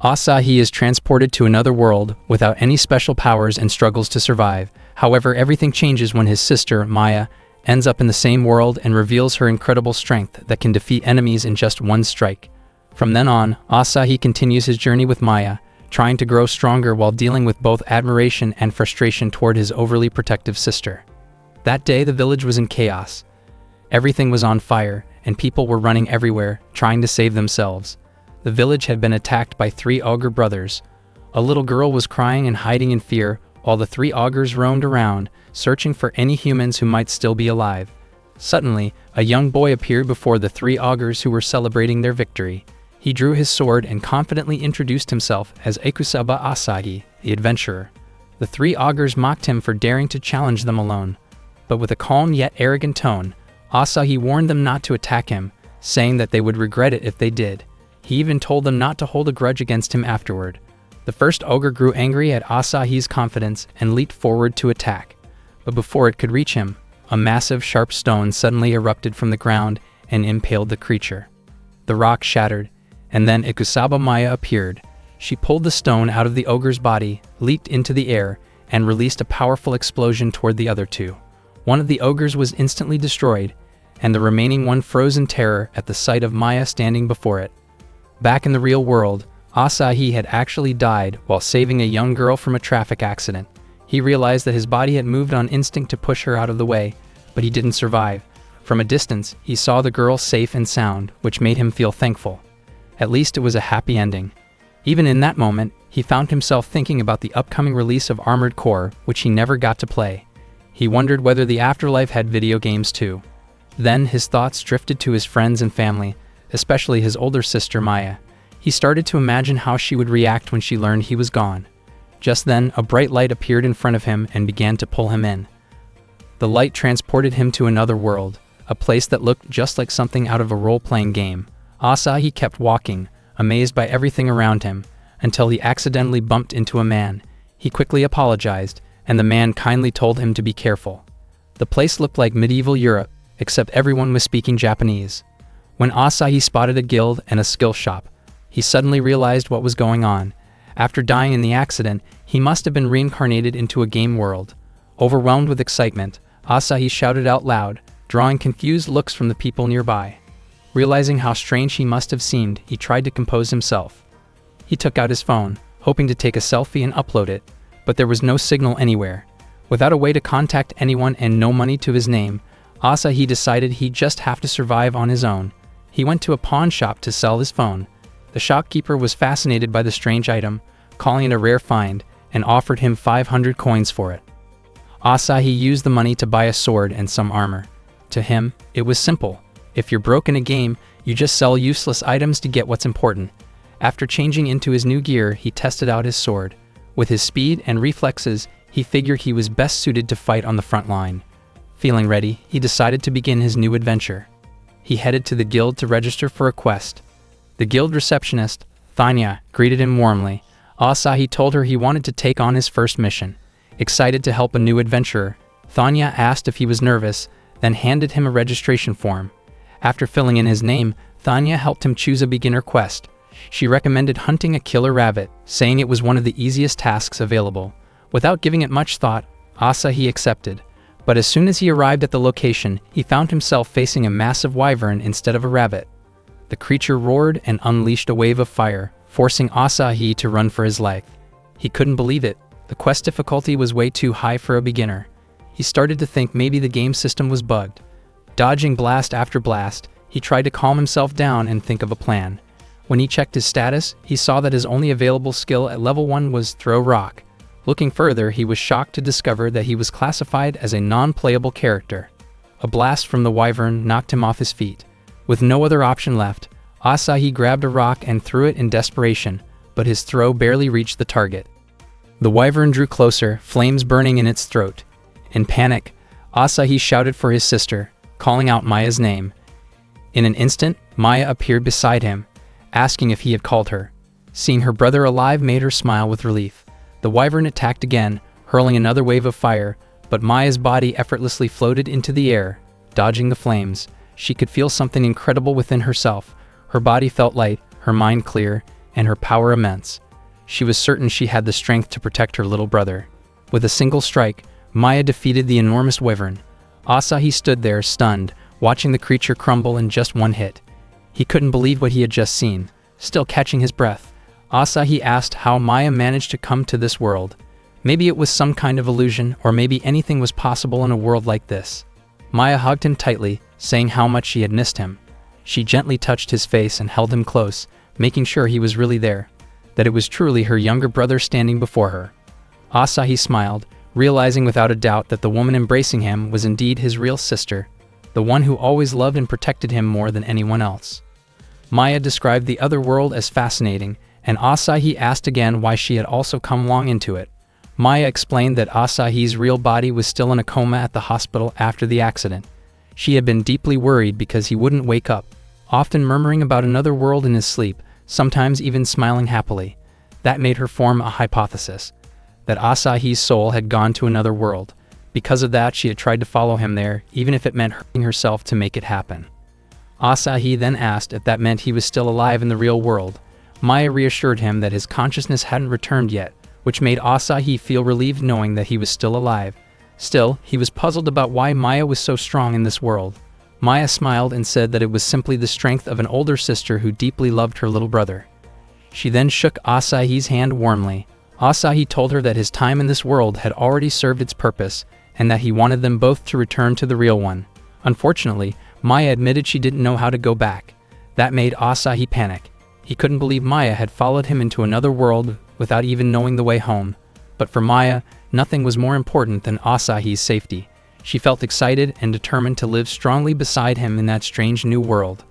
Asahi is transported to another world without any special powers and struggles to survive. However, everything changes when his sister, Maya, ends up in the same world and reveals her incredible strength that can defeat enemies in just one strike. From then on, Asahi continues his journey with Maya, trying to grow stronger while dealing with both admiration and frustration toward his overly protective sister. That day, the village was in chaos. Everything was on fire, and people were running everywhere, trying to save themselves. The village had been attacked by 3 ogre brothers. A little girl was crying and hiding in fear, while the 3 ogres roamed around, searching for any humans who might still be alive. Suddenly, a young boy appeared before the 3 ogres who were celebrating their victory. He drew his sword and confidently introduced himself as Ekusaba Asahi, the adventurer. The 3 ogres mocked him for daring to challenge them alone. But with a calm yet arrogant tone, Asahi warned them not to attack him, saying that they would regret it if they did. He even told them not to hold a grudge against him afterward. The first ogre grew angry at Asahi's confidence and leaped forward to attack. But before it could reach him, a massive sharp stone suddenly erupted from the ground and impaled the creature. The rock shattered, and then Ikusaba Maya appeared. She pulled the stone out of the ogre's body, leaped into the air, and released a powerful explosion toward the other 2. One of the ogres was instantly destroyed, and the remaining one froze in terror at the sight of Maya standing before it. Back in the real world, Asahi had actually died while saving a young girl from a traffic accident. He realized that his body had moved on instinct to push her out of the way, but he didn't survive. From a distance, he saw the girl safe and sound, which made him feel thankful. At least it was a happy ending. Even in that moment, he found himself thinking about the upcoming release of Armored Core, which he never got to play. He wondered whether the afterlife had video games too. Then his thoughts drifted to his friends and family, especially his older sister Maya. He started to imagine how she would react when she learned he was gone. Just then, a bright light appeared in front of him and began to pull him in. The light transported him to another world, a place that looked just like something out of a role-playing game. Asahi kept walking, amazed by everything around him, until he accidentally bumped into a man. He quickly apologized, and the man kindly told him to be careful. The place looked like medieval Europe, except everyone was speaking Japanese. When Asahi spotted a guild and a skill shop, he suddenly realized what was going on. After dying in the accident, he must have been reincarnated into a game world. Overwhelmed with excitement, Asahi shouted out loud, drawing confused looks from the people nearby. Realizing how strange he must have seemed, he tried to compose himself. He took out his phone, hoping to take a selfie and upload it, but there was no signal anywhere. Without a way to contact anyone and no money to his name, Asahi decided he'd just have to survive on his own. He went to a pawn shop to sell his phone. The shopkeeper was fascinated by the strange item, calling it a rare find, and offered him 500 coins for it. Asahi used the money to buy a sword and some armor. To him, it was simple. If you're broke in a game, you just sell useless items to get what's important. After changing into his new gear, he tested out his sword. With his speed and reflexes, he figured he was best suited to fight on the front line. Feeling ready, he decided to begin his new adventure. He headed to the guild to register for a quest. The guild receptionist, Thanya, greeted him warmly. Asahi told her he wanted to take on his first mission. Excited to help a new adventurer, Thanya asked if he was nervous, then handed him a registration form. After filling in his name, Thanya helped him choose a beginner quest. She recommended hunting a killer rabbit, saying it was one of the easiest tasks available. Without giving it much thought, Asahi accepted. But as soon as he arrived at the location, he found himself facing a massive wyvern instead of a rabbit. The creature roared and unleashed a wave of fire, forcing Asahi to run for his life. He couldn't believe it. The quest difficulty was way too high for a beginner. He started to think maybe the game system was bugged. Dodging blast after blast, he tried to calm himself down and think of a plan. When he checked his status, he saw that his only available skill at level 1 was Throw Rock. Looking further, he was shocked to discover that he was classified as a non-playable character. A blast from the wyvern knocked him off his feet. With no other option left, Asahi grabbed a rock and threw it in desperation, but his throw barely reached the target. The wyvern drew closer, flames burning in its throat. In panic, Asahi shouted for his sister, calling out Maya's name. In an instant, Maya appeared beside him, asking if he had called her. Seeing her brother alive made her smile with relief. The wyvern attacked again, hurling another wave of fire, but Maya's body effortlessly floated into the air, dodging the flames. She could feel something incredible within herself. Her body felt light, her mind clear, and her power immense. She was certain she had the strength to protect her little brother. With a single strike, Maya defeated the enormous wyvern. Asahi stood there, stunned, watching the creature crumble in just one hit. He couldn't believe what he had just seen. Still catching his breath, Asahi asked how Maya managed to come to this world. Maybe it was some kind of illusion, or maybe anything was possible in a world like this. Maya hugged him tightly, saying how much she had missed him. She gently touched his face and held him close, making sure he was really there, that it was truly her younger brother standing before her. Asahi smiled, realizing without a doubt that the woman embracing him was indeed his real sister, the one who always loved and protected him more than anyone else. Maya described the other world as fascinating, and Asahi asked again why she had also come long into it. Maya explained that Asahi's real body was still in a coma at the hospital after the accident. She had been deeply worried because he wouldn't wake up, often murmuring about another world in his sleep, sometimes even smiling happily. That made her form a hypothesis, that Asahi's soul had gone to another world. Because of that, she had tried to follow him there, even if it meant hurting herself to make it happen. Asahi then asked if that meant he was still alive in the real world. Maya reassured him that his consciousness hadn't returned yet, which made Asahi feel relieved knowing that he was still alive. Still, he was puzzled about why Maya was so strong in this world. Maya smiled and said that it was simply the strength of an older sister who deeply loved her little brother. She then shook Asahi's hand warmly. Asahi told her that his time in this world had already served its purpose, and that he wanted them both to return to the real one. Unfortunately, Maya admitted she didn't know how to go back. That made Asahi panic. He couldn't believe Maya had followed him into another world without even knowing the way home. But for Maya, nothing was more important than Asahi's safety. She felt excited and determined to live strongly beside him in that strange new world.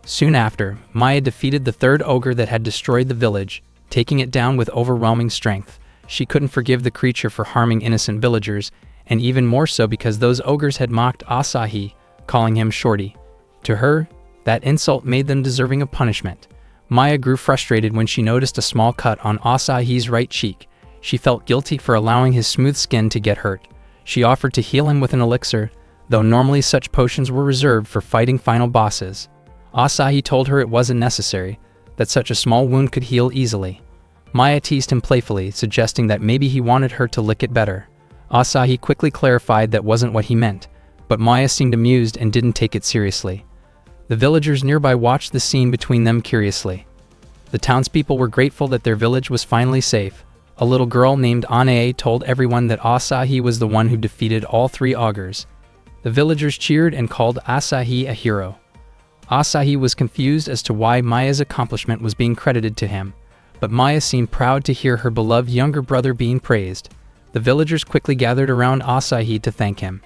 Soon after, Maya defeated the third ogre that had destroyed the village, taking it down with overwhelming strength. She couldn't forgive the creature for harming innocent villagers, and even more so because those ogres had mocked Asahi, calling him Shorty. To her, that insult made them deserving of punishment. Maya grew frustrated when she noticed a small cut on Asahi's right cheek. She felt guilty for allowing his smooth skin to get hurt. She offered to heal him with an elixir, though normally such potions were reserved for fighting final bosses. Asahi told her it wasn't necessary, that such a small wound could heal easily. Maya teased him playfully, suggesting that maybe he wanted her to lick it better. Asahi quickly clarified that wasn't what he meant, but Maya seemed amused and didn't take it seriously. The villagers nearby watched the scene between them curiously. The townspeople were grateful that their village was finally safe. A little girl named Anae told everyone that Asahi was the one who defeated all three ogres. The villagers cheered and called Asahi a hero. Asahi was confused as to why Maya's accomplishment was being credited to him, but Maya seemed proud to hear her beloved younger brother being praised. The villagers quickly gathered around Asahi to thank him.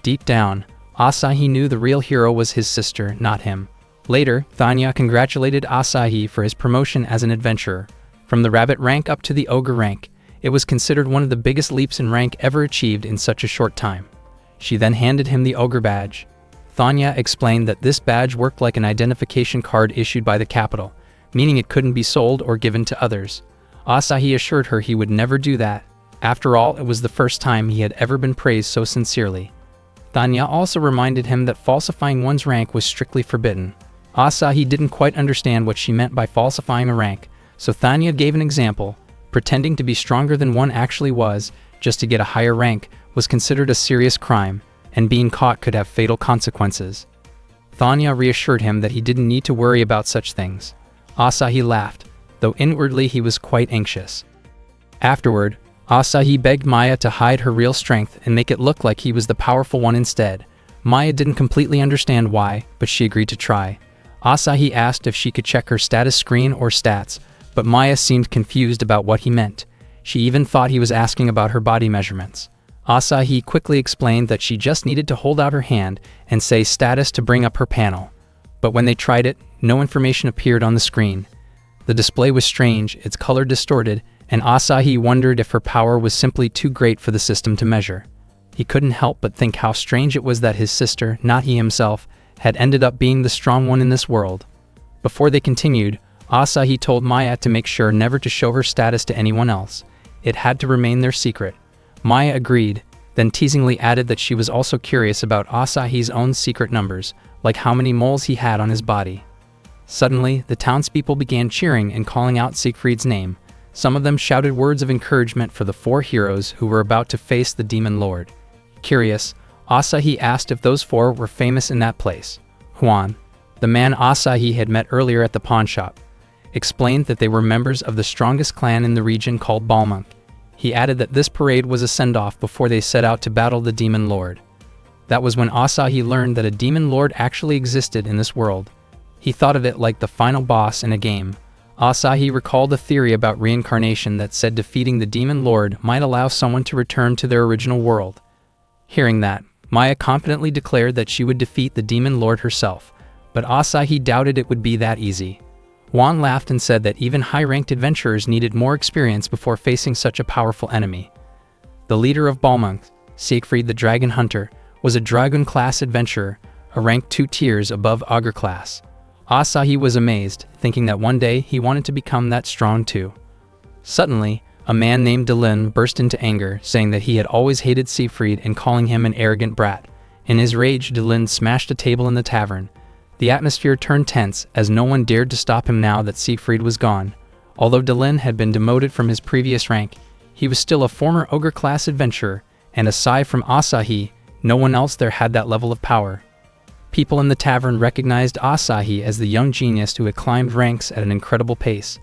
Deep down, Asahi knew the real hero was his sister, not him. Later, Thanya congratulated Asahi for his promotion as an adventurer. From the rabbit rank up to the ogre rank, it was considered one of the biggest leaps in rank ever achieved in such a short time. She then handed him the ogre badge. Thanya explained that this badge worked like an identification card issued by the capital, meaning it couldn't be sold or given to others. Asahi assured her he would never do that. After all, it was the first time he had ever been praised so sincerely. Thanya also reminded him that falsifying one's rank was strictly forbidden. Asahi didn't quite understand what she meant by falsifying a rank, so Thanya gave an example. Pretending to be stronger than one actually was, just to get a higher rank, was considered a serious crime, and being caught could have fatal consequences. Thanya reassured him that he didn't need to worry about such things. Asahi laughed, though inwardly he was quite anxious. Afterward, Asahi begged Maya to hide her real strength and make it look like he was the powerful one instead. Maya didn't completely understand why, but she agreed to try. Asahi asked if she could check her status screen or stats, but Maya seemed confused about what he meant. She even thought he was asking about her body measurements. Asahi quickly explained that she just needed to hold out her hand and say status to bring up her panel. But when they tried it, no information appeared on the screen. The display was strange, its color distorted, and Asahi wondered if her power was simply too great for the system to measure. He couldn't help but think how strange it was that his sister, not he himself, had ended up being the strong one in this world. Before they continued, Asahi told Maya to make sure never to show her status to anyone else. It had to remain their secret. Maya agreed, then teasingly added that she was also curious about Asahi's own secret numbers, like how many moles he had on his body. Suddenly, the townspeople began cheering and calling out Siegfried's name. Some of them shouted words of encouragement for the four heroes who were about to face the demon lord. Curious, Asahi asked if those four were famous in that place. Juan, the man Asahi had met earlier at the pawnshop, explained that they were members of the strongest clan in the region called Balmung. He added that this parade was a send-off before they set out to battle the demon lord. That was when Asahi learned that a demon lord actually existed in this world. He thought of it like the final boss in a game. Asahi recalled a theory about reincarnation that said defeating the demon lord might allow someone to return to their original world. Hearing that, Maya confidently declared that she would defeat the demon lord herself, but Asahi doubted it would be that easy. Juan laughed and said that even high-ranked adventurers needed more experience before facing such a powerful enemy. The leader of Balmung, Siegfried the Dragon Hunter, was a Dragon-class adventurer, a rank 2 tiers above Augur class. Asahi was amazed, thinking that one day he wanted to become that strong too. Suddenly, a man named Delin burst into anger, saying that he had always hated Siegfried and calling him an arrogant brat. In his rage, Delin smashed a table in the tavern. The atmosphere turned tense as no one dared to stop him now that Siegfried was gone. Although Delin had been demoted from his previous rank, he was still a former ogre-class adventurer, and aside from Asahi, no one else there had that level of power. People in the tavern recognized Asahi as the young genius who had climbed ranks at an incredible pace.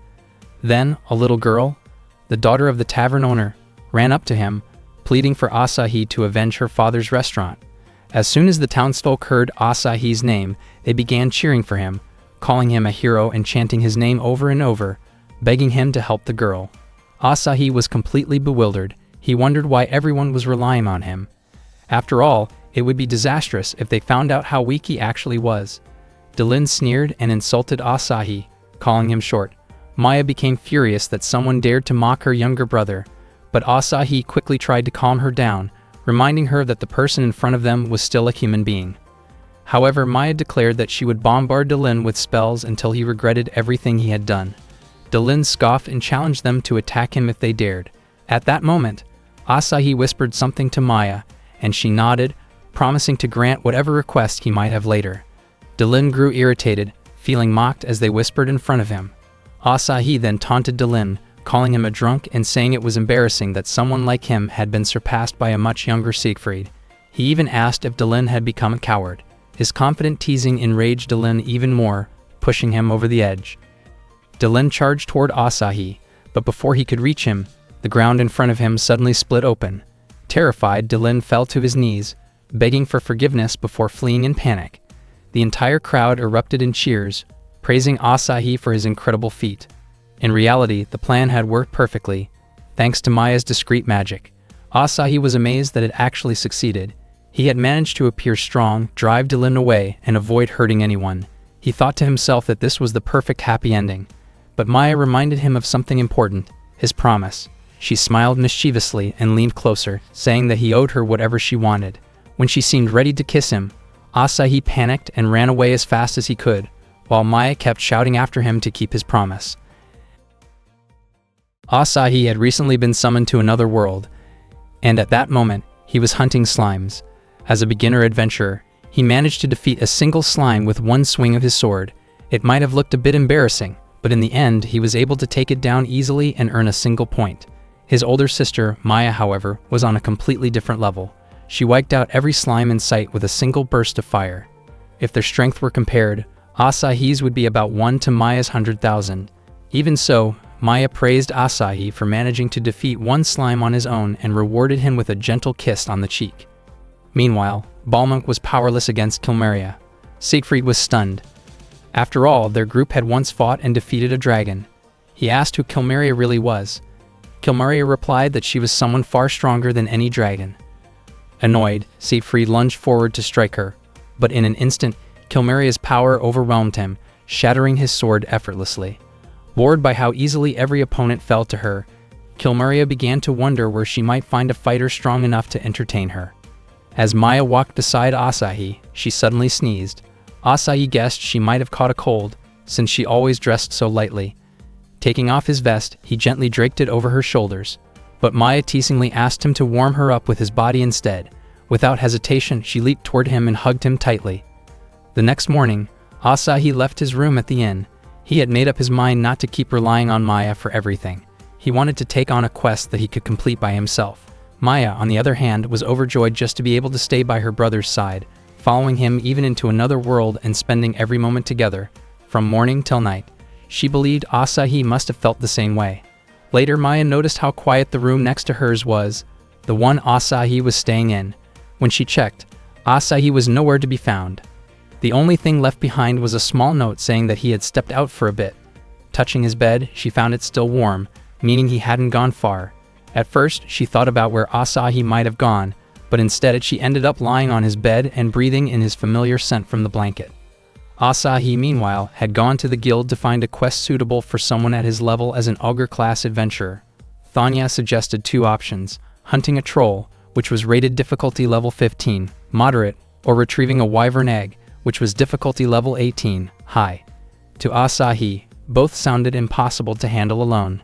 Then, a little girl, the daughter of the tavern owner, ran up to him, pleading for Asahi to avenge her father's restaurant. As soon as the townsfolk heard Asahi's name, they began cheering for him, calling him a hero and chanting his name over and over, begging him to help the girl. Asahi was completely bewildered. He wondered why everyone was relying on him. After all, it would be disastrous if they found out how weak he actually was. Delin sneered and insulted Asahi, calling him short. Maya became furious that someone dared to mock her younger brother, but Asahi quickly tried to calm her down, reminding her that the person in front of them was still a human being. However, Maya declared that she would bombard Delin with spells until he regretted everything he had done. Delin scoffed and challenged them to attack him if they dared. At that moment, Asahi whispered something to Maya, and she nodded, promising to grant whatever request he might have later. Delin grew irritated, feeling mocked as they whispered in front of him. Asahi then taunted Delin, calling him a drunk and saying it was embarrassing that someone like him had been surpassed by a much younger Siegfried. He even asked if Delin had become a coward. His confident teasing enraged Delin even more, pushing him over the edge. Delin charged toward Asahi, but before he could reach him, the ground in front of him suddenly split open. Terrified, Delin fell to his knees, begging for forgiveness before fleeing in panic. The entire crowd erupted in cheers, praising Asahi for his incredible feat. In reality, the plan had worked perfectly, thanks to Maya's discreet magic. Asahi was amazed that it actually succeeded. He had managed to appear strong, drive Delin away, and avoid hurting anyone. He thought to himself that this was the perfect happy ending. But Maya reminded him of something important, his promise. She smiled mischievously and leaned closer, saying that he owed her whatever she wanted. When she seemed ready to kiss him, Asahi panicked and ran away as fast as he could, while Maya kept shouting after him to keep his promise. Asahi had recently been summoned to another world, and at that moment, he was hunting slimes. As a beginner adventurer, he managed to defeat a single slime with one swing of his sword. It might have looked a bit embarrassing, but in the end, he was able to take it down easily and earn a single point. His older sister, Maya, however, was on a completely different level. She wiped out every slime in sight with a single burst of fire. If their strength were compared, Asahi's would be about 1 to Maya's 100,000. Even so, Maya praised Asahi for managing to defeat one slime on his own and rewarded him with a gentle kiss on the cheek. Meanwhile, Balmung was powerless against Kilmeria. Siegfried was stunned. After all, their group had once fought and defeated a dragon. He asked who Kilmeria really was. Kilmeria replied that she was someone far stronger than any dragon. Annoyed, Siegfried lunged forward to strike her, but in an instant, Kilmeria's power overwhelmed him, shattering his sword effortlessly. Bored by how easily every opponent fell to her, Kilmeria began to wonder where she might find a fighter strong enough to entertain her. As Maya walked beside Asahi, she suddenly sneezed. Asahi guessed she might have caught a cold, since she always dressed so lightly. Taking off his vest, he gently draped it over her shoulders, but Maya teasingly asked him to warm her up with his body instead. Without hesitation, she leaped toward him and hugged him tightly. The next morning, Asahi left his room at the inn. He had made up his mind not to keep relying on Maya for everything. He wanted to take on a quest that he could complete by himself. Maya, on the other hand, was overjoyed just to be able to stay by her brother's side, following him even into another world and spending every moment together, from morning till night. She believed Asahi must have felt the same way. Later, Maya noticed how quiet the room next to hers was, the one Asahi was staying in. When she checked, Asahi was nowhere to be found. The only thing left behind was a small note saying that he had stepped out for a bit. Touching his bed, she found it still warm, meaning he hadn't gone far. At first, she thought about where Asahi might have gone, but instead she ended up lying on his bed and breathing in his familiar scent from the blanket. Asahi, meanwhile, had gone to the guild to find a quest suitable for someone at his level as an ogre-class adventurer. Thanya suggested two options: hunting a troll, which was rated difficulty level 15, moderate, or retrieving a wyvern egg, which was difficulty level 18, high. To Asahi, both sounded impossible to handle alone.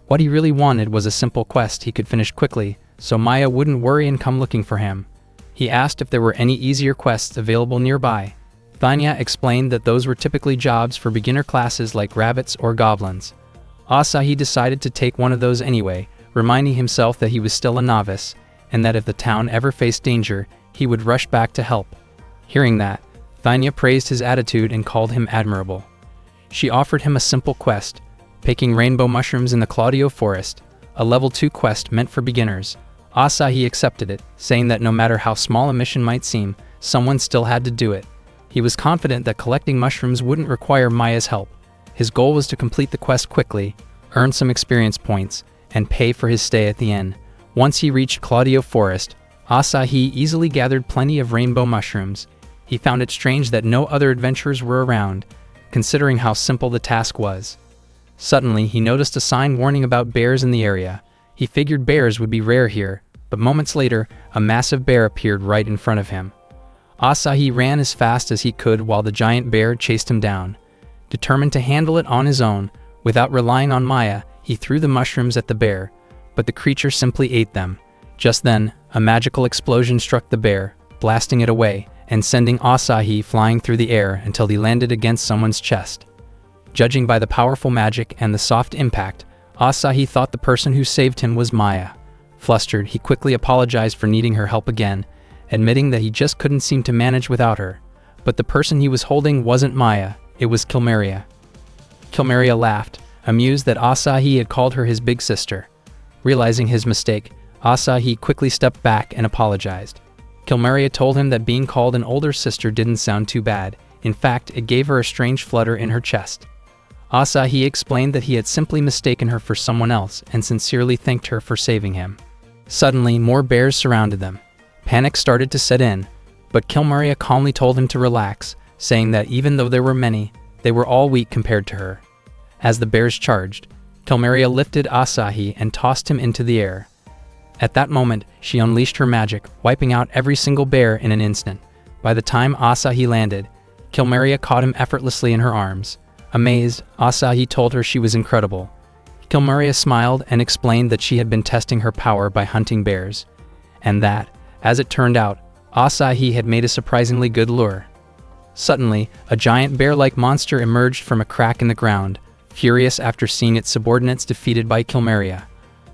What he really wanted was a simple quest he could finish quickly, so Maya wouldn't worry and come looking for him. He asked if there were any easier quests available nearby. Thanya explained that those were typically jobs for beginner classes like rabbits or goblins. Asahi decided to take one of those anyway, reminding himself that he was still a novice, and that if the town ever faced danger, he would rush back to help. Hearing that, Thanya praised his attitude and called him admirable. She offered him a simple quest, picking rainbow mushrooms in the Claudio Forest, a level 2 quest meant for beginners. Asahi accepted it, saying that no matter how small a mission might seem, someone still had to do it. He was confident that collecting mushrooms wouldn't require Maya's help. His goal was to complete the quest quickly, earn some experience points, and pay for his stay at the inn. Once he reached Claudio Forest, Asahi easily gathered plenty of rainbow mushrooms. He found it strange that no other adventurers were around, considering how simple the task was. Suddenly, he noticed a sign warning about bears in the area. He figured bears would be rare here, but moments later, a massive bear appeared right in front of him. Asahi ran as fast as he could while the giant bear chased him down. Determined to handle it on his own, without relying on Maya, he threw the mushrooms at the bear, but the creature simply ate them. Just then, a magical explosion struck the bear, blasting it away, and sending Asahi flying through the air until he landed against someone's chest. Judging by the powerful magic and the soft impact, Asahi thought the person who saved him was Maya. Flustered, he quickly apologized for needing her help again, admitting that he just couldn't seem to manage without her. But the person he was holding wasn't Maya, it was Kilmeria. Kilmeria laughed, amused that Asahi had called her his big sister. Realizing his mistake, Asahi quickly stepped back and apologized. Kilmeria told him that being called an older sister didn't sound too bad. In fact, it gave her a strange flutter in her chest. Asahi explained that he had simply mistaken her for someone else and sincerely thanked her for saving him. Suddenly, more bears surrounded them. Panic started to set in, but Kilmeria calmly told him to relax, saying that even though there were many, they were all weak compared to her. As the bears charged, Kilmeria lifted Asahi and tossed him into the air. At that moment, she unleashed her magic, wiping out every single bear in an instant. By the time Asahi landed, Kilmeria caught him effortlessly in her arms. Amazed, Asahi told her she was incredible. Kilmeria smiled and explained that she had been testing her power by hunting bears, and that, as it turned out, Asahi had made a surprisingly good lure. Suddenly, a giant bear-like monster emerged from a crack in the ground, furious after seeing its subordinates defeated by Kilmeria.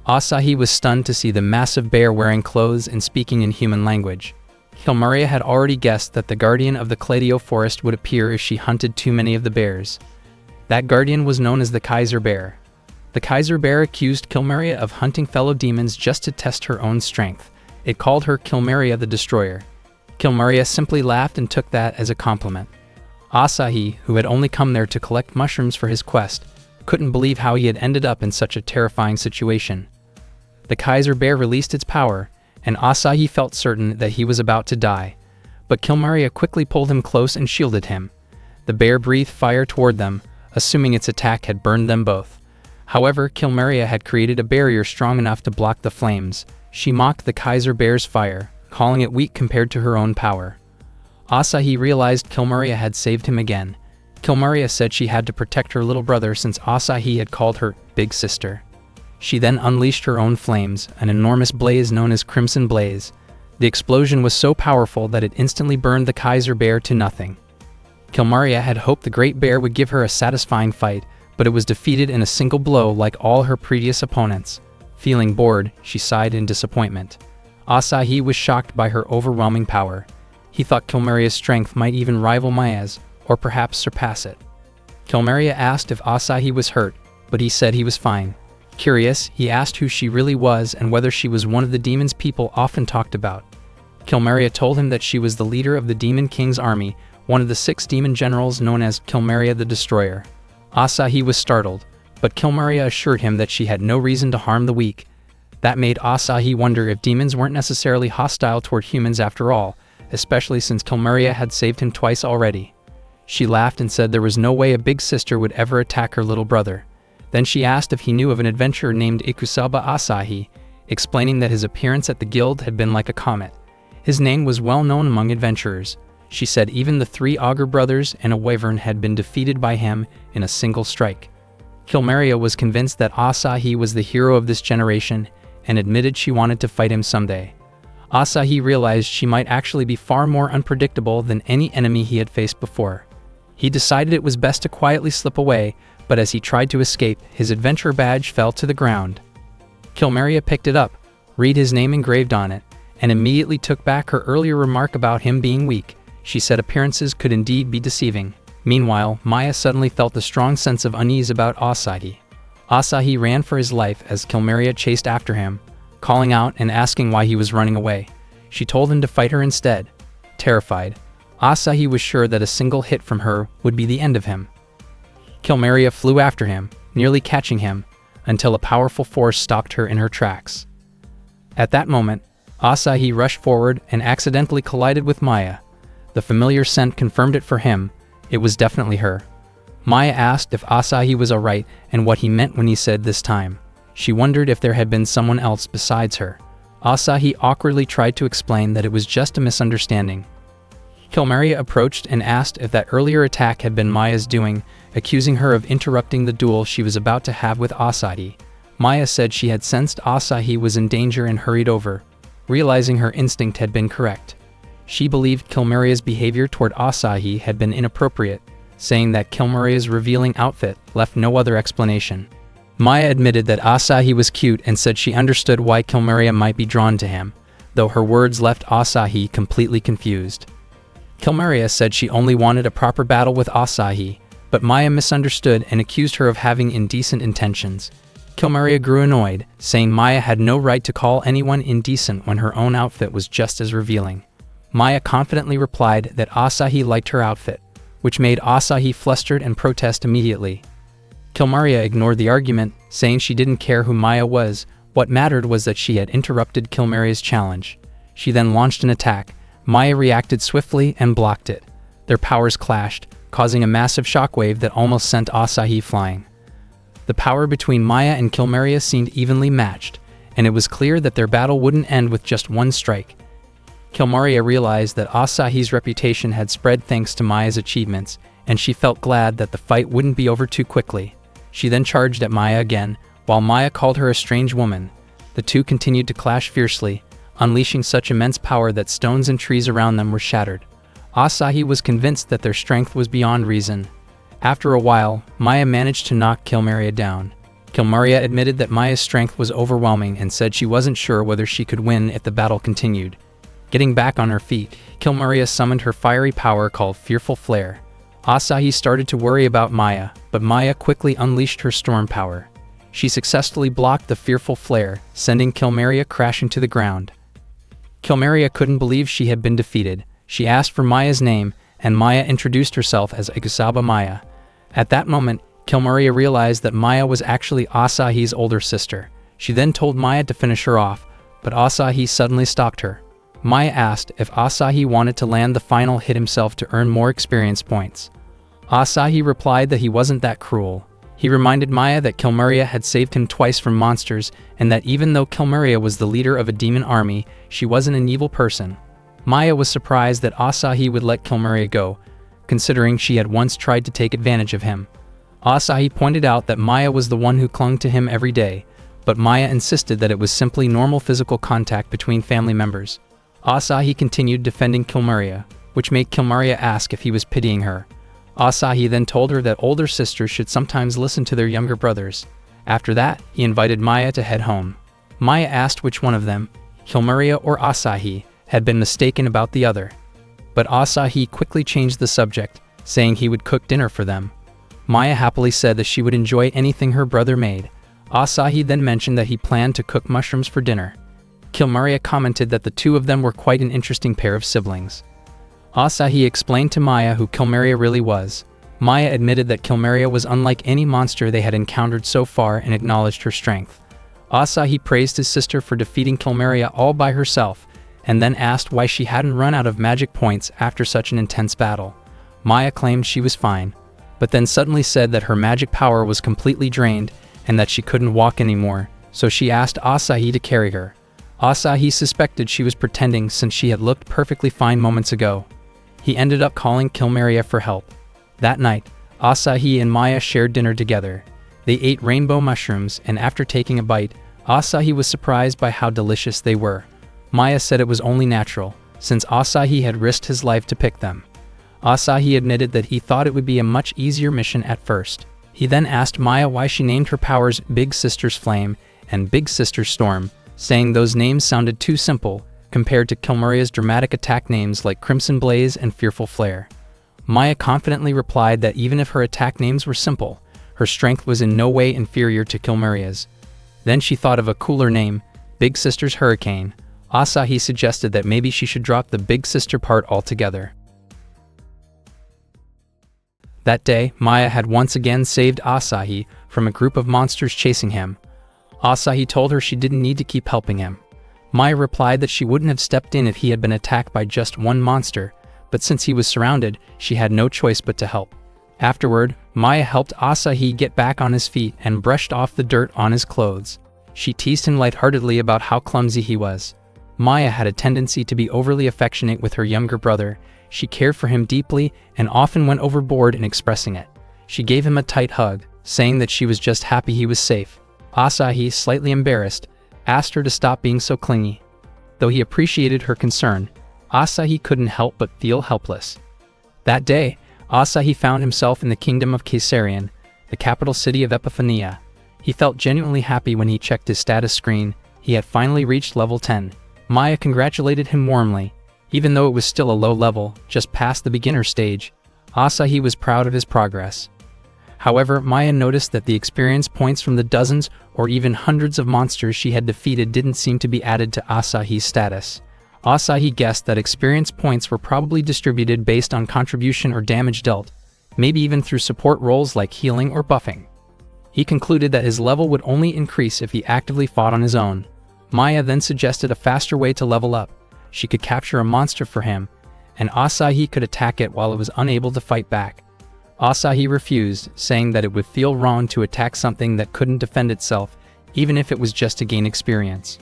Asahi was stunned to see the massive bear wearing clothes and speaking in human language. Kilmeria had already guessed that the guardian of the Claudio Forest would appear if she hunted too many of the bears. That guardian was known as the Kaiser Bear. The Kaiser Bear accused Kilmeria of hunting fellow demons just to test her own strength. It called her Kilmeria the Destroyer. Kilmeria simply laughed and took that as a compliment. Asahi, who had only come there to collect mushrooms for his quest, couldn't believe how he had ended up in such a terrifying situation. The Kaiser Bear released its power, and Asahi felt certain that he was about to die. But Kilmeria quickly pulled him close and shielded him. The bear breathed fire toward them, assuming its attack had burned them both. However, Kilmeria had created a barrier strong enough to block the flames. She mocked the Kaiser Bear's fire, calling it weak compared to her own power. Asahi realized Kilmeria had saved him again. Kilmeria said she had to protect her little brother since Asahi had called her big sister. She then unleashed her own flames, an enormous blaze known as Crimson Blaze. The explosion was so powerful that it instantly burned the Kaiser Bear to nothing. Kilmaria had hoped the Great Bear would give her a satisfying fight, but it was defeated in a single blow like all her previous opponents. Feeling bored, she sighed in disappointment. Asahi was shocked by her overwhelming power. He thought Kilmaria's strength might even rival Maya's, or perhaps surpass it. Kilmaria asked if Asahi was hurt, but he said he was fine. Curious, he asked who she really was and whether she was one of the demons people often talked about. Kilmaria told him that she was the leader of the Demon King's army, one of the 6 demon generals known as Kilmaria the Destroyer. Asahi was startled, but Kilmaria assured him that she had no reason to harm the weak. That made Asahi wonder if demons weren't necessarily hostile toward humans after all, especially since Kilmaria had saved him twice already. She laughed and said there was no way a big sister would ever attack her little brother. Then she asked if he knew of an adventurer named Ikusaba Asahi, explaining that his appearance at the guild had been like a comet. His name was well known among adventurers. She said even the 3 Augur brothers and a wyvern had been defeated by him in a single strike. Kilmaria was convinced that Asahi was the hero of this generation and admitted she wanted to fight him someday. Asahi realized she might actually be far more unpredictable than any enemy he had faced before. He decided it was best to quietly slip away, but as he tried to escape, his adventurer badge fell to the ground. Kilmaria picked it up, read his name engraved on it, and immediately took back her earlier remark about him being weak. She said appearances could indeed be deceiving. Meanwhile, Maya suddenly felt a strong sense of unease about Asahi. Asahi ran for his life as Kilmaria chased after him, calling out and asking why he was running away. She told him to fight her instead. Terrified, Asahi was sure that a single hit from her would be the end of him. Kilmaria flew after him, nearly catching him, until a powerful force stopped her in her tracks. At that moment, Asahi rushed forward and accidentally collided with Maya. The familiar scent confirmed it for him. It was definitely her. Maya asked if Asahi was alright and what he meant when he said this time. She wondered if there had been someone else besides her. Asahi awkwardly tried to explain that it was just a misunderstanding. Kilmaria approached and asked if that earlier attack had been Maya's doing, accusing her of interrupting the duel she was about to have with Asahi. Maya said she had sensed Asahi was in danger and hurried over, realizing her instinct had been correct. She believed Kilmaria's behavior toward Asahi had been inappropriate, saying that Kilmaria's revealing outfit left no other explanation. Maya admitted that Asahi was cute and said she understood why Kilmaria might be drawn to him, though her words left Asahi completely confused. Kilmaria said she only wanted a proper battle with Asahi, but Maya misunderstood and accused her of having indecent intentions. Kilmaria grew annoyed, saying Maya had no right to call anyone indecent when her own outfit was just as revealing. Maya confidently replied that Asahi liked her outfit, which made Asahi flustered and protest immediately. Kilmaria ignored the argument, saying she didn't care who Maya was. What mattered was that she had interrupted Kilmaria's challenge. She then launched an attack. Maya reacted swiftly and blocked it. Their powers clashed, causing a massive shockwave that almost sent Asahi flying. The power between Maya and Kilmaria seemed evenly matched, and it was clear that their battle wouldn't end with just one strike. Kilmaria realized that Asahi's reputation had spread thanks to Maya's achievements, and she felt glad that the fight wouldn't be over too quickly. She then charged at Maya again, while Maya called her a strange woman. The two continued to clash fiercely, unleashing such immense power that stones and trees around them were shattered. Asahi was convinced that their strength was beyond reason. After a while, Maya managed to knock Kilmaria down. Kilmaria admitted that Maya's strength was overwhelming and said she wasn't sure whether she could win if the battle continued. Getting back on her feet, Kilmaria summoned her fiery power called Fearful Flare. Asahi started to worry about Maya, but Maya quickly unleashed her storm power. She successfully blocked the Fearful Flare, sending Kilmaria crashing to the ground. Kilmaria couldn't believe she had been defeated. She asked for Maya's name, and Maya introduced herself as Ikusaba Maya. At that moment, Kilmaria realized that Maya was actually Asahi's older sister. She then told Maya to finish her off, but Asahi suddenly stopped her. Maya asked if Asahi wanted to land the final hit himself to earn more experience points. Asahi replied that he wasn't that cruel. He reminded Maya that Kilmaria had saved him twice from monsters, and that even though Kilmaria was the leader of a demon army, she wasn't an evil person. Maya was surprised that Asahi would let Kilmaria go, considering she had once tried to take advantage of him. Asahi pointed out that Maya was the one who clung to him every day, but Maya insisted that it was simply normal physical contact between family members. Asahi continued defending Kilmaria, which made Kilmaria ask if he was pitying her. Asahi then told her that older sisters should sometimes listen to their younger brothers. After that, he invited Maya to head home. Maya asked which one of them, Kilmaria or Asahi, had been mistaken about the other. But Asahi quickly changed the subject, saying he would cook dinner for them. Maya happily said that she would enjoy anything her brother made. Asahi then mentioned that he planned to cook mushrooms for dinner. Kilmaria commented that the two of them were quite an interesting pair of siblings. Asahi explained to Maya who Kilmaria really was. Maya admitted that Kilmaria was unlike any monster they had encountered so far and acknowledged her strength. Asahi praised his sister for defeating Kilmaria all by herself, and then asked why she hadn't run out of magic points after such an intense battle. Maya claimed she was fine, but then suddenly said that her magic power was completely drained and that she couldn't walk anymore, so she asked Asahi to carry her. Asahi suspected she was pretending since she had looked perfectly fine moments ago. He ended up calling Kilmaria for help. That night, Asahi and Maya shared dinner together. They ate rainbow mushrooms, and after taking a bite, Asahi was surprised by how delicious they were. Maya said it was only natural, since Asahi had risked his life to pick them. Asahi admitted that he thought it would be a much easier mission at first. He then asked Maya why she named her powers Big Sister's Flame and Big Sister's Storm, saying those names sounded too simple compared to Kilmaria's dramatic attack names like Crimson Blaze and Fearful Flare. Maya confidently replied that even if her attack names were simple, her strength was in no way inferior to Kilmaria's. Then she thought of a cooler name, Big Sister's Hurricane. Asahi suggested that maybe she should drop the Big Sister part altogether. That day, Maya had once again saved Asahi from a group of monsters chasing him. Asahi told her she didn't need to keep helping him. Maya replied that she wouldn't have stepped in if he had been attacked by just one monster, but since he was surrounded, she had no choice but to help. Afterward, Maya helped Asahi get back on his feet and brushed off the dirt on his clothes. She teased him lightheartedly about how clumsy he was. Maya had a tendency to be overly affectionate with her younger brother. She cared for him deeply and often went overboard in expressing it. She gave him a tight hug, saying that she was just happy he was safe. Asahi, slightly embarrassed, asked her to stop being so clingy. Though he appreciated her concern, Asahi couldn't help but feel helpless. That day, Asahi found himself in the kingdom of Caesarion, the capital city of Epiphania. He felt genuinely happy when he checked his status screen. He had finally reached level 10. Maya congratulated him warmly. Even though it was still a low level, just past the beginner stage, Asahi was proud of his progress. However, Maya noticed that the experience points from the dozens or even hundreds of monsters she had defeated didn't seem to be added to Asahi's status. Asahi guessed that experience points were probably distributed based on contribution or damage dealt, maybe even through support roles like healing or buffing. He concluded that his level would only increase if he actively fought on his own. Maya then suggested a faster way to level up. She could capture a monster for him, and Asahi could attack it while it was unable to fight back. Asahi refused, saying that it would feel wrong to attack something that couldn't defend itself, even if it was just to gain experience.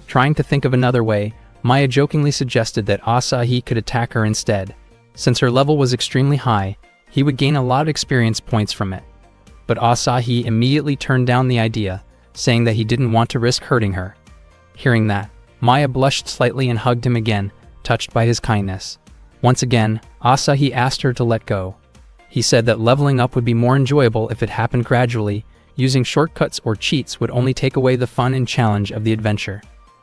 Trying to think of another way, Maya jokingly suggested that Asahi could attack her instead. Since her level was extremely high, he would gain a lot of experience points from it. But Asahi immediately turned down the idea, saying that he didn't want to risk hurting her. Hearing that, Maya blushed slightly and hugged him again, touched by his kindness. Once again, Asahi asked her to let go. He said that leveling up would be more enjoyable if it happened gradually. Using shortcuts or cheats would only take away the fun and challenge of the adventure.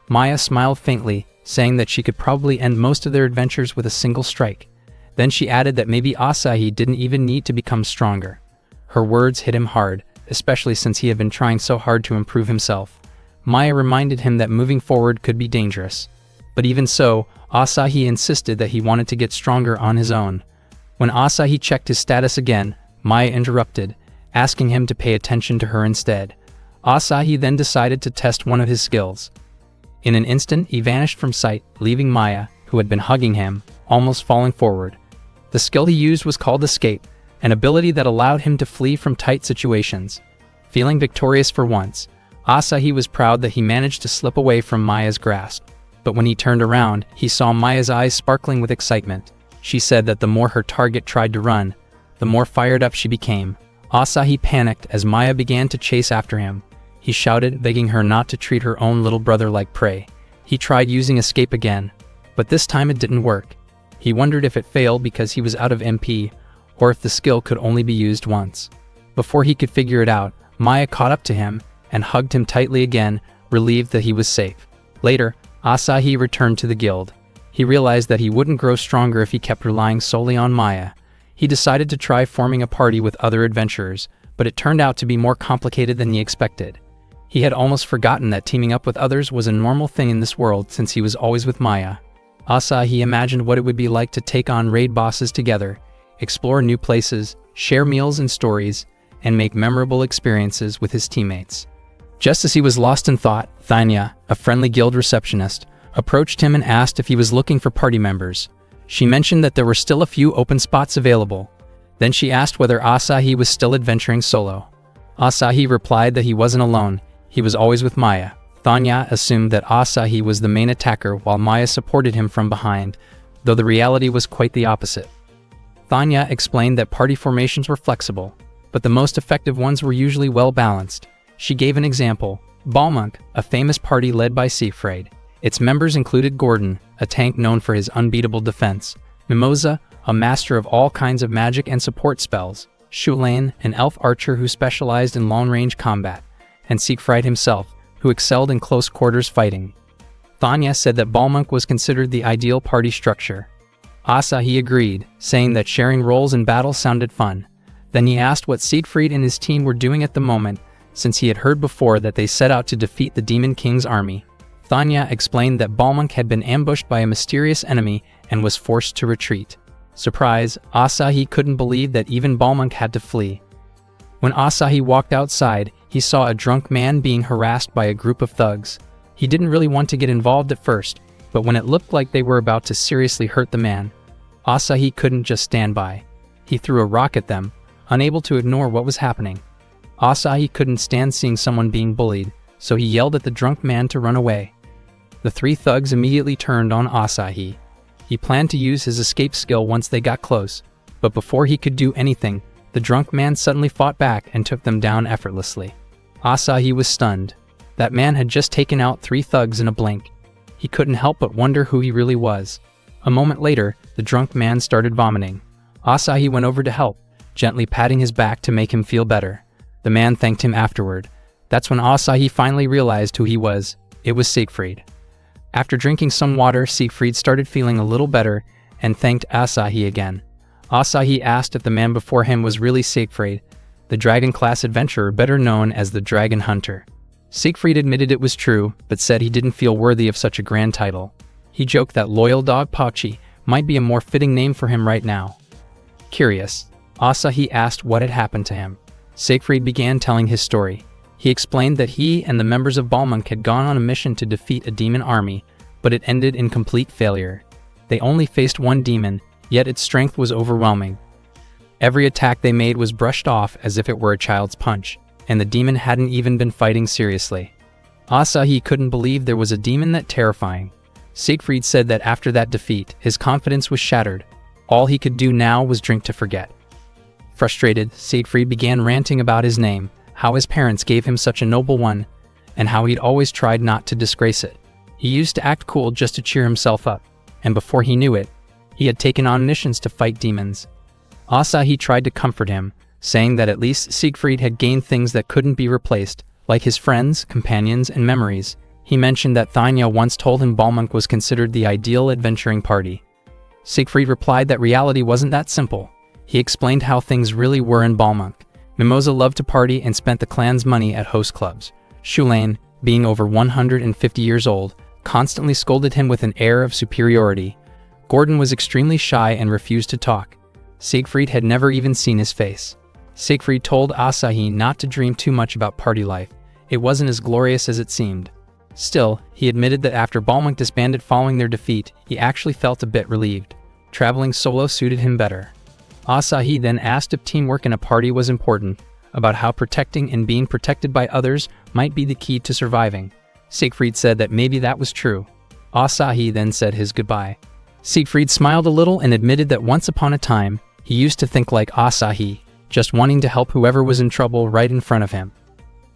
Maya smiled faintly, saying that she could probably end most of their adventures with a single strike. Then she added that maybe Asahi didn't even need to become stronger. Her words hit him hard, especially since he had been trying so hard to improve himself. Maya reminded him that moving forward could be dangerous. But even so, Asahi insisted that he wanted to get stronger on his own. When Asahi checked his status again, Maya interrupted, asking him to pay attention to her instead. Asahi then decided to test one of his skills. In an instant, he vanished from sight, leaving Maya, who had been hugging him, almost falling forward. The skill he used was called Escape, an ability that allowed him to flee from tight situations. Feeling victorious for once, Asahi was proud that he managed to slip away from Maya's grasp. But when he turned around, he saw Maya's eyes sparkling with excitement. She said that the more her target tried to run, the more fired up she became. Asahi panicked as Maya began to chase after him. He shouted, begging her not to treat her own little brother like prey. He tried using Escape again, but this time it didn't work. He wondered if it failed because he was out of MP, or if the skill could only be used once. Before he could figure it out, Maya caught up to him and hugged him tightly again, relieved that he was safe. Later, Asahi returned to the guild. He realized that he wouldn't grow stronger if he kept relying solely on Maya. He decided to try forming a party with other adventurers, but it turned out to be more complicated than he expected. He had almost forgotten that teaming up with others was a normal thing in this world since he was always with Maya. Asahi imagined what it would be like to take on raid bosses together, explore new places, share meals and stories, and make memorable experiences with his teammates. Just as he was lost in thought, Thanya, a friendly guild receptionist, approached him and asked if he was looking for party members. She mentioned that there were still a few open spots available. Then she asked whether Asahi was still adventuring solo. Asahi replied that he wasn't alone, he was always with Maya. Thanya assumed that Asahi was the main attacker while Maya supported him from behind, though the reality was quite the opposite. Thanya explained that party formations were flexible, but the most effective ones were usually well balanced. She gave an example: Balmunk, a famous party led by Siegfried. Its members included Gordon, a tank known for his unbeatable defense; Mimosa, a master of all kinds of magic and support spells; Shulain, an elf archer who specialized in long-range combat; and Siegfried himself, who excelled in close-quarters fighting. Thanya said that Balmunk was considered the ideal party structure. Asahi agreed, saying that sharing roles in battle sounded fun. Then he asked what Siegfried and his team were doing at the moment, since he had heard before that they set out to defeat the Demon King's army. Thanya explained that Balmunk had been ambushed by a mysterious enemy and was forced to retreat. Surprise, Asahi couldn't believe that even Balmunk had to flee. When Asahi walked outside, he saw a drunk man being harassed by a group of thugs. He didn't really want to get involved at first, but when it looked like they were about to seriously hurt the man, Asahi couldn't just stand by. He threw a rock at them, unable to ignore what was happening. Asahi couldn't stand seeing someone being bullied, so he yelled at the drunk man to run away. The three thugs immediately turned on Asahi. He planned to use his escape skill once they got close, but before he could do anything, the drunk man suddenly fought back and took them down effortlessly. Asahi was stunned. That man had just taken out three thugs in a blink. He couldn't help but wonder who he really was. A moment later, the drunk man started vomiting. Asahi went over to help, gently patting his back to make him feel better. The man thanked him afterward. That's when Asahi finally realized who he was. It was Siegfried. After drinking some water, Siegfried started feeling a little better and thanked Asahi again. Asahi asked if the man before him was really Siegfried, the dragon-class adventurer better known as the Dragon Hunter. Siegfried admitted it was true, but said he didn't feel worthy of such a grand title. He joked that Loyal Dog Pachi might be a more fitting name for him right now. Curious, Asahi asked what had happened to him. Siegfried began telling his story. He explained that he and the members of Balmunk had gone on a mission to defeat a demon army, but it ended in complete failure. They only faced one demon, yet its strength was overwhelming. Every attack they made was brushed off as if it were a child's punch, and the demon hadn't even been fighting seriously. Asahi couldn't believe there was a demon that terrifying. Siegfried said that after that defeat, his confidence was shattered. All he could do now was drink to forget. Frustrated, Siegfried began ranting about his name, how his parents gave him such a noble one, and how he'd always tried not to disgrace it. He used to act cool just to cheer himself up, and before he knew it, he had taken on missions to fight demons. Asahi tried to comfort him, saying that at least Siegfried had gained things that couldn't be replaced, like his friends, companions, and memories. He mentioned that Thanya once told him Balmunk was considered the ideal adventuring party. Siegfried replied that reality wasn't that simple. He explained how things really were in Balmunk. Mimosa loved to party and spent the clan's money at host clubs. Shulain, being over 150 years old, constantly scolded him with an air of superiority. Gordon was extremely shy and refused to talk. Siegfried had never even seen his face. Siegfried told Asahi not to dream too much about party life. It wasn't as glorious as it seemed. Still, he admitted that after Balmunk disbanded following their defeat, he actually felt a bit relieved. Traveling solo suited him better. Asahi then asked if teamwork in a party was important, about how protecting and being protected by others might be the key to surviving. Siegfried said that maybe that was true. Asahi then said his goodbye. Siegfried smiled a little and admitted that once upon a time, he used to think like Asahi, just wanting to help whoever was in trouble right in front of him.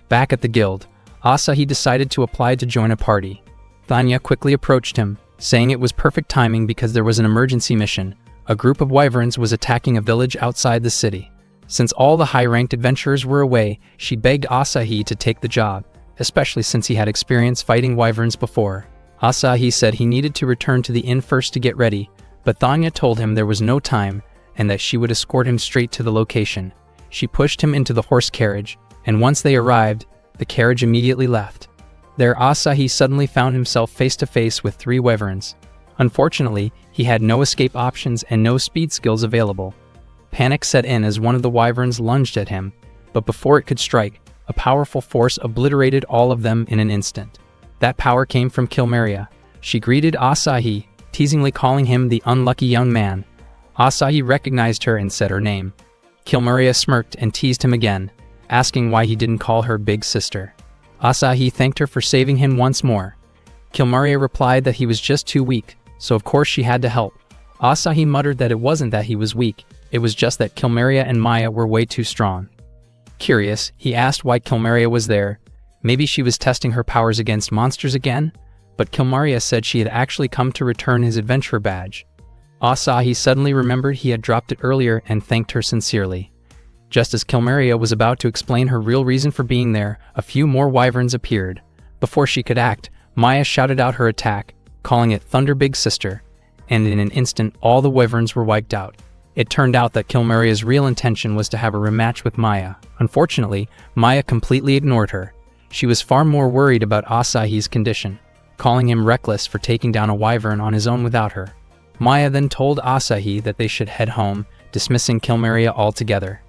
Back at the guild, Asahi decided to apply to join a party. Thanya quickly approached him, saying it was perfect timing because there was an emergency mission, a group of wyverns was attacking a village outside the city. Since all the high-ranked adventurers were away, she begged Asahi to take the job, especially since he had experience fighting wyverns before. Asahi said he needed to return to the inn first to get ready, but Thanya told him there was no time and that she would escort him straight to the location. She pushed him into the horse carriage, and once they arrived, the carriage immediately left. There Asahi suddenly found himself face to face with 3 wyverns. Unfortunately, he had no escape options and no speed skills available. Panic set in as one of the wyverns lunged at him, but before it could strike, a powerful force obliterated all of them in an instant. That power came from Kilmeria. She greeted Asahi, teasingly calling him the unlucky young man. Asahi recognized her and said her name. Kilmeria smirked and teased him again, asking why he didn't call her big sister. Asahi thanked her for saving him once more. Kilmeria replied that he was just too weak, so of course she had to help. Asahi muttered that it wasn't that he was weak, it was just that Kilmeria and Maya were way too strong. Curious, he asked why Kilmeria was there. Maybe she was testing her powers against monsters again? But Kilmeria said she had actually come to return his adventurer badge. Asahi suddenly remembered he had dropped it earlier and thanked her sincerely. Just as Kilmeria was about to explain her real reason for being there, a few more wyverns appeared. Before she could act, Maya shouted out her attack, calling it Thunder Big Sister, and in an instant all the wyverns were wiped out. It turned out that Kilmeria's real intention was to have a rematch with Maya. Unfortunately, Maya completely ignored her. She was far more worried about Asahi's condition, calling him reckless for taking down a wyvern on his own without her. Maya then told Asahi that they should head home, dismissing Kilmeria altogether.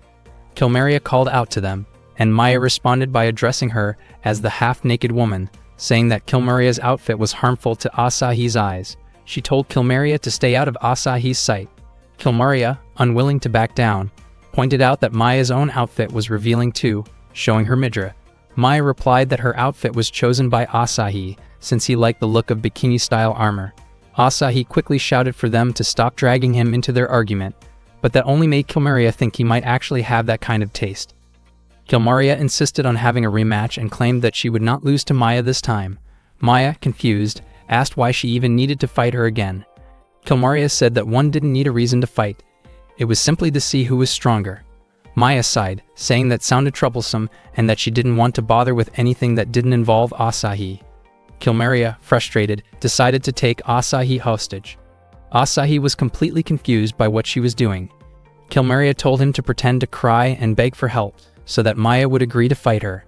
Kilmeria called out to them, and Maya responded by addressing her as the half-naked woman, saying that Kilmeria's outfit was harmful to Asahi's eyes. She told Kilmeria to stay out of Asahi's sight. Kilmeria, unwilling to back down, pointed out that Maya's own outfit was revealing too, showing her midriff. Maya replied that her outfit was chosen by Asahi since he liked the look of bikini-style armor. Asahi quickly shouted for them to stop dragging him into their argument, but that only made Kilmeria think he might actually have that kind of taste. Kilmeria insisted on having a rematch and claimed that she would not lose to Maya this time. Maya, confused, asked why she even needed to fight her again. Kilmeria said that one didn't need a reason to fight. It was simply to see who was stronger. Maya sighed, saying that sounded troublesome and that she didn't want to bother with anything that didn't involve Asahi. Kilmeria, frustrated, decided to take Asahi hostage. Asahi was completely confused by what she was doing. Kilmeria told him to pretend to cry and beg for help so that Maya would agree to fight her.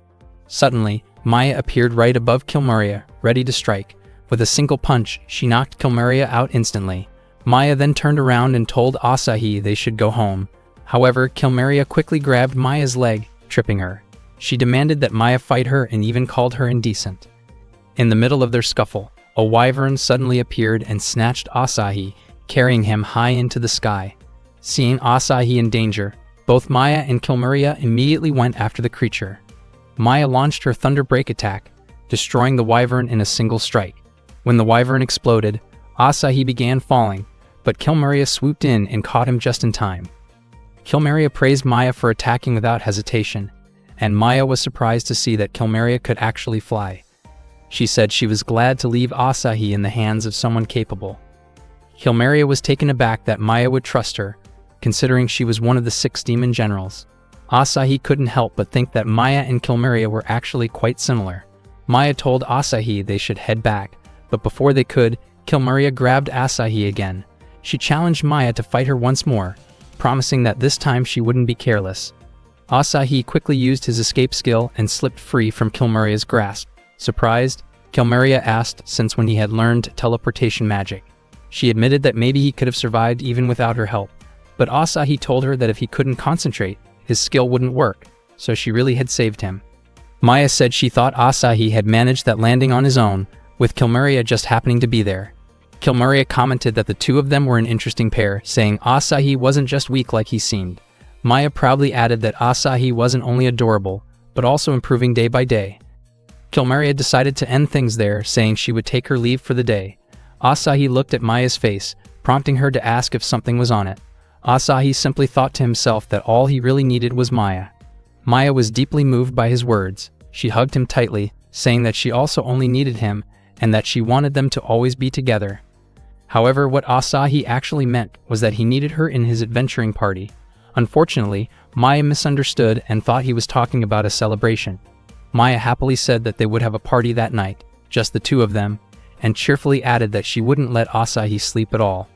Suddenly, Maya appeared right above Kilmeria, ready to strike. With a single punch, she knocked Kilmeria out instantly. Maya then turned around and told Asahi they should go home. However, Kilmeria quickly grabbed Maya's leg, tripping her. She demanded that Maya fight her and even called her indecent. In the middle of their scuffle, a wyvern suddenly appeared and snatched Asahi, carrying him high into the sky. Seeing Asahi in danger, both Maya and Kilmeria immediately went after the creature. Maya launched her Thunder Break attack, destroying the wyvern in a single strike. When the wyvern exploded, Asahi began falling, but Kilmeria swooped in and caught him just in time. Kilmeria praised Maya for attacking without hesitation, and Maya was surprised to see that Kilmeria could actually fly. She said she was glad to leave Asahi in the hands of someone capable. Kilmeria was taken aback that Maya would trust her, considering she was one of the 6 demon generals. Asahi couldn't help but think that Maya and Kilmeria were actually quite similar. Maya told Asahi they should head back, but before they could, Kilmeria grabbed Asahi again. She challenged Maya to fight her once more, promising that this time she wouldn't be careless. Asahi quickly used his escape skill and slipped free from Kilmeria's grasp. Surprised, Kilmeria asked since when he had learned teleportation magic. She admitted that maybe he could have survived even without her help, but Asahi told her that if he couldn't concentrate, his skill wouldn't work, so she really had saved him. Maya said she thought Asahi had managed that landing on his own, with Kilmeria just happening to be there. Kilmeria commented that the two of them were an interesting pair, saying Asahi wasn't just weak like he seemed. Maya proudly added that Asahi wasn't only adorable, but also improving day by day. Kilmeria decided to end things there, saying she would take her leave for the day. Asahi looked at Maya's face, prompting her to ask if something was on it. Asahi simply thought to himself that all he really needed was Maya. Maya was deeply moved by his words. She hugged him tightly, saying that she also only needed him, and that she wanted them to always be together. However, what Asahi actually meant was that he needed her in his adventuring party. Unfortunately, Maya misunderstood and thought he was talking about a celebration. Maya happily said that they would have a party that night, just the two of them, and cheerfully added that she wouldn't let Asahi sleep at all.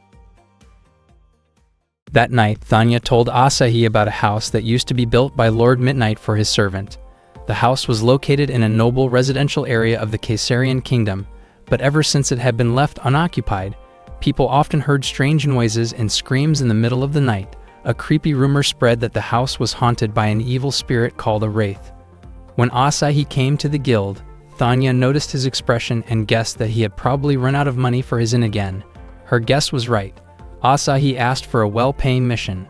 That night, Thanya told Asahi about a house that used to be built by Lord Midnight for his servant. The house was located in a noble residential area of the Caesarian kingdom, but ever since it had been left unoccupied, people often heard strange noises and screams in the middle of the night. A creepy rumor spread that the house was haunted by an evil spirit called a wraith. When Asahi came to the guild, Thanya noticed his expression and guessed that he had probably run out of money for his inn again. Her guess was right. Asahi asked for a well-paying mission.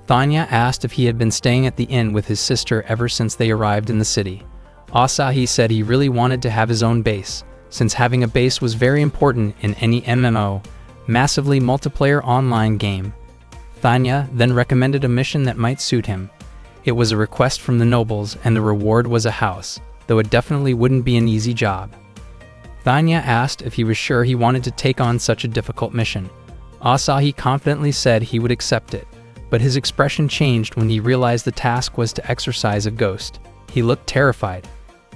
Thanya asked if he had been staying at the inn with his sister ever since they arrived in the city. Asahi said he really wanted to have his own base, since having a base was very important in any MMO, massively multiplayer online game. Thanya then recommended a mission that might suit him. It was a request from the nobles, and the reward was a house, though it definitely wouldn't be an easy job. Thanya asked if he was sure he wanted to take on such a difficult mission. Asahi confidently said he would accept it, but his expression changed when he realized the task was to exorcise a ghost. He looked terrified.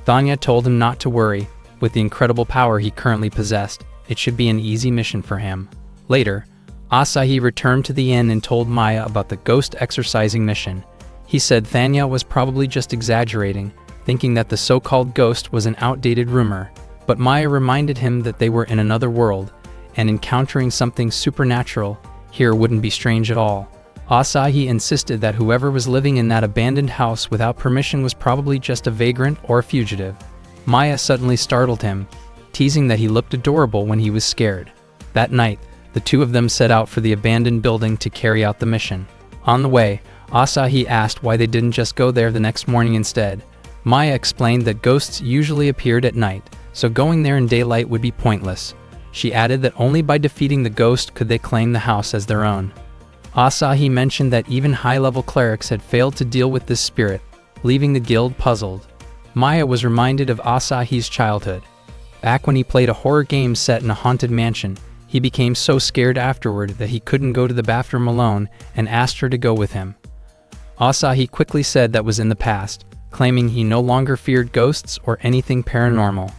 Thanya told him not to worry. With the incredible power he currently possessed, it should be an easy mission for him. Later, Asahi returned to the inn and told Maya about the ghost exorcising mission. He said Thanya was probably just exaggerating, thinking that the so-called ghost was an outdated rumor, but Maya reminded him that they were in another world, and encountering something supernatural here wouldn't be strange at all. Asahi insisted that whoever was living in that abandoned house without permission was probably just a vagrant or a fugitive. Maya suddenly startled him, teasing that he looked adorable when he was scared. That night, the two of them set out for the abandoned building to carry out the mission. On the way, Asahi asked why they didn't just go there the next morning instead. Maya explained that ghosts usually appeared at night, so going there in daylight would be pointless. She added that only by defeating the ghost could they claim the house as their own. Asahi mentioned that even high-level clerics had failed to deal with this spirit, leaving the guild puzzled. Maya was reminded of Asahi's childhood. Back when he played a horror game set in a haunted mansion, he became so scared afterward that he couldn't go to the bathroom alone and asked her to go with him. Asahi quickly said that was in the past, claiming he no longer feared ghosts or anything paranormal.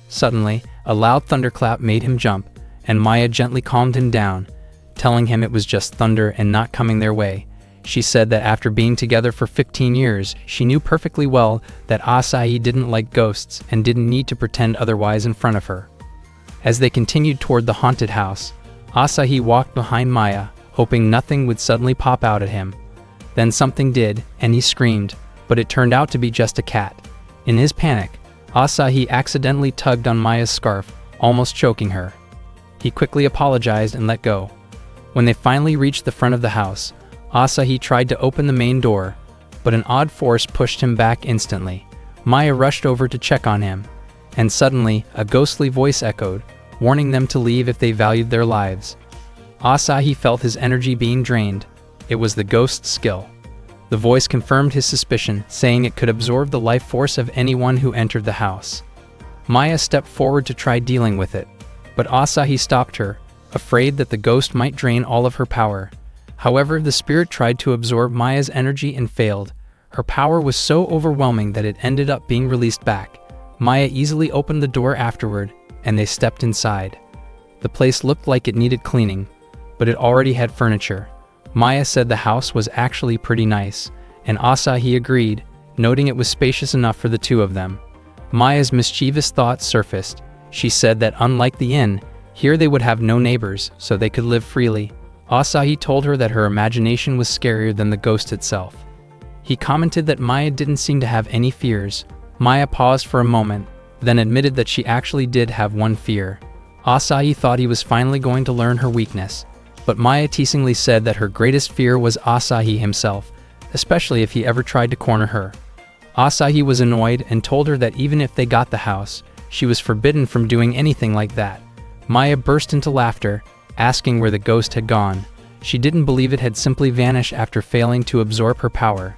Suddenly, a loud thunderclap made him jump, and Maya gently calmed him down, telling him it was just thunder and not coming their way. She said that after being together for 15 years, she knew perfectly well that Asahi didn't like ghosts and didn't need to pretend otherwise in front of her. As they continued toward the haunted house, Asahi walked behind Maya, hoping nothing would suddenly pop out at him. Then something did, and he screamed, but it turned out to be just a cat. In his panic, Asahi accidentally tugged on Maya's scarf, almost choking her. He quickly apologized and let go. When they finally reached the front of the house, Asahi tried to open the main door, but an odd force pushed him back instantly. Maya rushed over to check on him, and suddenly a ghostly voice echoed, warning them to leave if they valued their lives. Asahi felt his energy being drained. It was the ghost's skill. The voice confirmed his suspicion, saying it could absorb the life force of anyone who entered the house. Maya stepped forward to try dealing with it, but Asahi stopped her, afraid that the ghost might drain all of her power. However, the spirit tried to absorb Maya's energy and failed. Her power was so overwhelming that it ended up being released back. Maya easily opened the door afterward, and they stepped inside. The place looked like it needed cleaning, but it already had furniture. Maya said the house was actually pretty nice, and Asahi agreed, noting it was spacious enough for the two of them. Maya's mischievous thoughts surfaced. She said that unlike the inn, here they would have no neighbors, so they could live freely. Asahi told her that her imagination was scarier than the ghost itself. He commented that Maya didn't seem to have any fears. Maya paused for a moment, then admitted that she actually did have one fear. Asahi thought he was finally going to learn her weakness, but Maya teasingly said that her greatest fear was Asahi himself, especially if he ever tried to corner her. Asahi was annoyed and told her that even if they got the house, she was forbidden from doing anything like that. Maya burst into laughter, asking where the ghost had gone. She didn't believe it had simply vanished after failing to absorb her power.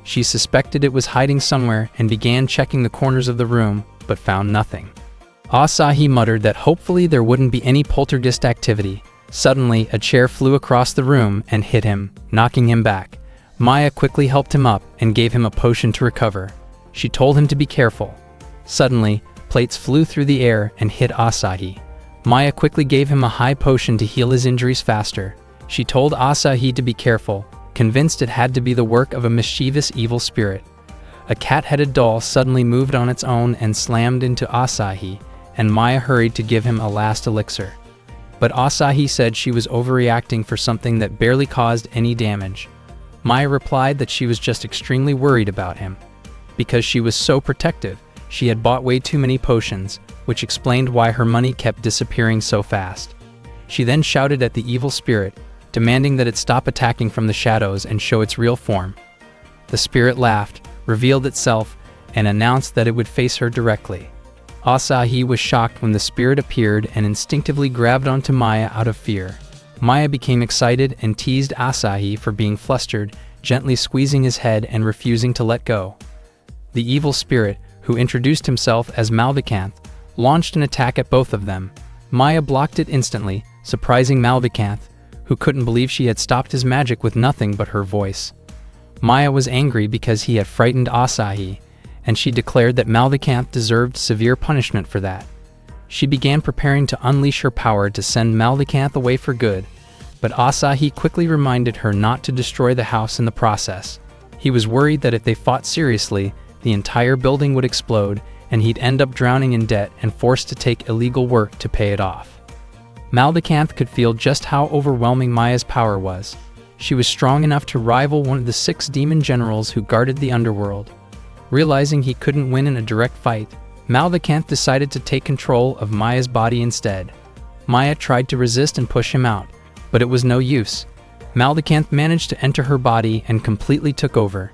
She suspected it was hiding somewhere and began checking the corners of the room, but found nothing. Asahi muttered that hopefully there wouldn't be any poltergeist activity. Suddenly, a chair flew across the room and hit him, knocking him back. Maya quickly helped him up and gave him a potion to recover. She told him to be careful. Suddenly, plates flew through the air and hit Asahi. Maya quickly gave him a high potion to heal his injuries faster. She told Asahi to be careful, convinced it had to be the work of a mischievous evil spirit. A cat-headed doll suddenly moved on its own and slammed into Asahi, and Maya hurried to give him a last elixir. But Asahi said she was overreacting for something that barely caused any damage. Maya replied that she was just extremely worried about him. Because she was so protective, she had bought way too many potions, which explained why her money kept disappearing so fast. She then shouted at the evil spirit, demanding that it stop attacking from the shadows and show its real form. The spirit laughed, revealed itself, and announced that it would face her directly. Asahi was shocked when the spirit appeared and instinctively grabbed onto Maya out of fear. Maya became excited and teased Asahi for being flustered, gently squeezing his head and refusing to let go. The evil spirit, who introduced himself as Malvicanth, launched an attack at both of them. Maya blocked it instantly, surprising Malvicanth, who couldn't believe she had stopped his magic with nothing but her voice. Maya was angry because he had frightened Asahi, and she declared that Malvicanth deserved severe punishment for that. She began preparing to unleash her power to send Malvicanth away for good, but Asahi quickly reminded her not to destroy the house in the process. He was worried that if they fought seriously, the entire building would explode, and he'd end up drowning in debt and forced to take illegal work to pay it off. Malvicanth could feel just how overwhelming Maya's power was. She was strong enough to rival one of the 6 demon generals who guarded the underworld. Realizing he couldn't win in a direct fight, Malvicanth decided to take control of Maya's body instead. Maya tried to resist and push him out, but it was no use. Malvicanth managed to enter her body and completely took over.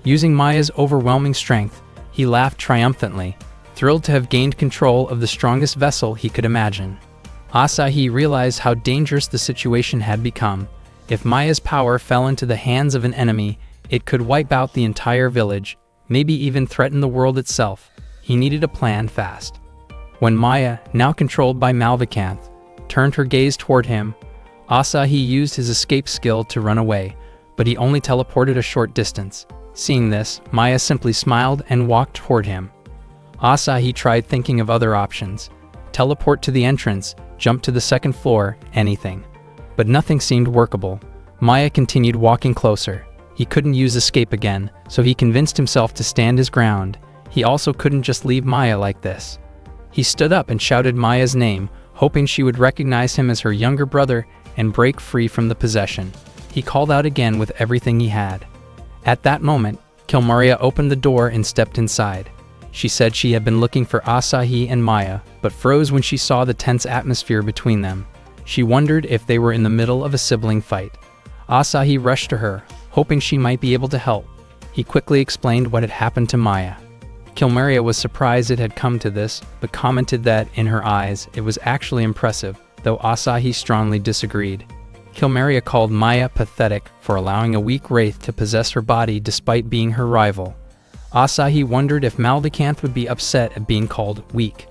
Using Maya's overwhelming strength, he laughed triumphantly, thrilled to have gained control of the strongest vessel he could imagine. Asahi realized how dangerous the situation had become. If Maya's power fell into the hands of an enemy, it could wipe out the entire village, maybe even threaten the world itself. He needed a plan fast. When Maya, now controlled by Malvicanth, turned her gaze toward him, Asahi used his escape skill to run away, but he only teleported a short distance. Seeing this, Maya simply smiled and walked toward him. Asahi tried thinking of other options. Teleport to the entrance, jump to the second floor, anything. But nothing seemed workable. Maya continued walking closer. He couldn't use escape again, so he convinced himself to stand his ground. He also couldn't just leave Maya like this. He stood up and shouted Maya's name, hoping she would recognize him as her younger brother and break free from the possession. He called out again with everything he had. At that moment, Kilmaria opened the door and stepped inside. She said she had been looking for Asahi and Maya, but froze when she saw the tense atmosphere between them. She wondered if they were in the middle of a sibling fight. Asahi rushed to her, hoping she might be able to help. He quickly explained what had happened to Maya. Kilmaria was surprised it had come to this, but commented that, in her eyes, it was actually impressive, though Asahi strongly disagreed. Kilmaria called Maya pathetic for allowing a weak wraith to possess her body despite being her rival. Asahi wondered if Malvicanth would be upset at being called weak.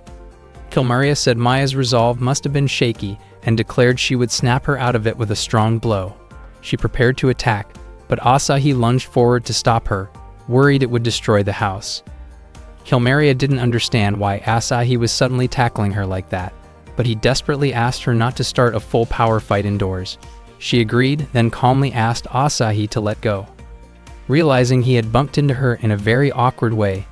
Kilmaria said Maya's resolve must have been shaky and declared she would snap her out of it with a strong blow. She prepared to attack, but Asahi lunged forward to stop her, worried it would destroy the house. Kilmaria didn't understand why Asahi was suddenly tackling her like that, but he desperately asked her not to start a full power fight indoors. She agreed, then calmly asked Asahi to let go. Realizing he had bumped into her in a very awkward way,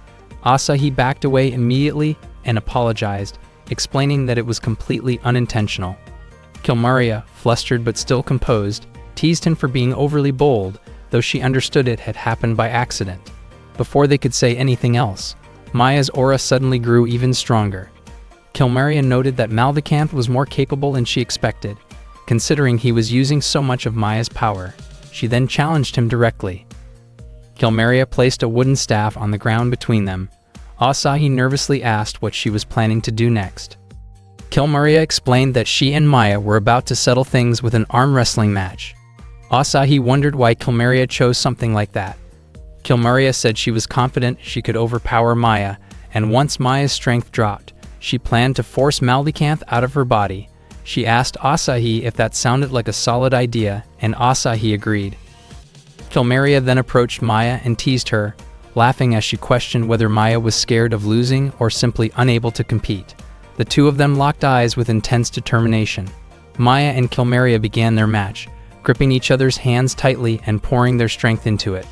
Asahi backed away immediately and apologized, explaining that it was completely unintentional. Kilmaria, flustered but still composed, teased him for being overly bold, though she understood it had happened by accident. Before they could say anything else, Maya's aura suddenly grew even stronger. Kilmaria noted that Malvicanth was more capable than she expected, considering he was using so much of Maya's power. She then challenged him directly. Kilmaria placed a wooden staff on the ground between them. Asahi nervously asked what she was planning to do next. Kilmaria explained that she and Maya were about to settle things with an arm wrestling match. Asahi wondered why Kilmaria chose something like that. Kilmaria said she was confident she could overpower Maya, and once Maya's strength dropped, She planned to force Malvikanth out of her body. She asked Asahi if that sounded like a solid idea, and Asahi agreed. Kilmeria then approached Maya and teased her, laughing as she questioned whether Maya was scared of losing or simply unable to compete. The two of them locked eyes with intense determination. Maya and Kilmeria began their match, gripping each other's hands tightly and pouring their strength into it.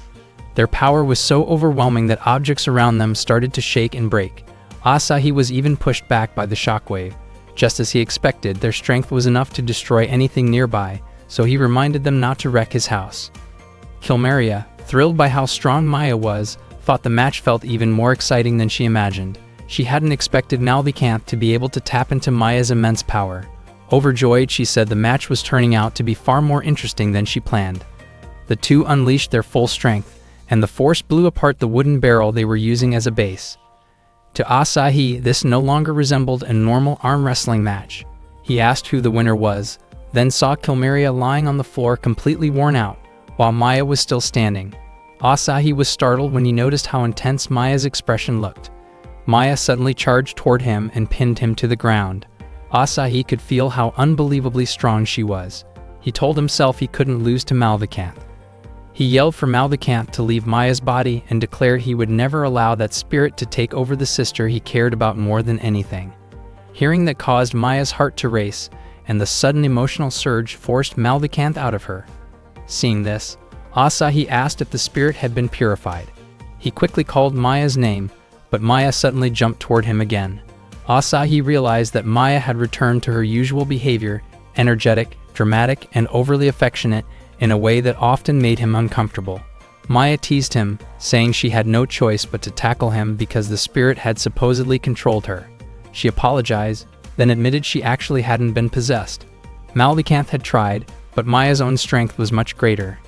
Their power was so overwhelming that objects around them started to shake and break. Asahi was even pushed back by the shockwave. Just as he expected, their strength was enough to destroy anything nearby, so he reminded them not to wreck his house. Kilmeria, thrilled by how strong Maya was, thought the match felt even more exciting than she imagined. She hadn't expected Malvikanth to be able to tap into Maya's immense power. Overjoyed, she said the match was turning out to be far more interesting than she planned. The two unleashed their full strength, and the force blew apart the wooden barrel they were using as a base. To Asahi, this no longer resembled a normal arm wrestling match. He asked who the winner was, then saw Kilmeria lying on the floor completely worn out, while Maya was still standing. Asahi was startled when he noticed how intense Maya's expression looked. Maya suddenly charged toward him and pinned him to the ground. Asahi could feel how unbelievably strong she was. He told himself he couldn't lose to Malvikanth. He yelled for Malvikanth to leave Maya's body and declared he would never allow that spirit to take over the sister he cared about more than anything. Hearing that caused Maya's heart to race, and the sudden emotional surge forced Malvikanth out of her. Seeing this, Asahi asked if the spirit had been purified. He quickly called Maya's name, but Maya suddenly jumped toward him again. Asahi realized that Maya had returned to her usual behavior, energetic, dramatic, and overly affectionate, in a way that often made him uncomfortable. Maya teased him, saying she had no choice but to tackle him because the spirit had supposedly controlled her. She apologized, then admitted she actually hadn't been possessed. Malvikanth had tried, but Maya's own strength was much greater.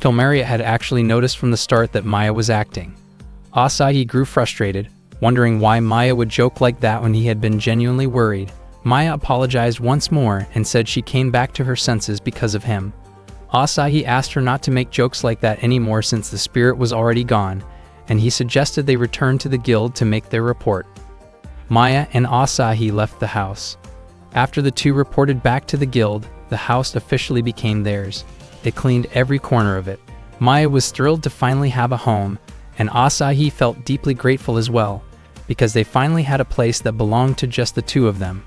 Kilmeria had actually noticed from the start that Maya was acting. Asahi grew frustrated, wondering why Maya would joke like that when he had been genuinely worried. Maya apologized once more and said she came back to her senses because of him. Asahi asked her not to make jokes like that anymore since the spirit was already gone, and he suggested they return to the guild to make their report. Maya and Asahi left the house. After the two reported back to the guild, the house officially became theirs. They cleaned every corner of it. Maya was thrilled to finally have a home, and Asahi felt deeply grateful as well, because they finally had a place that belonged to just the two of them.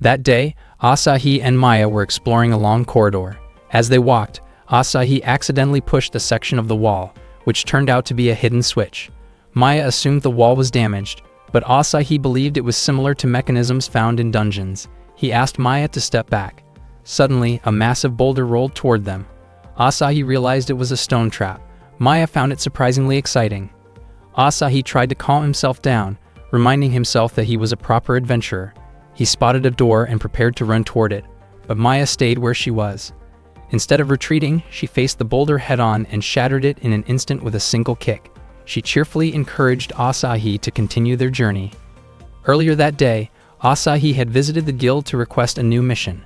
That day, Asahi and Maya were exploring a long corridor. As they walked, Asahi accidentally pushed a section of the wall, which turned out to be a hidden switch. Maya assumed the wall was damaged, but Asahi believed it was similar to mechanisms found in dungeons. He asked Maya to step back. Suddenly, a massive boulder rolled toward them. Asahi realized it was a stone trap. Maya found it surprisingly exciting. Asahi tried to calm himself down, reminding himself that he was a proper adventurer. He spotted a door and prepared to run toward it, but Maya stayed where she was. Instead of retreating, she faced the boulder head-on and shattered it in an instant with a single kick. She cheerfully encouraged Asahi to continue their journey. Earlier that day, Asahi had visited the guild to request a new mission.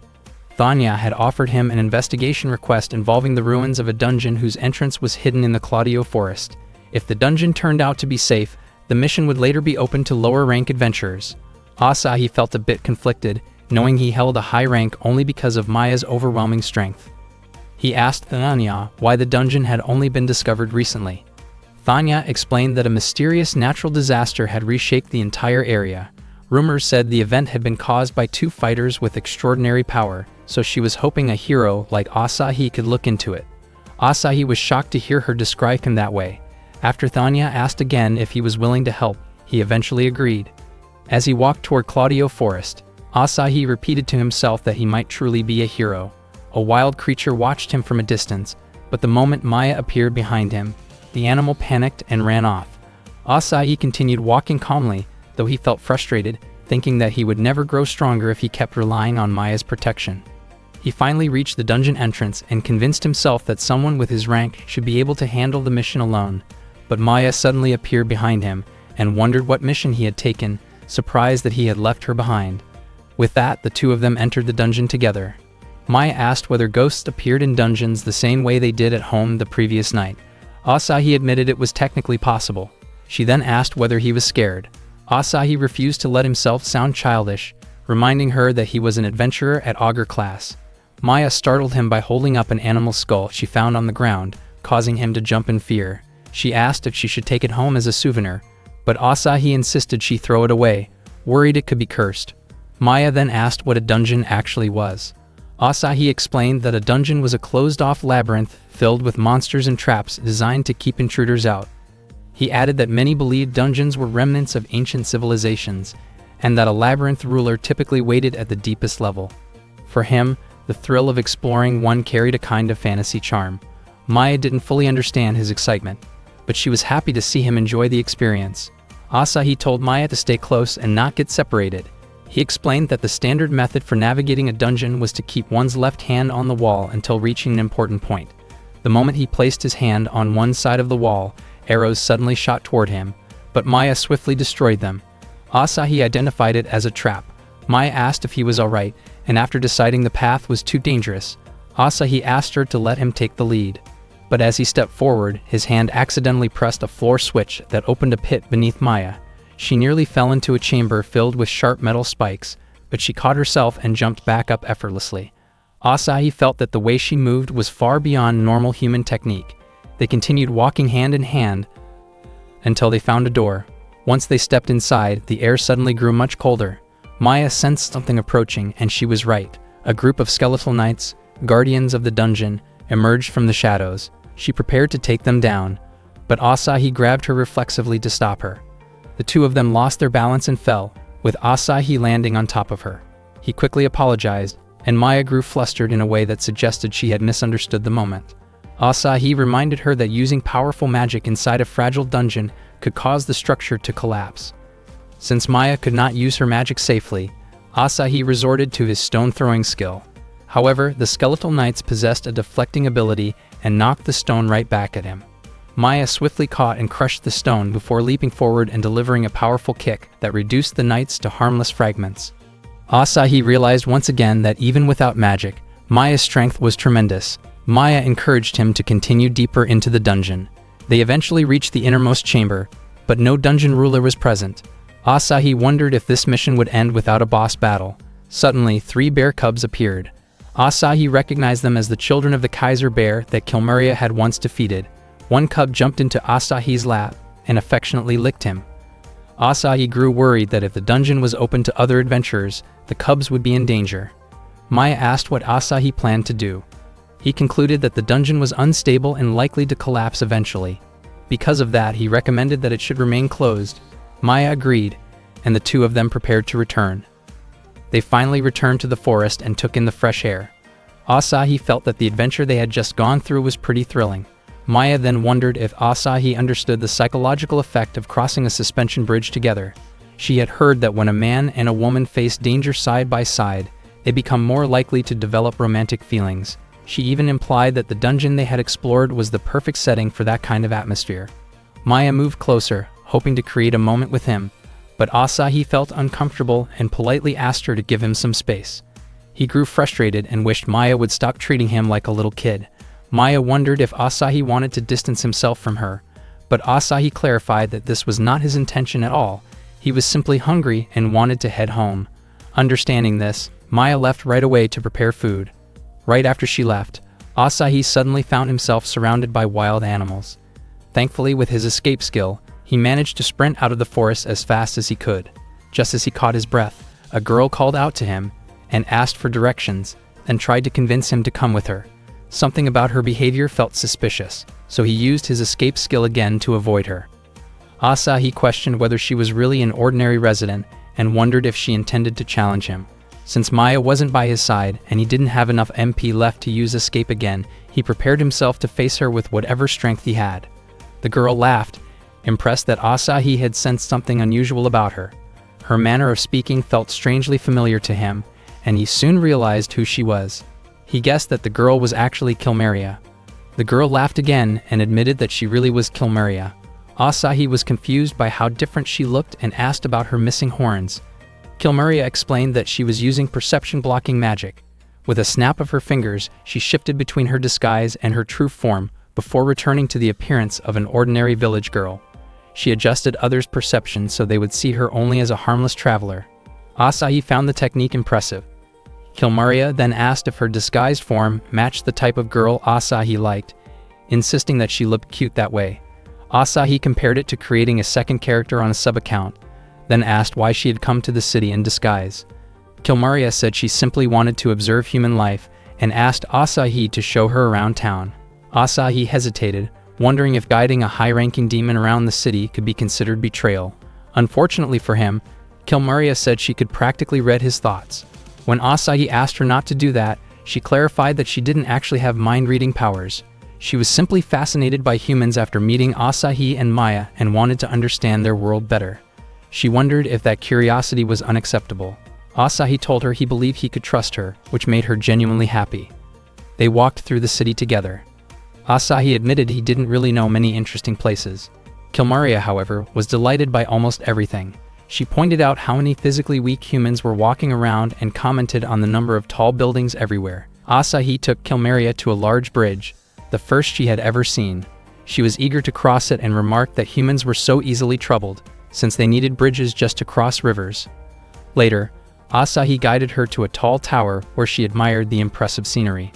Thanya had offered him an investigation request involving the ruins of a dungeon whose entrance was hidden in the Claudio Forest. If the dungeon turned out to be safe, the mission would later be open to lower-rank adventurers. Asahi felt a bit conflicted, knowing he held a high rank only because of Maya's overwhelming strength. He asked Thanya why the dungeon had only been discovered recently. Thanya explained that a mysterious natural disaster had reshaped the entire area. Rumors said the event had been caused by two fighters with extraordinary power, so she was hoping a hero like Asahi could look into it. Asahi was shocked to hear her describe him that way. After Thanya asked again if he was willing to help, he eventually agreed. As he walked toward Claudio Forest, Asahi repeated to himself that he might truly be a hero. A wild creature watched him from a distance, but the moment Maya appeared behind him, the animal panicked and ran off. Asahi continued walking calmly, though he felt frustrated, thinking that he would never grow stronger if he kept relying on Maya's protection. He finally reached the dungeon entrance and convinced himself that someone with his rank should be able to handle the mission alone. But Maya suddenly appeared behind him and wondered what mission he had taken, surprised that he had left her behind. With that, the two of them entered the dungeon together. Maya asked whether ghosts appeared in dungeons the same way they did at home the previous night. Asahi admitted it was technically possible. She then asked whether he was scared. Asahi refused to let himself sound childish, reminding her that he was an adventurer at augur class. Maya startled him by holding up an animal skull she found on the ground, causing him to jump in fear. She asked if she should take it home as a souvenir, but Asahi insisted she throw it away, worried it could be cursed. Maya then asked what a dungeon actually was. Asahi explained that a dungeon was a closed-off labyrinth filled with monsters and traps designed to keep intruders out. He added that many believed dungeons were remnants of ancient civilizations, and that a labyrinth ruler typically waited at the deepest level. For him, the thrill of exploring one carried a kind of fantasy charm. Maya didn't fully understand his excitement, but she was happy to see him enjoy the experience. Asahi told Maya to stay close and not get separated. He explained that the standard method for navigating a dungeon was to keep one's left hand on the wall until reaching an important point. The moment he placed his hand on one side of the wall, arrows suddenly shot toward him, but Maya swiftly destroyed them. Asahi identified it as a trap. Maya asked if he was alright, and after deciding the path was too dangerous, Asahi asked her to let him take the lead. But as he stepped forward, his hand accidentally pressed a floor switch that opened a pit beneath Maya. She nearly fell into a chamber filled with sharp metal spikes, but she caught herself and jumped back up effortlessly. Asahi felt that the way she moved was far beyond normal human technique. They continued walking hand in hand until they found a door. Once they stepped inside, the air suddenly grew much colder. Maya sensed something approaching, and she was right. A group of skeletal knights, guardians of the dungeon, emerged from the shadows. She prepared to take them down, but Asahi grabbed her reflexively to stop her. The two of them lost their balance and fell, with Asahi landing on top of her. He quickly apologized, and Maya grew flustered in a way that suggested she had misunderstood the moment. Asahi reminded her that using powerful magic inside a fragile dungeon could cause the structure to collapse. Since Maya could not use her magic safely, Asahi resorted to his stone-throwing skill. However, the skeletal knights possessed a deflecting ability and knocked the stone right back at him. Maya swiftly caught and crushed the stone before leaping forward and delivering a powerful kick that reduced the knights to harmless fragments. Asahi realized once again that even without magic, Maya's strength was tremendous. Maya encouraged him to continue deeper into the dungeon. They eventually reached the innermost chamber, but no dungeon ruler was present. Asahi wondered if this mission would end without a boss battle. Suddenly, 3 bear cubs appeared. Asahi recognized them as the children of the Kaiser bear that Kilmeria had once defeated. One cub jumped into Asahi's lap and affectionately licked him. Asahi grew worried that if the dungeon was open to other adventurers, the cubs would be in danger. Maya asked what Asahi planned to do. He concluded that the dungeon was unstable and likely to collapse eventually. Because of that, he recommended that it should remain closed. Maya agreed, and the two of them prepared to return. They finally returned to the forest and took in the fresh air. Asahi felt that the adventure they had just gone through was pretty thrilling. Maya then wondered if Asahi understood the psychological effect of crossing a suspension bridge together. She had heard that when a man and a woman face danger side by side, they become more likely to develop romantic feelings. She even implied that the dungeon they had explored was the perfect setting for that kind of atmosphere. Maya moved closer, hoping to create a moment with him, but Asahi felt uncomfortable and politely asked her to give him some space. He grew frustrated and wished Maya would stop treating him like a little kid. Maya wondered if Asahi wanted to distance himself from her, but Asahi clarified that this was not his intention at all. He was simply hungry and wanted to head home. Understanding this, Maya left right away to prepare food. Right after she left, Asahi suddenly found himself surrounded by wild animals. Thankfully, with his escape skill, he managed to sprint out of the forest as fast as he could. Just as he caught his breath, a girl called out to him and asked for directions, and tried to convince him to come with her. Something about her behavior felt suspicious, so he used his escape skill again to avoid her. Asahi questioned whether she was really an ordinary resident and wondered if she intended to challenge him. Since Maya wasn't by his side and he didn't have enough MP left to use escape again, he prepared himself to face her with whatever strength he had. The girl laughed, impressed that Asahi had sensed something unusual about her. Her manner of speaking felt strangely familiar to him, and he soon realized who she was. He guessed that the girl was actually Kilmeria. The girl laughed again and admitted that she really was Kilmeria. Asahi was confused by how different she looked and asked about her missing horns. Kilmeria explained that she was using perception-blocking magic. With a snap of her fingers, she shifted between her disguise and her true form before returning to the appearance of an ordinary village girl. She adjusted others' perception so they would see her only as a harmless traveler. Asahi found the technique impressive. Kilmaria then asked if her disguised form matched the type of girl Asahi liked, insisting that she looked cute that way. Asahi compared it to creating a second character on a sub-account, then asked why she had come to the city in disguise. Kilmaria said she simply wanted to observe human life and asked Asahi to show her around town. Asahi hesitated, wondering if guiding a high-ranking demon around the city could be considered betrayal. Unfortunately for him, Kilmaria said she could practically read his thoughts. When Asahi asked her not to do that, she clarified that she didn't actually have mind-reading powers. She was simply fascinated by humans after meeting Asahi and Maya and wanted to understand their world better. She wondered if that curiosity was unacceptable. Asahi told her he believed he could trust her, which made her genuinely happy. They walked through the city together. Asahi admitted he didn't really know many interesting places. Kilmaria, however, was delighted by almost everything. She pointed out how many physically weak humans were walking around and commented on the number of tall buildings everywhere. Asahi took Kilmaria to a large bridge, the first she had ever seen. She was eager to cross it and remarked that humans were so easily troubled, since they needed bridges just to cross rivers. Later, Asahi guided her to a tall tower where she admired the impressive scenery.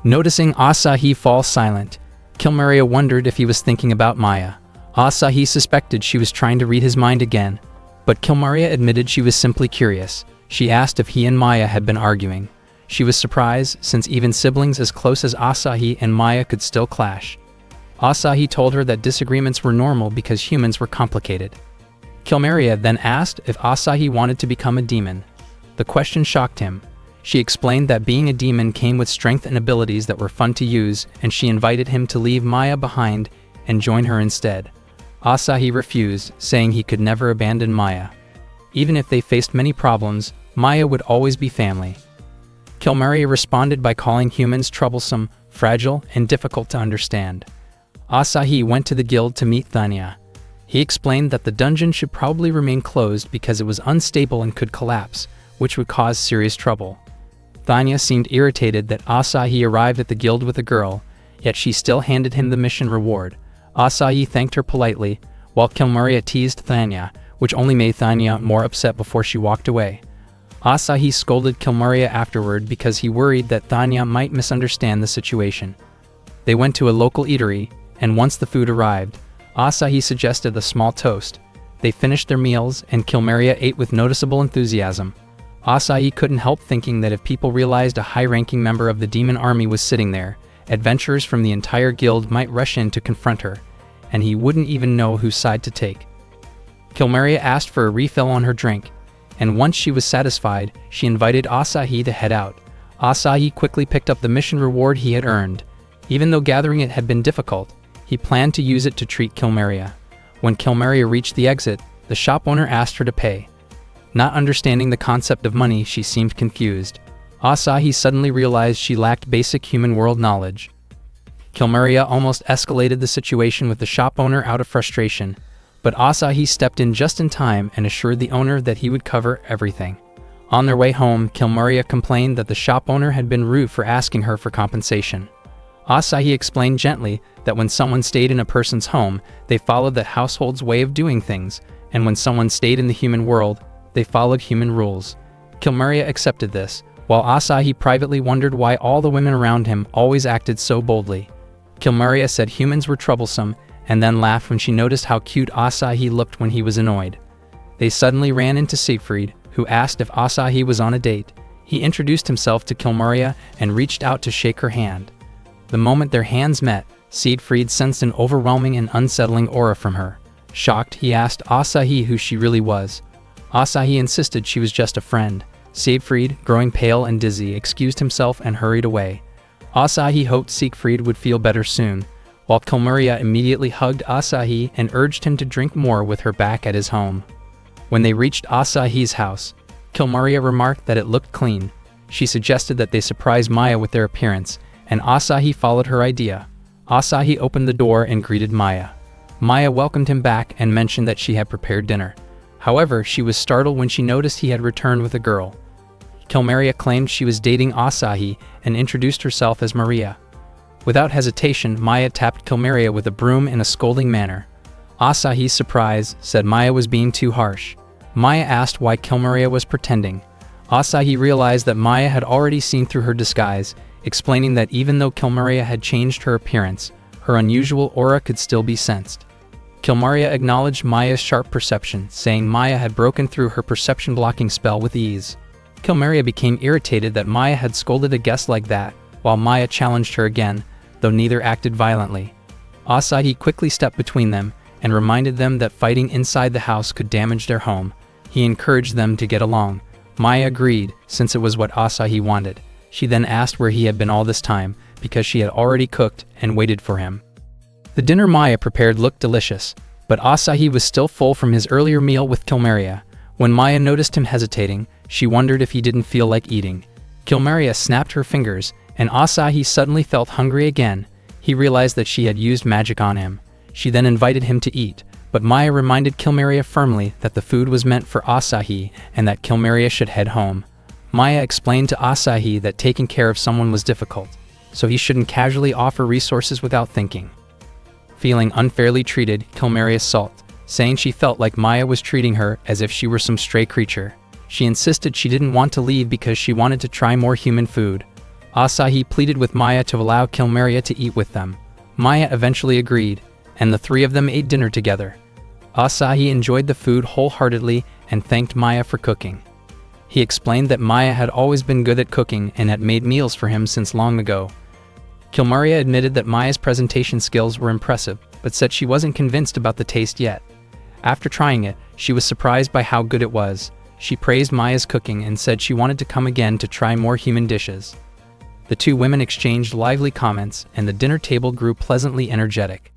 Noticing Asahi fall silent, Kilmaria wondered if he was thinking about Maya. Asahi suspected she was trying to read his mind again, but Kilmaria admitted she was simply curious. She asked if he and Maya had been arguing. She was surprised, since even siblings as close as Asahi and Maya could still clash. Asahi told her that disagreements were normal because humans were complicated. Kilmaria then asked if Asahi wanted to become a demon. The question shocked him. She explained that being a demon came with strength and abilities that were fun to use, and she invited him to leave Maya behind and join her instead. Asahi refused, saying he could never abandon Maya. Even if they faced many problems, Maya would always be family. Kilmaria responded by calling humans troublesome, fragile, and difficult to understand. Asahi went to the guild to meet Thanya. He explained that the dungeon should probably remain closed because it was unstable and could collapse, which would cause serious trouble. Thanya seemed irritated that Asahi arrived at the guild with a girl, yet she still handed him the mission reward. Asahi thanked her politely, while Kilmaria teased Thanya, which only made Thanya more upset before she walked away. Asahi scolded Kilmaria afterward because he worried that Thanya might misunderstand the situation. They went to a local eatery, and once the food arrived, Asahi suggested a small toast. They finished their meals, and Kilmaria ate with noticeable enthusiasm. Asahi couldn't help thinking that if people realized a high-ranking member of the demon army was sitting there, adventurers from the entire guild might rush in to confront her, and he wouldn't even know whose side to take. Kilmaria asked for a refill on her drink, and once she was satisfied, she invited Asahi to head out. Asahi quickly picked up the mission reward he had earned. Even though gathering it had been difficult, he planned to use it to treat Kilmaria. When Kilmaria reached the exit, the shop owner asked her to pay. Not understanding the concept of money, she seemed confused. Asahi suddenly realized she lacked basic human world knowledge. Kilmaria almost escalated the situation with the shop owner out of frustration, but Asahi stepped in just in time and assured the owner that he would cover everything. On their way home, Kilmaria complained that the shop owner had been rude for asking her for compensation. Asahi explained gently that when someone stayed in a person's home, they followed the household's way of doing things, and when someone stayed in the human world, they followed human rules. Kilmaria accepted this, while Asahi privately wondered why all the women around him always acted so boldly. Kilmaria said humans were troublesome, and then laughed when she noticed how cute Asahi looked when he was annoyed. They suddenly ran into Siegfried, who asked if Asahi was on a date. He introduced himself to Kilmaria and reached out to shake her hand. The moment their hands met, Siegfried sensed an overwhelming and unsettling aura from her. Shocked, he asked Asahi who she really was. Asahi insisted she was just a friend. Siegfried, growing pale and dizzy, excused himself and hurried away. Asahi hoped Siegfried would feel better soon, while Kilmaria immediately hugged Asahi and urged him to drink more with her back at his home. When they reached Asahi's house, Kilmaria remarked that it looked clean. She suggested that they surprise Maya with their appearance, and Asahi followed her idea. Asahi opened the door and greeted Maya. Maya welcomed him back and mentioned that she had prepared dinner. However, she was startled when she noticed he had returned with a girl. Kilmaria claimed she was dating Asahi and introduced herself as Maria. Without hesitation, Maya tapped Kilmaria with a broom in a scolding manner. Asahi, surprised, said Maya was being too harsh. Maya asked why Kilmaria was pretending. Asahi realized that Maya had already seen through her disguise, explaining that even though Kilmaria had changed her appearance, her unusual aura could still be sensed. Kilmaria acknowledged Maya's sharp perception, saying Maya had broken through her perception-blocking spell with ease. Kilmaria became irritated that Maya had scolded a guest like that, while Maya challenged her again, though neither acted violently. Asahi quickly stepped between them and reminded them that fighting inside the house could damage their home. He encouraged them to get along. Maya agreed, since it was what Asahi wanted. She then asked where he had been all this time, because she had already cooked and waited for him. The dinner Maya prepared looked delicious, but Asahi was still full from his earlier meal with Kilmaria. When Maya noticed him hesitating, she wondered if he didn't feel like eating. Kilmaria snapped her fingers, and Asahi suddenly felt hungry again. He realized that she had used magic on him. She then invited him to eat, but Maya reminded Kilmaria firmly that the food was meant for Asahi and that Kilmaria should head home. Maya explained to Asahi that taking care of someone was difficult, so he shouldn't casually offer resources without thinking. Feeling unfairly treated, Kilmaria sulked, saying she felt like Maya was treating her as if she were some stray creature. She insisted she didn't want to leave because she wanted to try more human food. Asahi pleaded with Maya to allow Kilmaria to eat with them. Maya eventually agreed, and the three of them ate dinner together. Asahi enjoyed the food wholeheartedly and thanked Maya for cooking. He explained that Maya had always been good at cooking and had made meals for him since long ago. Kilmaria admitted that Maya's presentation skills were impressive, but said she wasn't convinced about the taste yet. After trying it, she was surprised by how good it was. She praised Maya's cooking and said she wanted to come again to try more human dishes. The two women exchanged lively comments, and the dinner table grew pleasantly energetic.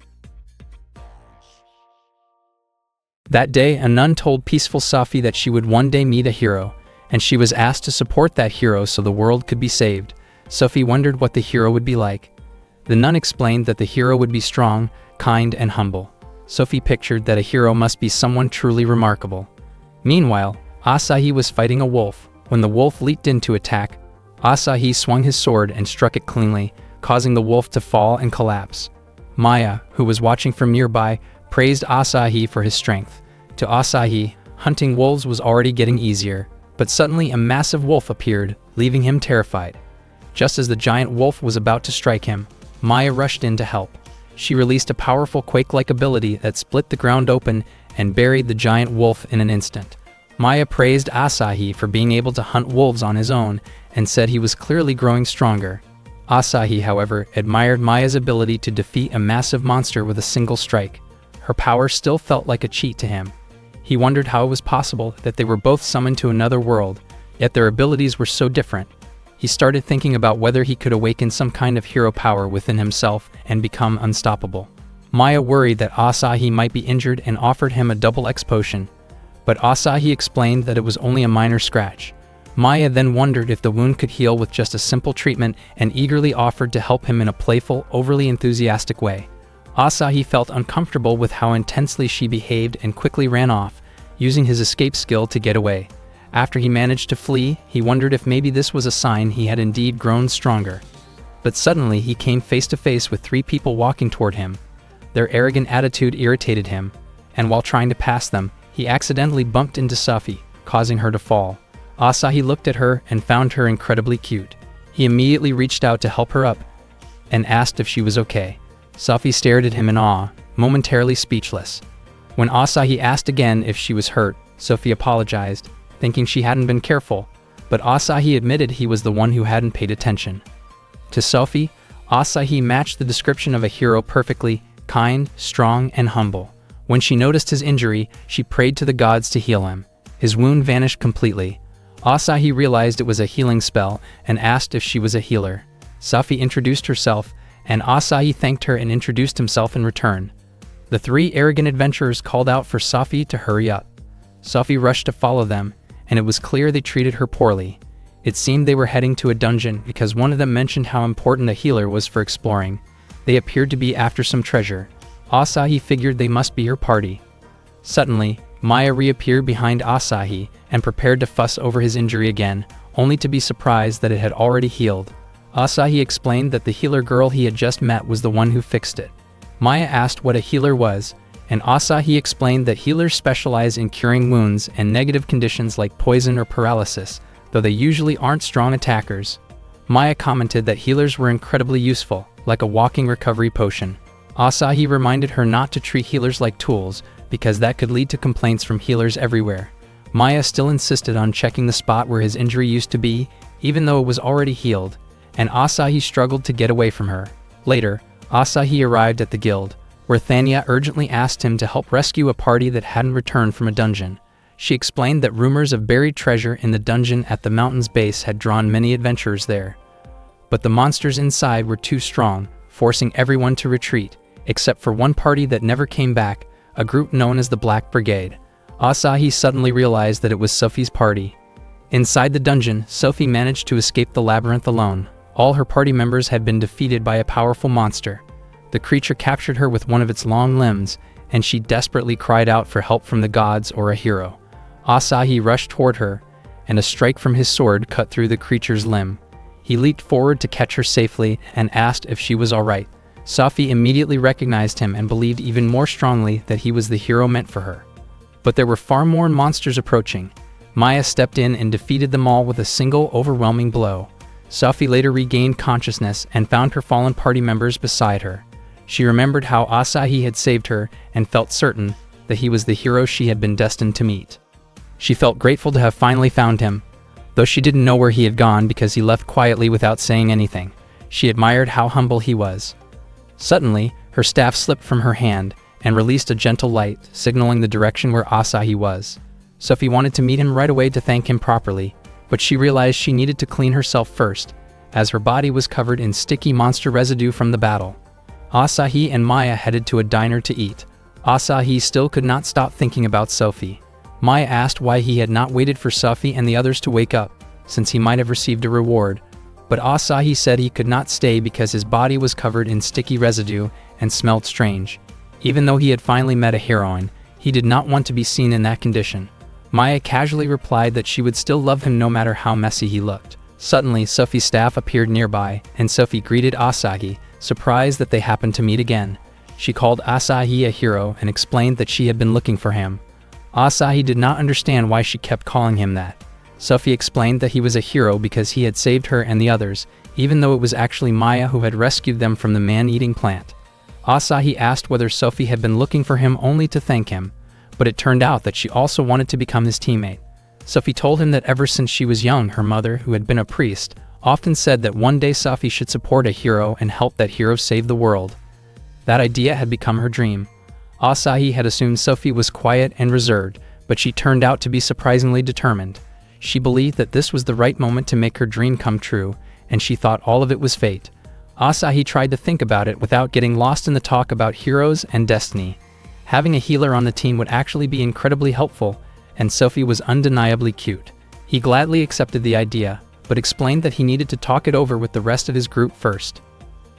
That day, a nun told peaceful Safi that she would one day meet a hero, and she was asked to support that hero so the world could be saved. Sophie wondered what the hero would be like. The nun explained that the hero would be strong, kind, and humble. Sophie pictured that a hero must be someone truly remarkable. Meanwhile, Asahi was fighting a wolf. When the wolf leaped in to attack, Asahi swung his sword and struck it cleanly, causing the wolf to fall and collapse. Maya, who was watching from nearby, praised Asahi for his strength. To Asahi, hunting wolves was already getting easier, but suddenly a massive wolf appeared, leaving him terrified. Just as the giant wolf was about to strike him, Maya rushed in to help. She released a powerful quake-like ability that split the ground open and buried the giant wolf in an instant. Maya praised Asahi for being able to hunt wolves on his own and said he was clearly growing stronger. Asahi, however, admired Maya's ability to defeat a massive monster with a single strike. Her power still felt like a cheat to him. He wondered how it was possible that they were both summoned to another world, yet their abilities were so different. He started thinking about whether he could awaken some kind of hero power within himself and become unstoppable. Maya worried that Asahi might be injured and offered him a double X potion, but Asahi explained that it was only a minor scratch. Maya then wondered if the wound could heal with just a simple treatment and eagerly offered to help him in a playful, overly enthusiastic way. Asahi felt uncomfortable with how intensely she behaved and quickly ran off, using his escape skill to get away. After he managed to flee, he wondered if maybe this was a sign he had indeed grown stronger. But suddenly he came face to face with three people walking toward him. Their arrogant attitude irritated him, and while trying to pass them, he accidentally bumped into Safi, causing her to fall. Asahi looked at her and found her incredibly cute. He immediately reached out to help her up and asked if she was okay. Safi stared at him in awe, momentarily speechless. When Asahi asked again if she was hurt, Sophie apologized, thinking she hadn't been careful, but Asahi admitted he was the one who hadn't paid attention. To Sophie, Asahi matched the description of a hero perfectly: kind, strong, and humble. When she noticed his injury, she prayed to the gods to heal him. His wound vanished completely. Asahi realized it was a healing spell and asked if she was a healer. Safi introduced herself, and Asahi thanked her and introduced himself in return. The three arrogant adventurers called out for Safi to hurry up. Safi rushed to follow them, and it was clear they treated her poorly. It seemed they were heading to a dungeon because one of them mentioned how important a healer was for exploring. They appeared to be after some treasure. Asahi figured they must be her party. Suddenly, Maya reappeared behind Asahi and prepared to fuss over his injury again, only to be surprised that it had already healed. Asahi explained that the healer girl he had just met was the one who fixed it. Maya asked what a healer was, and Asahi explained that healers specialize in curing wounds and negative conditions like poison or paralysis, though they usually aren't strong attackers. Maya commented that healers were incredibly useful, like a walking recovery potion. Asahi reminded her not to treat healers like tools, because that could lead to complaints from healers everywhere. Maya still insisted on checking the spot where his injury used to be, even though it was already healed, and Asahi struggled to get away from her. Later, Asahi arrived at the guild, where Thanya urgently asked him to help rescue a party that hadn't returned from a dungeon. She explained that rumors of buried treasure in the dungeon at the mountain's base had drawn many adventurers there. But the monsters inside were too strong, forcing everyone to retreat, except for one party that never came back, a group known as the Black Brigade. Asahi suddenly realized that it was Sophie's party. Inside the dungeon, Sophie managed to escape the labyrinth alone. All her party members had been defeated by a powerful monster. The creature captured her with one of its long limbs, and she desperately cried out for help from the gods or a hero. Asahi rushed toward her, and a strike from his sword cut through the creature's limb. He leaped forward to catch her safely and asked if she was alright. Sophie immediately recognized him and believed even more strongly that he was the hero meant for her. But there were far more monsters approaching. Maya stepped in and defeated them all with a single overwhelming blow. Sophie later regained consciousness and found her fallen party members beside her. She remembered how Asahi had saved her and felt certain that he was the hero she had been destined to meet. She felt grateful to have finally found him, though she didn't know where he had gone because he left quietly without saying anything. She admired how humble he was. Suddenly, her staff slipped from her hand and released a gentle light, signaling the direction where Asahi was. Sophie wanted to meet him right away to thank him properly, but she realized she needed to clean herself first, as her body was covered in sticky monster residue from the battle. Asahi and Maya headed to a diner to eat. Asahi still could not stop thinking about Sophie. Maya asked why he had not waited for Sophie and the others to wake up, since he might have received a reward. But Asahi said he could not stay because his body was covered in sticky residue and smelled strange. Even though he had finally met a heroine, he did not want to be seen in that condition. Maya casually replied that she would still love him no matter how messy he looked. Suddenly, Sophie's staff appeared nearby, and Sophie greeted Asahi, surprised that they happened to meet again. She called Asahi a hero and explained that she had been looking for him. Asahi did not understand why she kept calling him that. Sophie explained that he was a hero because he had saved her and the others, even though it was actually Maya who had rescued them from the man-eating plant. Asahi asked whether Sophie had been looking for him only to thank him, but it turned out that she also wanted to become his teammate. Sophie told him that ever since she was young, her mother, who had been a priest, often said that one day Sophie should support a hero and help that hero save the world. That idea had become her dream. Asahi had assumed Sophie was quiet and reserved, but she turned out to be surprisingly determined. She believed that this was the right moment to make her dream come true, and she thought all of it was fate. Asahi tried to think about it without getting lost in the talk about heroes and destiny. Having a healer on the team would actually be incredibly helpful, and Sophie was undeniably cute. He gladly accepted the idea, but explained that he needed to talk it over with the rest of his group first.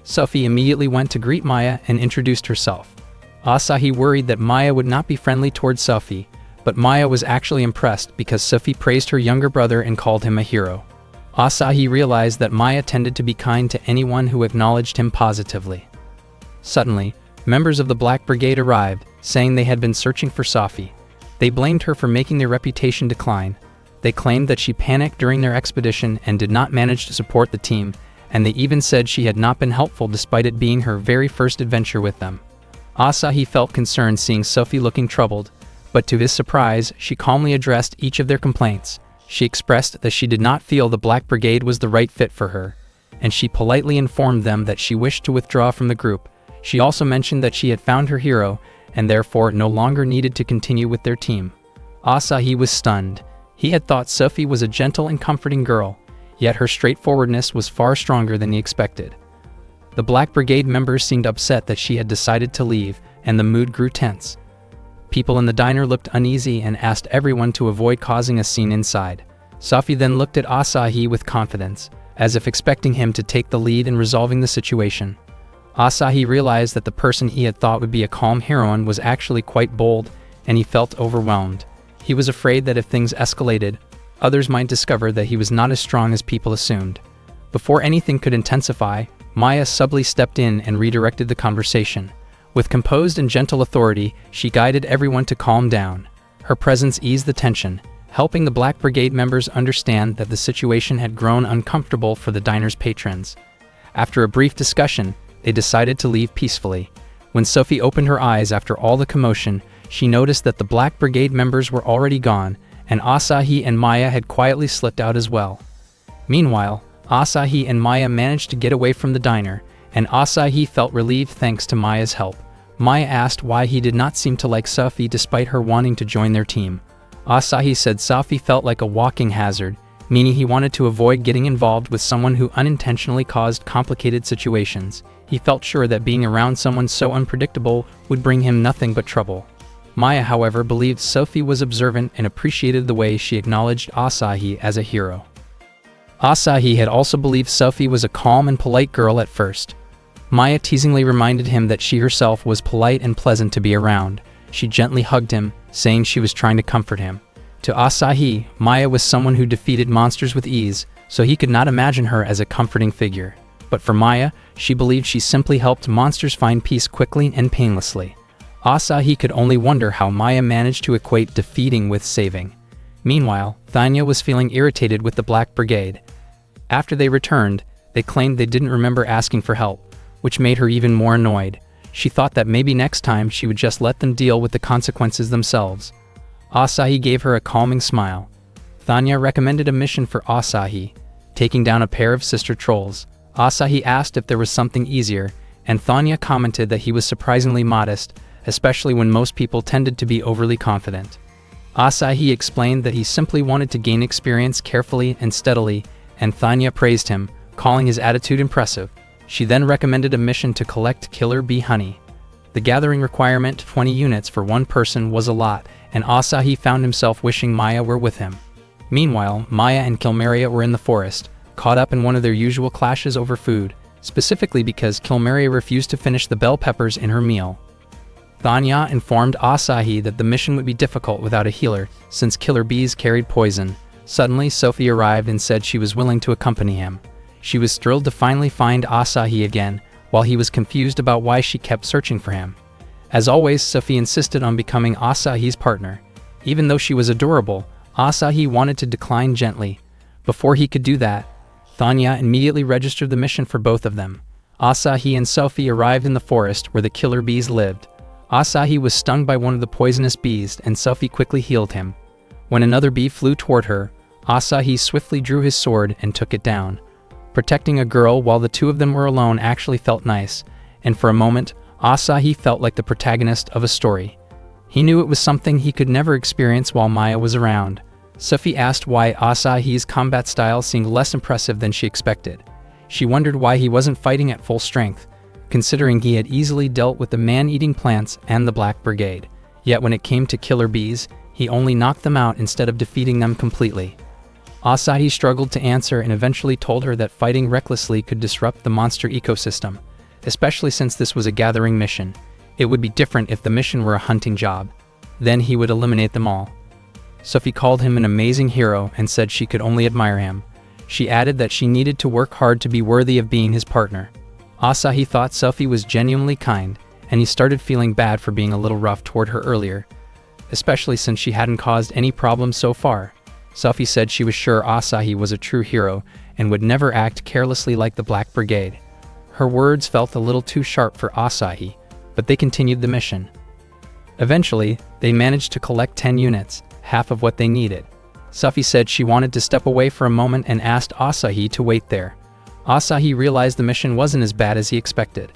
Sophie immediately went to greet Maya and introduced herself. Asahi worried that Maya would not be friendly towards Sophie, but Maya was actually impressed because Sophie praised her younger brother and called him a hero. Asahi realized that Maya tended to be kind to anyone who acknowledged him positively. Suddenly, members of the Black Brigade arrived, saying they had been searching for Sophie. They blamed her for making their reputation decline. They claimed that she panicked during their expedition and did not manage to support the team, and they even said she had not been helpful despite it being her very first adventure with them. Asahi felt concerned seeing Sophie looking troubled, but to his surprise, she calmly addressed each of their complaints. She expressed that she did not feel the Black Brigade was the right fit for her, and she politely informed them that she wished to withdraw from the group. She also mentioned that she had found her hero, and therefore no longer needed to continue with their team. Asahi was stunned. He had thought Sophie was a gentle and comforting girl, yet her straightforwardness was far stronger than he expected. The Black Brigade members seemed upset that she had decided to leave, and the mood grew tense. People in the diner looked uneasy and asked everyone to avoid causing a scene inside. Sophie then looked at Asahi with confidence, as if expecting him to take the lead in resolving the situation. Asahi realized that the person he had thought would be a calm heroine was actually quite bold, and he felt overwhelmed. He was afraid that if things escalated, others might discover that he was not as strong as people assumed. Before anything could intensify, Maya subtly stepped in and redirected the conversation. With composed and gentle authority, she guided everyone to calm down. Her presence eased the tension, helping the Black Brigade members understand that the situation had grown uncomfortable for the diner's patrons. After a brief discussion, they decided to leave peacefully. When Sophie opened her eyes after all the commotion, she noticed that the Black Brigade members were already gone, and Asahi and Maya had quietly slipped out as well. Meanwhile, Asahi and Maya managed to get away from the diner, and Asahi felt relieved thanks to Maya's help. Maya asked why he did not seem to like Sophie despite her wanting to join their team. Asahi said Sophie felt like a walking hazard, meaning he wanted to avoid getting involved with someone who unintentionally caused complicated situations. He felt sure that being around someone so unpredictable would bring him nothing but trouble. Maya, however, believed Sophie was observant and appreciated the way she acknowledged Asahi as a hero. Asahi had also believed Sophie was a calm and polite girl at first. Maya teasingly reminded him that she herself was polite and pleasant to be around. She gently hugged him, saying she was trying to comfort him. To Asahi, Maya was someone who defeated monsters with ease, so he could not imagine her as a comforting figure. But for Maya, she believed she simply helped monsters find peace quickly and painlessly. Asahi could only wonder how Maya managed to equate defeating with saving. Meanwhile, Thanya was feeling irritated with the Black Brigade. After they returned, they claimed they didn't remember asking for help, which made her even more annoyed. She thought that maybe next time she would just let them deal with the consequences themselves. Asahi gave her a calming smile. Thanya recommended a mission for Asahi, taking down a pair of sister trolls. Asahi asked if there was something easier, and Thanya commented that he was surprisingly modest, especially when most people tended to be overly confident. Asahi explained that he simply wanted to gain experience carefully and steadily, and Thanya praised him, calling his attitude impressive. She then recommended a mission to collect killer bee honey. The gathering requirement, 20 units for one person, was a lot, and Asahi found himself wishing Maya were with him. Meanwhile, Maya and Kilmaria were in the forest, caught up in one of their usual clashes over food, specifically because Kilmaria refused to finish the bell peppers in her meal. Thanya informed Asahi that the mission would be difficult without a healer, since killer bees carried poison. Suddenly, Sophie arrived and said she was willing to accompany him. She was thrilled to finally find Asahi again, while he was confused about why she kept searching for him. As always, Sophie insisted on becoming Asahi's partner. Even though she was adorable, Asahi wanted to decline gently. Before he could do that, Thanya immediately registered the mission for both of them. Asahi and Sophie arrived in the forest where the killer bees lived. Asahi was stung by one of the poisonous bees, and Sophie quickly healed him. When another bee flew toward her, Asahi swiftly drew his sword and took it down. Protecting a girl while the two of them were alone actually felt nice, and for a moment, Asahi felt like the protagonist of a story. He knew it was something he could never experience while Maya was around. Sophie asked why Asahi's combat style seemed less impressive than she expected. She wondered why he wasn't fighting at full strength, considering he had easily dealt with the man-eating plants and the Black Brigade. Yet when it came to killer bees, he only knocked them out instead of defeating them completely. Asahi struggled to answer and eventually told her that fighting recklessly could disrupt the monster ecosystem, especially since this was a gathering mission. It would be different if the mission were a hunting job. Then he would eliminate them all. Sophie called him an amazing hero and said she could only admire him. She added that she needed to work hard to be worthy of being his partner. Asahi thought Sophie was genuinely kind, and he started feeling bad for being a little rough toward her earlier, especially since she hadn't caused any problems so far. Sophie said she was sure Asahi was a true hero and would never act carelessly like the Black Brigade. Her words felt a little too sharp for Asahi, but they continued the mission. Eventually, they managed to collect 10 units, half of what they needed. Sophie said she wanted to step away for a moment and asked Asahi to wait there. Asahi realized the mission wasn't as bad as he expected.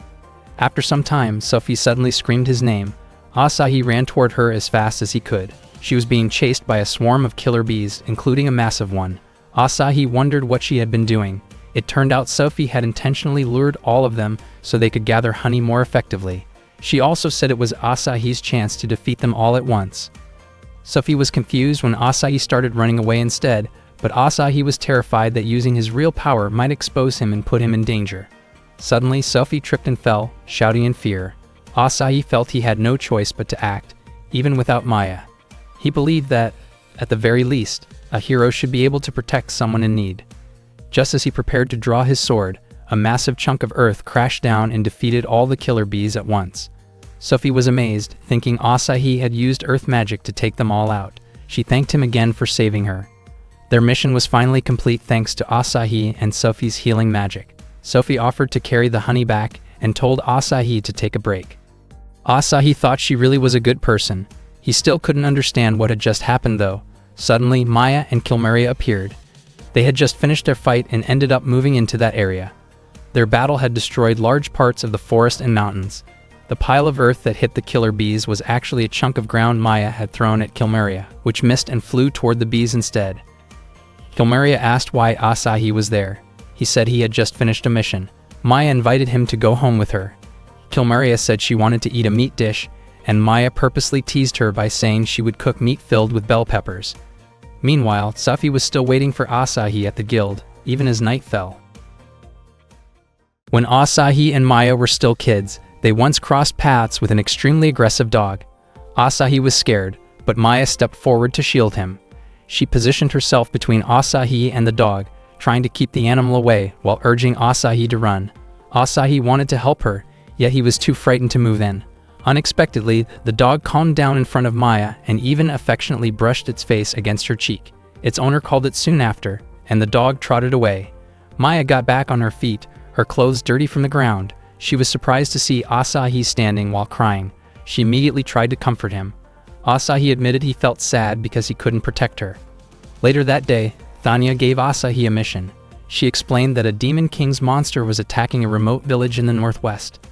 After some time, Sophie suddenly screamed his name. Asahi ran toward her as fast as he could. She was being chased by a swarm of killer bees, including a massive one. Asahi wondered what she had been doing. It turned out Sophie had intentionally lured all of them so they could gather honey more effectively. She also said it was Asahi's chance to defeat them all at once. Sophie was confused when Asahi started running away instead, but Asahi was terrified that using his real power might expose him and put him in danger. Suddenly, Sophie tripped and fell, shouting in fear. Asahi felt he had no choice but to act, even without Maya. He believed that, at the very least, a hero should be able to protect someone in need. Just as he prepared to draw his sword, a massive chunk of earth crashed down and defeated all the killer bees at once. Sophie was amazed, thinking Asahi had used earth magic to take them all out. She thanked him again for saving her. Their mission was finally complete thanks to Asahi and Sophie's healing magic. Sophie offered to carry the honey back and told Asahi to take a break. Asahi thought she really was a good person. He still couldn't understand what had just happened though. Suddenly, Maya and Kilmeria appeared. They had just finished their fight and ended up moving into that area. Their battle had destroyed large parts of the forest and mountains. The pile of earth that hit the killer bees was actually a chunk of ground Maya had thrown at Kilmeria, which missed and flew toward the bees instead. Kilmeria asked why Asahi was there. He said he had just finished a mission. Maya invited him to go home with her. Kilmeria said she wanted to eat a meat dish, and Maya purposely teased her by saying she would cook meat filled with bell peppers. Meanwhile, Sophie was still waiting for Asahi at the guild, even as night fell. When Asahi and Maya were still kids, they once crossed paths with an extremely aggressive dog. Asahi was scared, but Maya stepped forward to shield him. She positioned herself between Asahi and the dog, trying to keep the animal away while urging Asahi to run. Asahi wanted to help her, yet he was too frightened to move in. Unexpectedly, the dog calmed down in front of Maya and even affectionately brushed its face against her cheek. Its owner called it soon after, and the dog trotted away. Maya got back on her feet, her clothes dirty from the ground. She was surprised to see Asahi standing while crying. She immediately tried to comfort him. Asahi admitted he felt sad because he couldn't protect her. Later that day, Thanya gave Asahi a mission. She explained that a Demon King's monster was attacking a remote village in the northwest.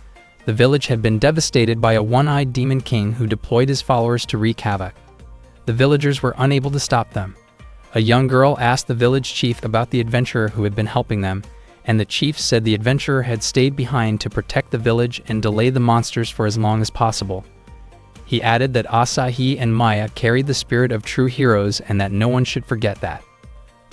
The village had been devastated by a one-eyed Demon King who deployed his followers to wreak havoc. The villagers were unable to stop them. A young girl asked the village chief about the adventurer who had been helping them, and the chief said the adventurer had stayed behind to protect the village and delay the monsters for as long as possible. He added that Asahi and Maya carried the spirit of true heroes and that no one should forget that.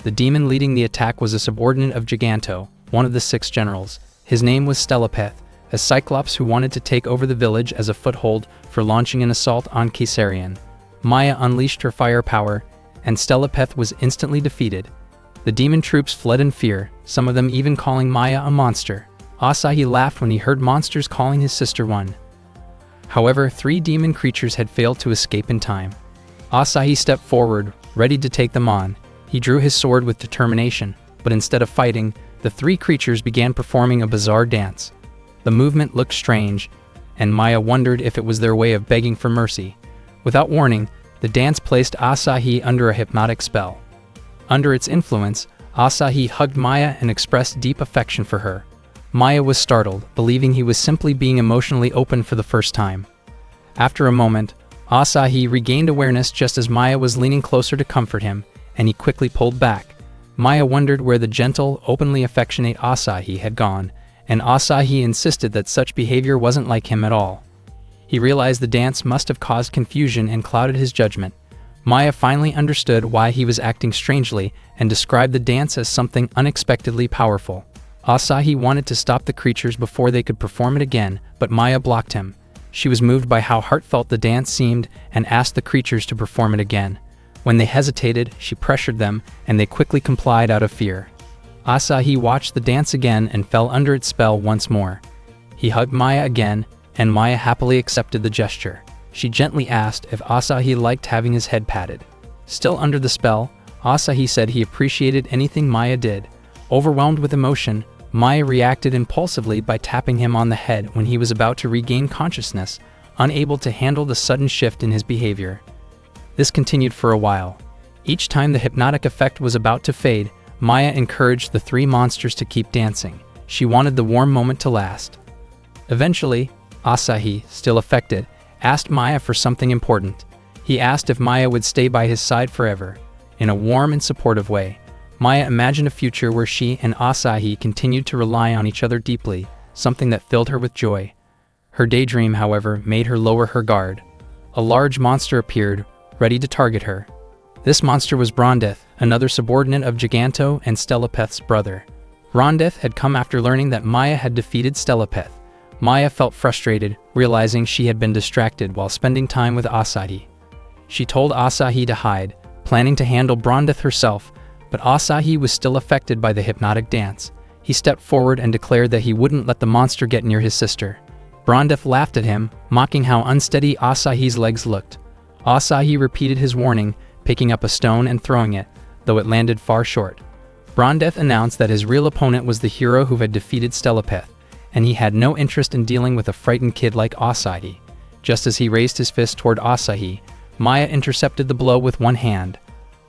The demon leading the attack was a subordinate of Giganto, one of the 6 generals. His name was Stelopeth, a cyclops who wanted to take over the village as a foothold for launching an assault on Caesarion. Maya unleashed her firepower, and Stelopeth was instantly defeated. The demon troops fled in fear, some of them even calling Maya a monster. Asahi laughed when he heard monsters calling his sister one. However, 3 demon creatures had failed to escape in time. Asahi stepped forward, ready to take them on. He drew his sword with determination, but instead of fighting, the 3 creatures began performing a bizarre dance. The movement looked strange, and Maya wondered if it was their way of begging for mercy. Without warning, the dance placed Asahi under a hypnotic spell. Under its influence, Asahi hugged Maya and expressed deep affection for her. Maya was startled, believing he was simply being emotionally open for the first time. After a moment, Asahi regained awareness just as Maya was leaning closer to comfort him, and he quickly pulled back. Maya wondered where the gentle, openly affectionate Asahi had gone, and Asahi insisted that such behavior wasn't like him at all. He realized the dance must have caused confusion and clouded his judgment. Maya finally understood why he was acting strangely and described the dance as something unexpectedly powerful. Asahi wanted to stop the creatures before they could perform it again, but Maya blocked him. She was moved by how heartfelt the dance seemed and asked the creatures to perform it again. When they hesitated, she pressured them, and they quickly complied out of fear. Asahi watched the dance again and fell under its spell once more. He hugged Maya again, and Maya happily accepted the gesture. She gently asked if Asahi liked having his head patted. Still under the spell, Asahi said he appreciated anything Maya did. Overwhelmed with emotion, Maya reacted impulsively by tapping him on the head when he was about to regain consciousness, unable to handle the sudden shift in his behavior. This continued for a while. Each time the hypnotic effect was about to fade, Maya encouraged the 3 monsters to keep dancing. She wanted the warm moment to last. Eventually, Asahi, still affected, asked Maya for something important. He asked if Maya would stay by his side forever. In a warm and supportive way, Maya imagined a future where she and Asahi continued to rely on each other deeply, something that filled her with joy. Her daydream, however, made her lower her guard. A large monster appeared, ready to target her. This monster was Brondeth, another subordinate of Giganto and Stelopeth's brother. Brondeth had come after learning that Maya had defeated Stelopeth. Maya felt frustrated, realizing she had been distracted while spending time with Asahi. She told Asahi to hide, planning to handle Brondeth herself, but Asahi was still affected by the hypnotic dance. He stepped forward and declared that he wouldn't let the monster get near his sister. Brondef laughed at him, mocking how unsteady Asahi's legs looked. Asahi repeated his warning, picking up a stone and throwing it, though it landed far short. Brondef announced that his real opponent was the hero who had defeated Stelepith, and he had no interest in dealing with a frightened kid like Asahi. Just as he raised his fist toward Asahi, Maya intercepted the blow with one hand.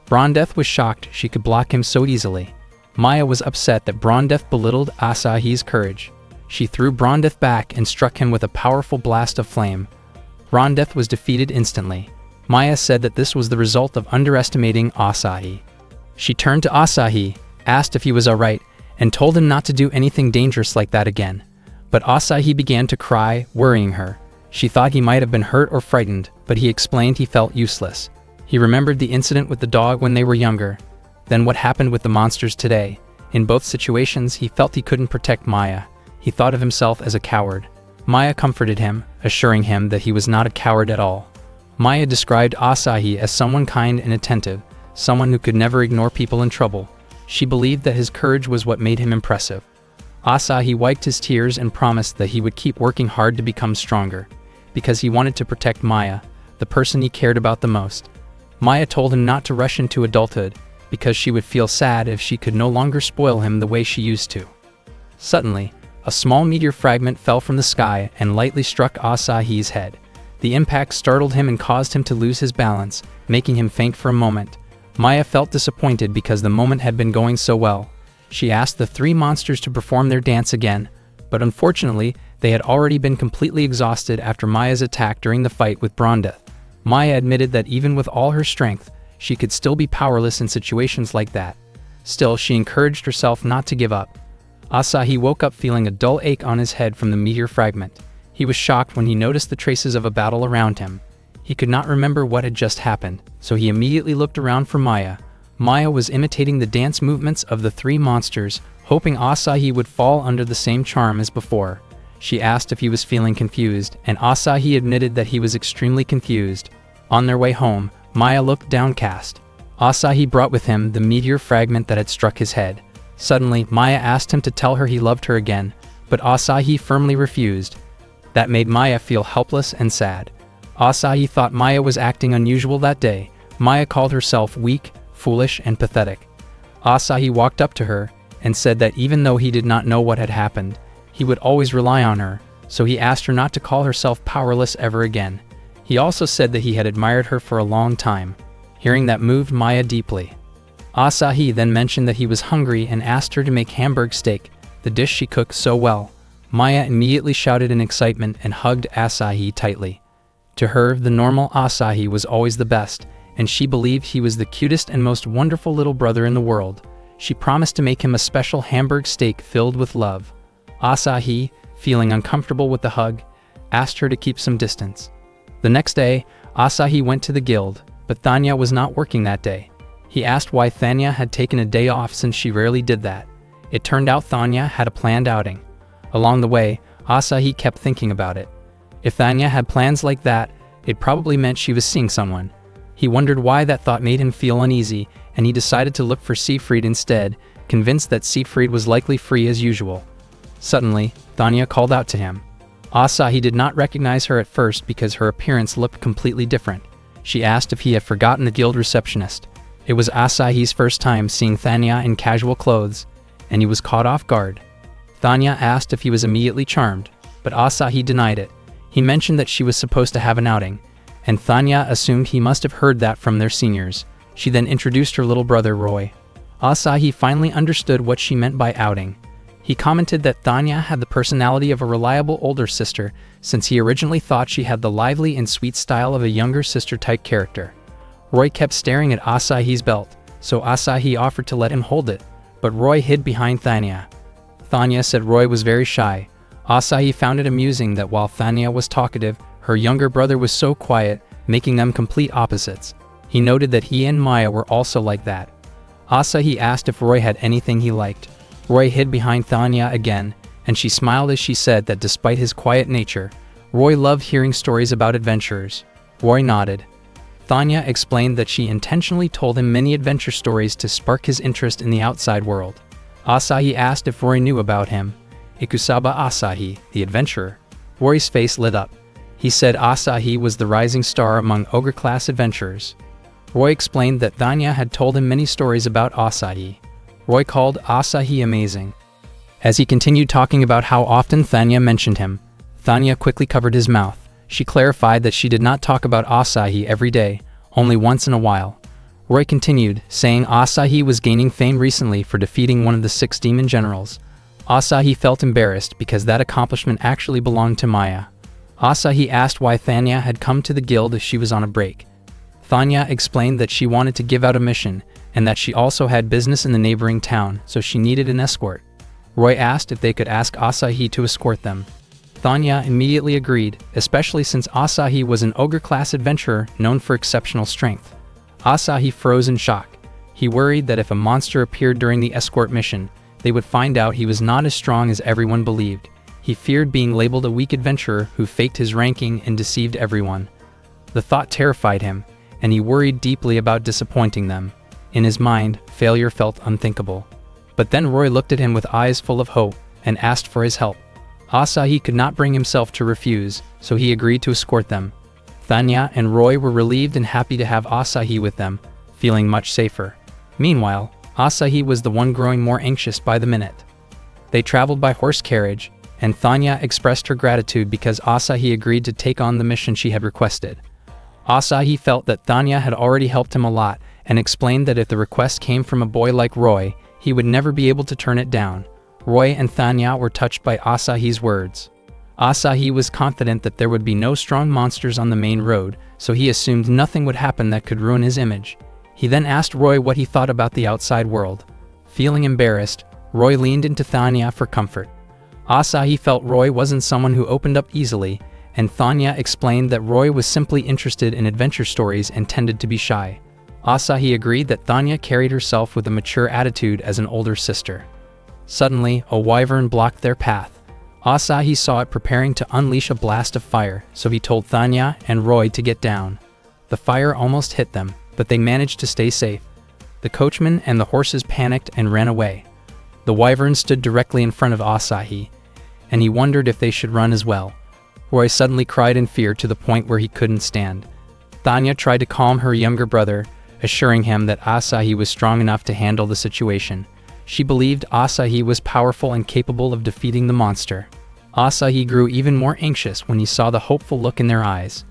Brondef was shocked she could block him so easily. Maya was upset that Brondef belittled Asahi's courage. She threw Brondef back and struck him with a powerful blast of flame. Brondef was defeated instantly. Maya said that this was the result of underestimating Asahi. She turned to Asahi, asked if he was alright, and told him not to do anything dangerous like that again. But Asahi began to cry, worrying her. She thought he might have been hurt or frightened, but he explained he felt useless. He remembered the incident with the dog when they were younger, then what happened with the monsters today. In both situations, he felt he couldn't protect Maya. He thought of himself as a coward. Maya comforted him, assuring him that he was not a coward at all. Maya described Asahi as someone kind and attentive, someone who could never ignore people in trouble. She believed that his courage was what made him impressive. Asahi wiped his tears and promised that he would keep working hard to become stronger, because he wanted to protect Maya, the person he cared about the most. Maya told him not to rush into adulthood, because she would feel sad if she could no longer spoil him the way she used to. Suddenly, a small meteor fragment fell from the sky and lightly struck Asahi's head. The impact startled him and caused him to lose his balance, making him faint for a moment. Maya felt disappointed because the moment had been going so well. She asked the three monsters to perform their dance again, but unfortunately, they had already been completely exhausted after Maya's attack during the fight with Brondef. Maya admitted that even with all her strength, she could still be powerless in situations like that. Still, she encouraged herself not to give up. Asahi woke up feeling a dull ache on his head from the meteor fragment. He was shocked when he noticed the traces of a battle around him. He could not remember what had just happened, so he immediately looked around for Maya. Maya was imitating the dance movements of the three monsters, hoping Asahi would fall under the same charm as before. She asked if he was feeling confused, and Asahi admitted that he was extremely confused. On their way home, Maya looked downcast. Asahi brought with him the meteor fragment that had struck his head. Suddenly, Maya asked him to tell her he loved her again, but Asahi firmly refused. That made Maya feel helpless and sad. Asahi thought Maya was acting unusual that day. Maya called herself weak, foolish, and pathetic. Asahi walked up to her and said that even though he did not know what had happened, he would always rely on her, so he asked her not to call herself powerless ever again. He also said that he had admired her for a long time. Hearing that moved Maya deeply. Asahi then mentioned that he was hungry and asked her to make Hamburg steak, the dish she cooked so well. Maya immediately shouted in excitement and hugged Asahi tightly. To her, the normal Asahi was always the best, and she believed he was the cutest and most wonderful little brother in the world. She promised to make him a special Hamburg steak filled with love. Asahi, feeling uncomfortable with the hug, asked her to keep some distance. The next day, Asahi went to the guild, but Thanya was not working that day. He asked why Thanya had taken a day off since she rarely did that. It turned out Thanya had a planned outing. Along the way, Asahi kept thinking about it. If Thanya had plans like that, it probably meant she was seeing someone. He wondered why that thought made him feel uneasy, and he decided to look for Siegfried instead, convinced that Siegfried was likely free as usual. Suddenly, Thanya called out to him. Asahi did not recognize her at first because her appearance looked completely different. She asked if he had forgotten the guild receptionist. It was Asahi's first time seeing Thanya in casual clothes, and he was caught off guard. Thanya asked if he was immediately charmed, but Asahi denied it. He mentioned that she was supposed to have an outing, and Thanya assumed he must have heard that from their seniors. She then introduced her little brother Roy. Asahi finally understood what she meant by outing. He commented that Thanya had the personality of a reliable older sister, since he originally thought she had the lively and sweet style of a younger sister-type character. Roy kept staring at Asahi's belt, so Asahi offered to let him hold it, but Roy hid behind Thanya. Thanya said Roy was very shy. Asahi found it amusing that while Thanya was talkative, her younger brother was so quiet, making them complete opposites. He noted that he and Maya were also like that. Asahi asked if Roy had anything he liked. Roy hid behind Thanya again, and she smiled as she said that despite his quiet nature, Roy loved hearing stories about adventurers. Roy nodded. Thanya explained that she intentionally told him many adventure stories to spark his interest in the outside world. Asahi asked if Roy knew about him. Ikusaba Asahi, the adventurer. Roy's face lit up. He said Asahi was the rising star among ogre-class adventurers. Roy explained that Thanya had told him many stories about Asahi. Roy called Asahi amazing. As he continued talking about how often Thanya mentioned him, Thanya quickly covered his mouth. She clarified that she did not talk about Asahi every day, only once in a while. Roy continued, saying Asahi was gaining fame recently for defeating one of the 6 demon generals. Asahi felt embarrassed because that accomplishment actually belonged to Maya. Asahi asked why Thanya had come to the guild if she was on a break. Thanya explained that she wanted to give out a mission, and that she also had business in the neighboring town, so she needed an escort. Roy asked if they could ask Asahi to escort them. Thanya immediately agreed, especially since Asahi was an ogre-class adventurer known for exceptional strength. Asahi froze in shock. He worried that if a monster appeared during the escort mission, they would find out he was not as strong as everyone believed. He feared being labeled a weak adventurer who faked his ranking and deceived everyone. The thought terrified him, and he worried deeply about disappointing them. In his mind, failure felt unthinkable. But then Roy looked at him with eyes full of hope and asked for his help. Asahi could not bring himself to refuse, so he agreed to escort them. Thanya and Roy were relieved and happy to have Asahi with them, feeling much safer. Meanwhile, Asahi was the one growing more anxious by the minute. They traveled by horse carriage, and Thanya expressed her gratitude because Asahi agreed to take on the mission she had requested. Asahi felt that Thanya had already helped him a lot and explained that if the request came from a boy like Roy, he would never be able to turn it down. Roy and Thanya were touched by Asahi's words. Asahi was confident that there would be no strong monsters on the main road, so he assumed nothing would happen that could ruin his image. He then asked Roy what he thought about the outside world. Feeling embarrassed, Roy leaned into Thanya for comfort. Asahi felt Roy wasn't someone who opened up easily, and Thanya explained that Roy was simply interested in adventure stories and tended to be shy. Asahi agreed that Thanya carried herself with a mature attitude as an older sister. Suddenly, a wyvern blocked their path. Asahi saw it preparing to unleash a blast of fire, so he told Thanya and Roy to get down. The fire almost hit them, but they managed to stay safe. The coachman and the horses panicked and ran away. The wyvern stood directly in front of Asahi, and he wondered if they should run as well. Roy suddenly cried in fear to the point where he couldn't stand. Thanya tried to calm her younger brother, assuring him that Asahi was strong enough to handle the situation. She believed Asahi was powerful and capable of defeating the monster. Asahi grew even more anxious when he saw the hopeful look in their eyes.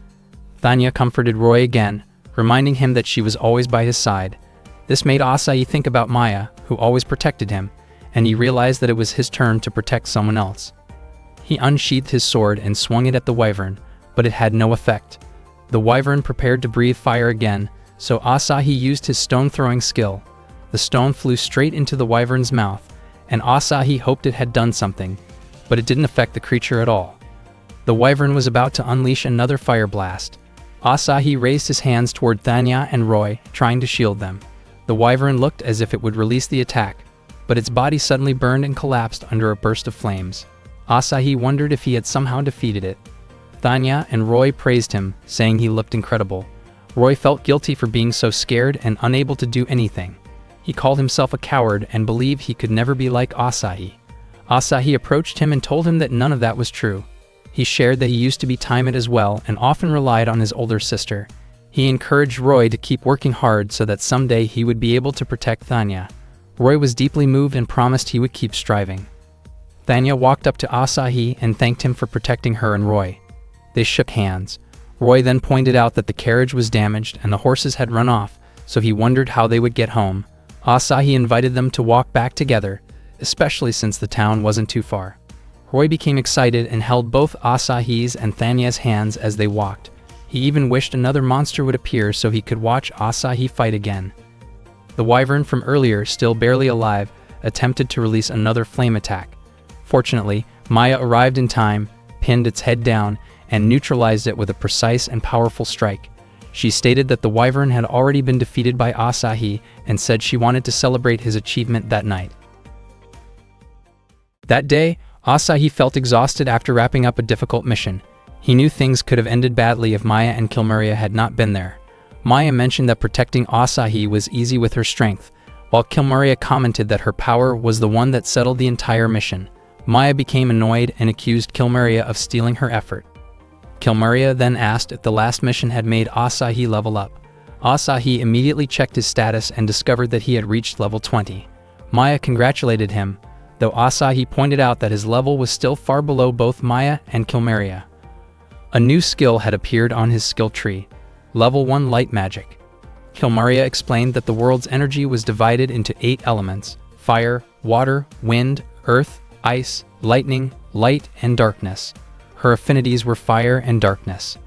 Thanya comforted Roy again, reminding him that she was always by his side. This made Asahi think about Maya, who always protected him, and he realized that it was his turn to protect someone else. He unsheathed his sword and swung it at the wyvern, but it had no effect. The wyvern prepared to breathe fire again, so Asahi used his stone-throwing skill. The stone flew straight into the wyvern's mouth, and Asahi hoped it had done something, but it didn't affect the creature at all. The wyvern was about to unleash another fire blast. Asahi raised his hands toward Thanya and Roy, trying to shield them. The wyvern looked as if it would release the attack, but its body suddenly burned and collapsed under a burst of flames. Asahi wondered if he had somehow defeated it. Thanya and Roy praised him, saying he looked incredible. Roy felt guilty for being so scared and unable to do anything. He called himself a coward and believed he could never be like Asahi. Asahi approached him and told him that none of that was true. He shared that he used to be timid as well and often relied on his older sister. He encouraged Roy to keep working hard so that someday he would be able to protect Thanya. Roy was deeply moved and promised he would keep striving. Thanya walked up to Asahi and thanked him for protecting her and Roy. They shook hands. Roy then pointed out that the carriage was damaged and the horses had run off, so he wondered how they would get home. Asahi invited them to walk back together, especially since the town wasn't too far. Roy became excited and held both Asahi's and Thanya's hands as they walked. He even wished another monster would appear so he could watch Asahi fight again. The wyvern from earlier, still barely alive, attempted to release another flame attack. Fortunately, Maya arrived in time, pinned its head down, and neutralized it with a precise and powerful strike. She stated that the wyvern had already been defeated by Asahi and said she wanted to celebrate his achievement that night. That day, Asahi felt exhausted after wrapping up a difficult mission. He knew things could have ended badly if Maya and Kilmaria had not been there. Maya mentioned that protecting Asahi was easy with her strength, while Kilmaria commented that her power was the one that settled the entire mission. Maya became annoyed and accused Kilmaria of stealing her effort. Kilmaria then asked if the last mission had made Asahi level up. Asahi immediately checked his status and discovered that he had reached level 20. Maya congratulated him, though Asahi pointed out that his level was still far below both Maya and Kilmaria. A new skill had appeared on his skill tree, Level 1 Light Magic. Kilmaria explained that the world's energy was divided into 8 elements: fire, water, wind, earth, ice, lightning, light, and darkness. Her affinities were fire and darkness.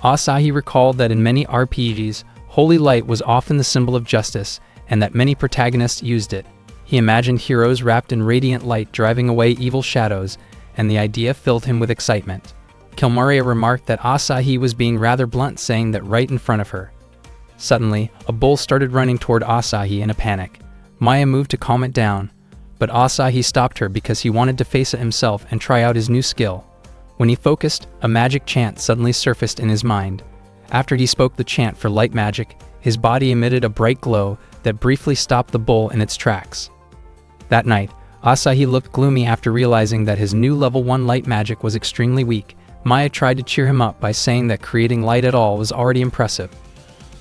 Asahi recalled that in many RPGs, holy light was often the symbol of justice, and that many protagonists used it. He imagined heroes wrapped in radiant light driving away evil shadows, and the idea filled him with excitement. Kilmaria remarked that Asahi was being rather blunt, saying that right in front of her. Suddenly, a bull started running toward Asahi in a panic. Maya moved to calm it down, but Asahi stopped her because he wanted to face it himself and try out his new skill. When he focused, a magic chant suddenly surfaced in his mind. After he spoke the chant for light magic, his body emitted a bright glow that briefly stopped the bull in its tracks. That night, Asahi looked gloomy after realizing that his new level 1 light magic was extremely weak. Maya tried to cheer him up by saying that creating light at all was already impressive.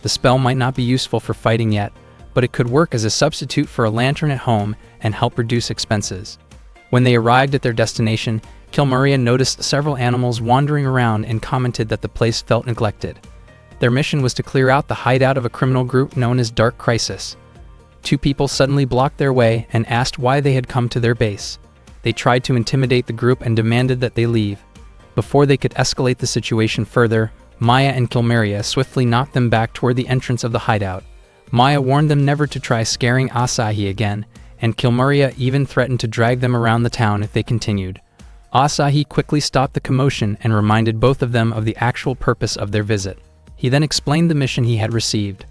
The spell might not be useful for fighting yet, but it could work as a substitute for a lantern at home and help reduce expenses. When they arrived at their destination, Kilmaria noticed several animals wandering around and commented that the place felt neglected. Their mission was to clear out the hideout of a criminal group known as Dark Crisis. 2 people suddenly blocked their way and asked why they had come to their base. They tried to intimidate the group and demanded that they leave. Before they could escalate the situation further, Maya and Kilmaria swiftly knocked them back toward the entrance of the hideout. Maya warned them never to try scaring Asahi again, and Kilmaria even threatened to drag them around the town if they continued. Asahi quickly stopped the commotion and reminded both of them of the actual purpose of their visit. He then explained the mission he had received.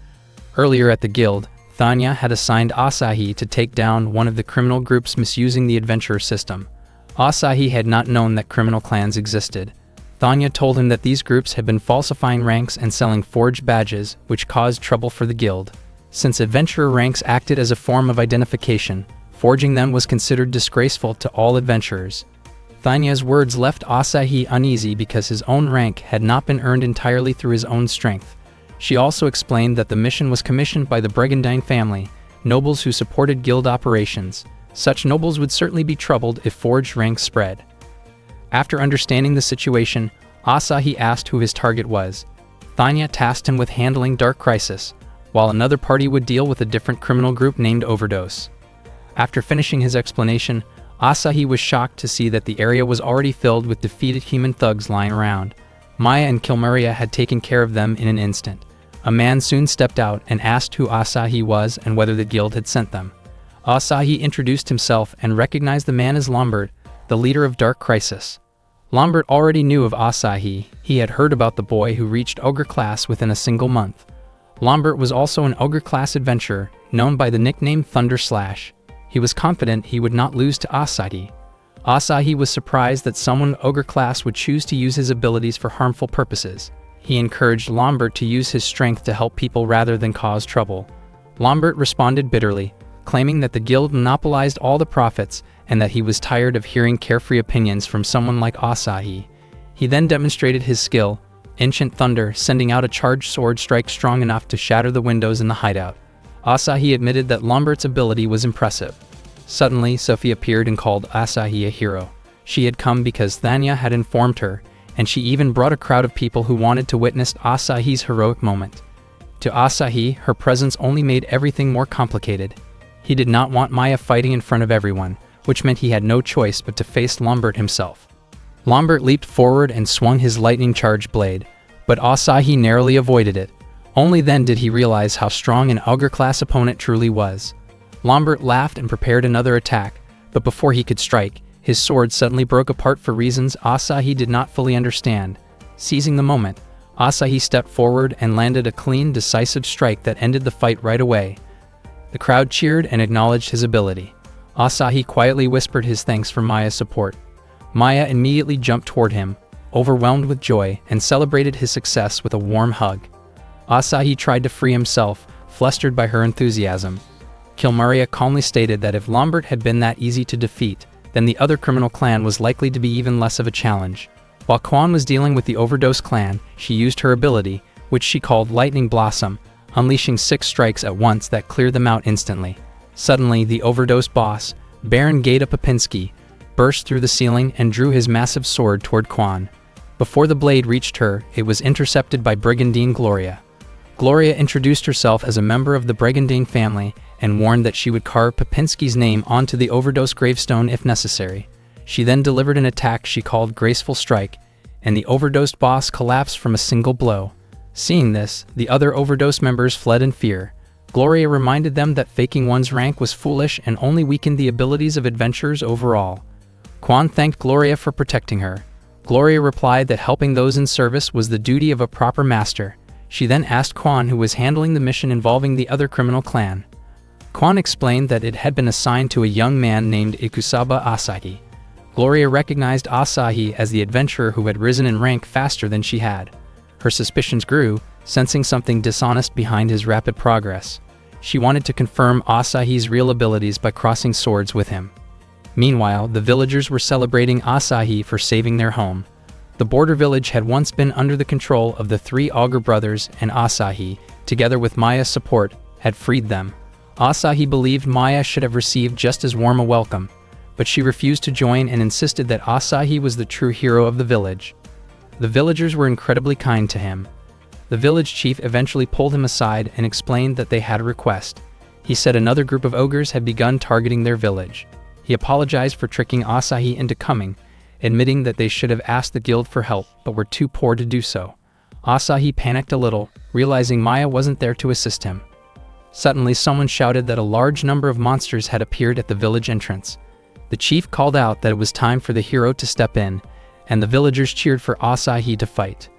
Earlier at the guild, Thanya had assigned Asahi to take down one of the criminal groups misusing the adventurer system. Asahi had not known that criminal clans existed. Thanya told him that these groups had been falsifying ranks and selling forged badges, which caused trouble for the guild. Since adventurer ranks acted as a form of identification, forging them was considered disgraceful to all adventurers. Thanya's words left Asahi uneasy because his own rank had not been earned entirely through his own strength. She also explained that the mission was commissioned by the Brigandine family, nobles who supported guild operations. Such nobles would certainly be troubled if forged ranks spread. After understanding the situation, Asahi asked who his target was. Thanya tasked him with handling Dark Crisis, while another party would deal with a different criminal group named Overdose. After finishing his explanation, Asahi was shocked to see that the area was already filled with defeated human thugs lying around. Maya and Kilmaria had taken care of them in an instant. A man soon stepped out and asked who Asahi was and whether the guild had sent them. Asahi introduced himself and recognized the man as Lambert, the leader of Dark Crisis. Lambert already knew of Asahi. He had heard about the boy who reached Ogre class within a single month. Lambert was also an Ogre class adventurer, known by the nickname Thunder Slash. He was confident he would not lose to Asahi. Asahi was surprised that someone Ogre class would choose to use his abilities for harmful purposes. He encouraged Lambert to use his strength to help people rather than cause trouble. Lambert responded bitterly, claiming that the guild monopolized all the profits and that he was tired of hearing carefree opinions from someone like Asahi. He then demonstrated his skill, Ancient Thunder, sending out a charged sword strike strong enough to shatter the windows in the hideout. Asahi admitted that Lambert's ability was impressive. Suddenly, Sophie appeared and called Asahi a hero. She had come because Thanya had informed her, and she even brought a crowd of people who wanted to witness Asahi's heroic moment. To Asahi, her presence only made everything more complicated. He did not want Maya fighting in front of everyone, which meant he had no choice but to face Lambert himself. Lambert leaped forward and swung his lightning-charged blade, but Asahi narrowly avoided it. Only then did he realize how strong an Ogre-class opponent truly was. Lambert laughed and prepared another attack, but before he could strike, his sword suddenly broke apart for reasons Asahi did not fully understand. Seizing the moment, Asahi stepped forward and landed a clean, decisive strike that ended the fight right away. The crowd cheered and acknowledged his ability. Asahi quietly whispered his thanks for Maya's support. Maya immediately jumped toward him, overwhelmed with joy, and celebrated his success with a warm hug. Asahi tried to free himself, flustered by her enthusiasm. Kilmaria calmly stated that if Lambert had been that easy to defeat, then the other criminal clan was likely to be even less of a challenge. While Quan was dealing with the Overdose clan, she used her ability, which she called Lightning Blossom, unleashing 6 strikes at once that cleared them out instantly. Suddenly, the Overdose boss, Baron Gata Popinski, burst through the ceiling and drew his massive sword toward Quan. Before the blade reached her, it was intercepted by Brigandine Gloria. Gloria introduced herself as a member of the Brigandine family and warned that she would carve Popinski's name onto the Overdose gravestone if necessary. She then delivered an attack she called Graceful Strike, and the Overdosed boss collapsed from a single blow. Seeing this, the other Overdose members fled in fear. Gloria reminded them that faking one's rank was foolish and only weakened the abilities of adventurers overall. Quan thanked Gloria for protecting her. Gloria replied that helping those in service was the duty of a proper master. She then asked Quan who was handling the mission involving the other criminal clan. Quan explained that it had been assigned to a young man named Ikusaba Asahi. Gloria recognized Asahi as the adventurer who had risen in rank faster than she had. Her suspicions grew, sensing something dishonest behind his rapid progress. She wanted to confirm Asahi's real abilities by crossing swords with him. Meanwhile, the villagers were celebrating Asahi for saving their home. The border village had once been under the control of the 3 Augur brothers, and Asahi, together with Maya's support, had freed them. Asahi believed Maya should have received just as warm a welcome, but she refused to join and insisted that Asahi was the true hero of the village. The villagers were incredibly kind to him. The village chief eventually pulled him aside and explained that they had a request. He said another group of ogres had begun targeting their village. He apologized for tricking Asahi into coming, admitting that they should have asked the guild for help but were too poor to do so. Asahi panicked a little, realizing Maya wasn't there to assist him. Suddenly, someone shouted that a large number of monsters had appeared at the village entrance. The chief called out that it was time for the hero to step in, and the villagers cheered for Asahi to fight.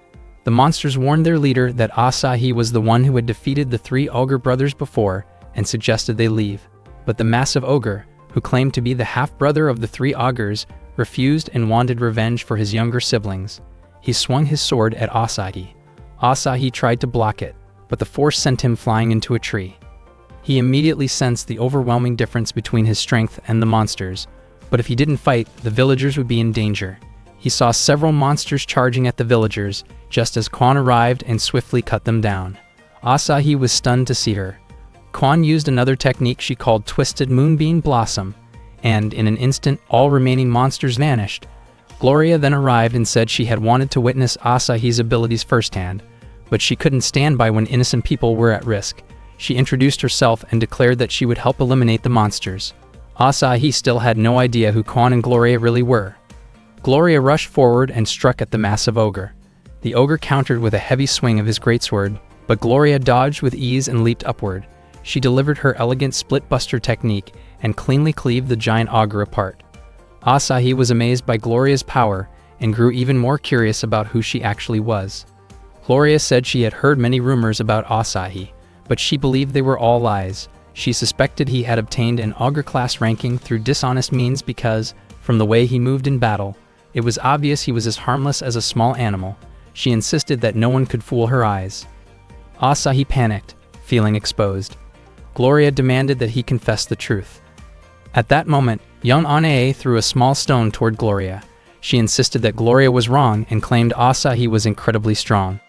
The monsters warned their leader that Asahi was the one who had defeated the 3 Augur brothers before and suggested they leave. But the massive ogre, who claimed to be the half-brother of the 3 Augurs, refused and wanted revenge for his younger siblings. He swung his sword at Asahi. Asahi tried to block it, but the force sent him flying into a tree. He immediately sensed the overwhelming difference between his strength and the monsters, but if he didn't fight, the villagers would be in danger. He saw several monsters charging at the villagers, just as Quan arrived and swiftly cut them down. Asahi was stunned to see her. Quan used another technique she called Twisted Moonbeam Blossom, and in an instant all remaining monsters vanished. Gloria then arrived and said she had wanted to witness Asahi's abilities firsthand, but she couldn't stand by when innocent people were at risk. She introduced herself and declared that she would help eliminate the monsters. Asahi still had no idea who Quan and Gloria really were. Gloria rushed forward and struck at the massive ogre. The ogre countered with a heavy swing of his greatsword, but Gloria dodged with ease and leaped upward. She delivered her elegant split-buster technique and cleanly cleaved the giant augur apart. Asahi was amazed by Gloria's power and grew even more curious about who she actually was. Gloria said she had heard many rumors about Asahi, but she believed they were all lies. She suspected he had obtained an augur-class ranking through dishonest means because, from the way he moved in battle, it was obvious he was as harmless as a small animal. She insisted that no one could fool her eyes. Asahi panicked, feeling exposed. Gloria demanded that he confess the truth. At that moment, young Anae threw a small stone toward Gloria. She insisted that Gloria was wrong and claimed Asahi was incredibly strong.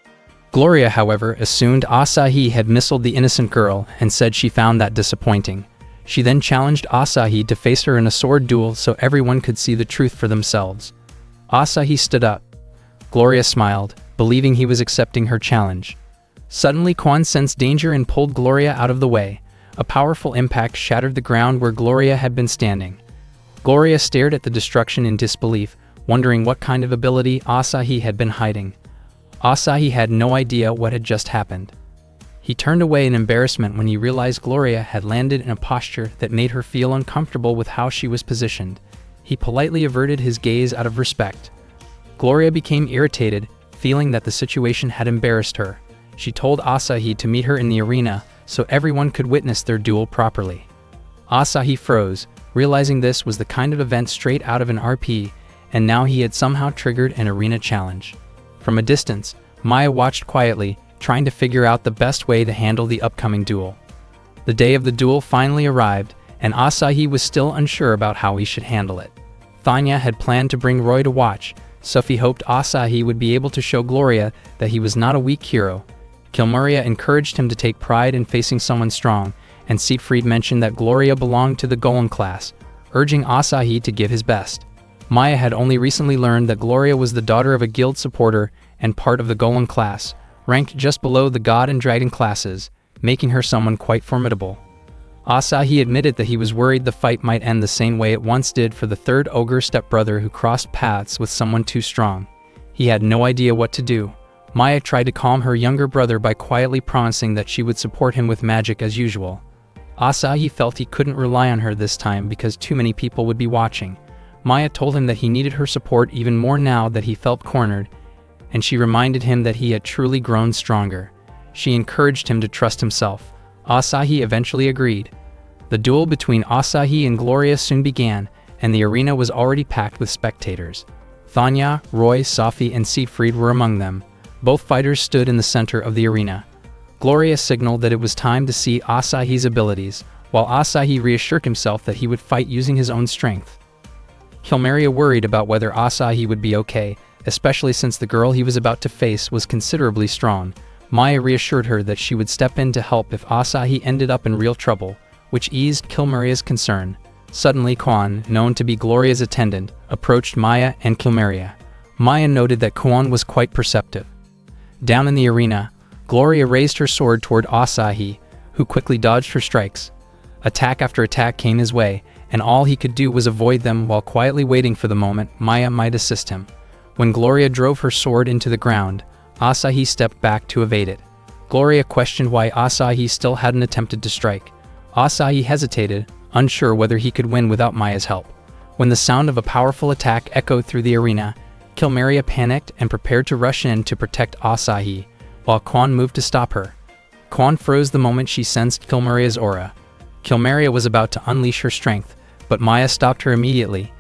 Gloria, however, assumed Asahi had missiled the innocent girl and said she found that disappointing. She then challenged Asahi to face her in a sword duel so everyone could see the truth for themselves. Asahi stood up. Gloria smiled, believing he was accepting her challenge. Suddenly, Quan sensed danger and pulled Gloria out of the way. A powerful impact shattered the ground where Gloria had been standing. Gloria stared at the destruction in disbelief, wondering what kind of ability Asahi had been hiding. Asahi had no idea what had just happened. He turned away in embarrassment when he realized Gloria had landed in a posture that made her feel uncomfortable with how she was positioned. He politely averted his gaze out of respect. Gloria became irritated, feeling that the situation had embarrassed her. She told Asahi to meet her in the arena so everyone could witness their duel properly. Asahi froze, realizing this was the kind of event straight out of an RP, and now he had somehow triggered an arena challenge. From a distance, Maya watched quietly, trying to figure out the best way to handle the upcoming duel. The day of the duel finally arrived, and Asahi was still unsure about how he should handle it. Thanya had planned to bring Roy to watch. Sophie hoped Asahi would be able to show Gloria that he was not a weak hero. Kilmaria encouraged him to take pride in facing someone strong, and Siegfried mentioned that Gloria belonged to the Golem class, urging Asahi to give his best. Maya had only recently learned that Gloria was the daughter of a guild supporter and part of the Golem class, ranked just below the God and Dragon classes, making her someone quite formidable. Asahi admitted that he was worried the fight might end the same way it once did for the third ogre stepbrother who crossed paths with someone too strong. He had no idea what to do. Maya tried to calm her younger brother by quietly promising that she would support him with magic as usual. Asahi felt he couldn't rely on her this time because too many people would be watching. Maya told him that he needed her support even more now that he felt cornered, and she reminded him that he had truly grown stronger. She encouraged him to trust himself. Asahi eventually agreed. The duel between Asahi and Gloria soon began, and the arena was already packed with spectators. Thanya, Roy, Sophie, and Siegfried were among them. Both fighters stood in the center of the arena. Gloria signaled that it was time to see Asahi's abilities, while Asahi reassured himself that he would fight using his own strength. Kilmaria worried about whether Asahi would be okay, especially since the girl he was about to face was considerably strong. Maya reassured her that she would step in to help if Asahi ended up in real trouble, which eased Kilmaria's concern. Suddenly Kwan, known to be Gloria's attendant, approached Maya and Kilmaria. Maya noted that Kwan was quite perceptive. Down in the arena, Gloria raised her sword toward Asahi, who quickly dodged her strikes. Attack after attack came his way, and all he could do was avoid them while quietly waiting for the moment Maya might assist him. When Gloria drove her sword into the ground, Asahi stepped back to evade it. Gloria questioned why Asahi still hadn't attempted to strike. Asahi hesitated, unsure whether he could win without Maya's help. When the sound of a powerful attack echoed through the arena, Kilmaria panicked and prepared to rush in to protect Asahi, while Kwan moved to stop her. Kwan froze the moment she sensed Kilmaria's aura. Kilmaria was about to unleash her strength, but Maya stopped her immediately.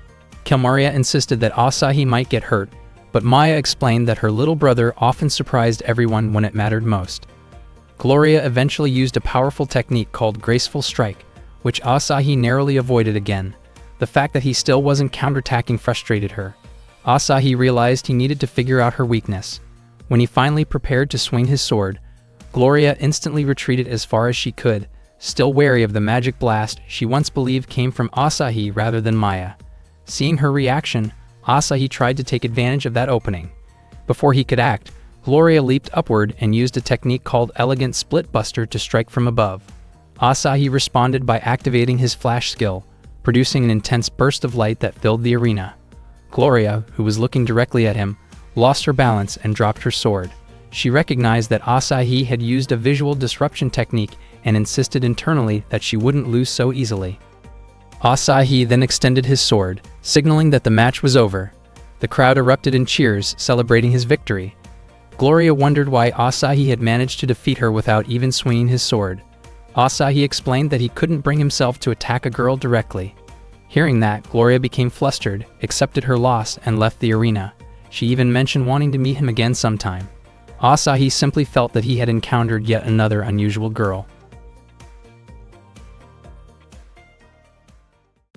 Kilmaria insisted that Asahi might get hurt, but Maya explained that her little brother often surprised everyone when it mattered most. Gloria eventually used a powerful technique called Graceful Strike, which Asahi narrowly avoided again. The fact that he still wasn't counterattacking frustrated her. Asahi realized he needed to figure out her weakness. When he finally prepared to swing his sword, Gloria instantly retreated as far as she could, still wary of the magic blast she once believed came from Asahi rather than Maya. Seeing her reaction, Asahi tried to take advantage of that opening. Before he could act, Gloria leaped upward and used a technique called Elegant Split Buster to strike from above. Asahi responded by activating his flash skill, producing an intense burst of light that filled the arena. Gloria, who was looking directly at him, lost her balance and dropped her sword. She recognized that Asahi had used a visual disruption technique and insisted internally that she wouldn't lose so easily. Asahi then extended his sword, signaling that the match was over. The crowd erupted in cheers, celebrating his victory. Gloria wondered why Asahi had managed to defeat her without even swinging his sword. Asahi explained that he couldn't bring himself to attack a girl directly. Hearing that, Gloria became flustered, accepted her loss, and left the arena. She even mentioned wanting to meet him again sometime. Asahi simply felt that he had encountered yet another unusual girl.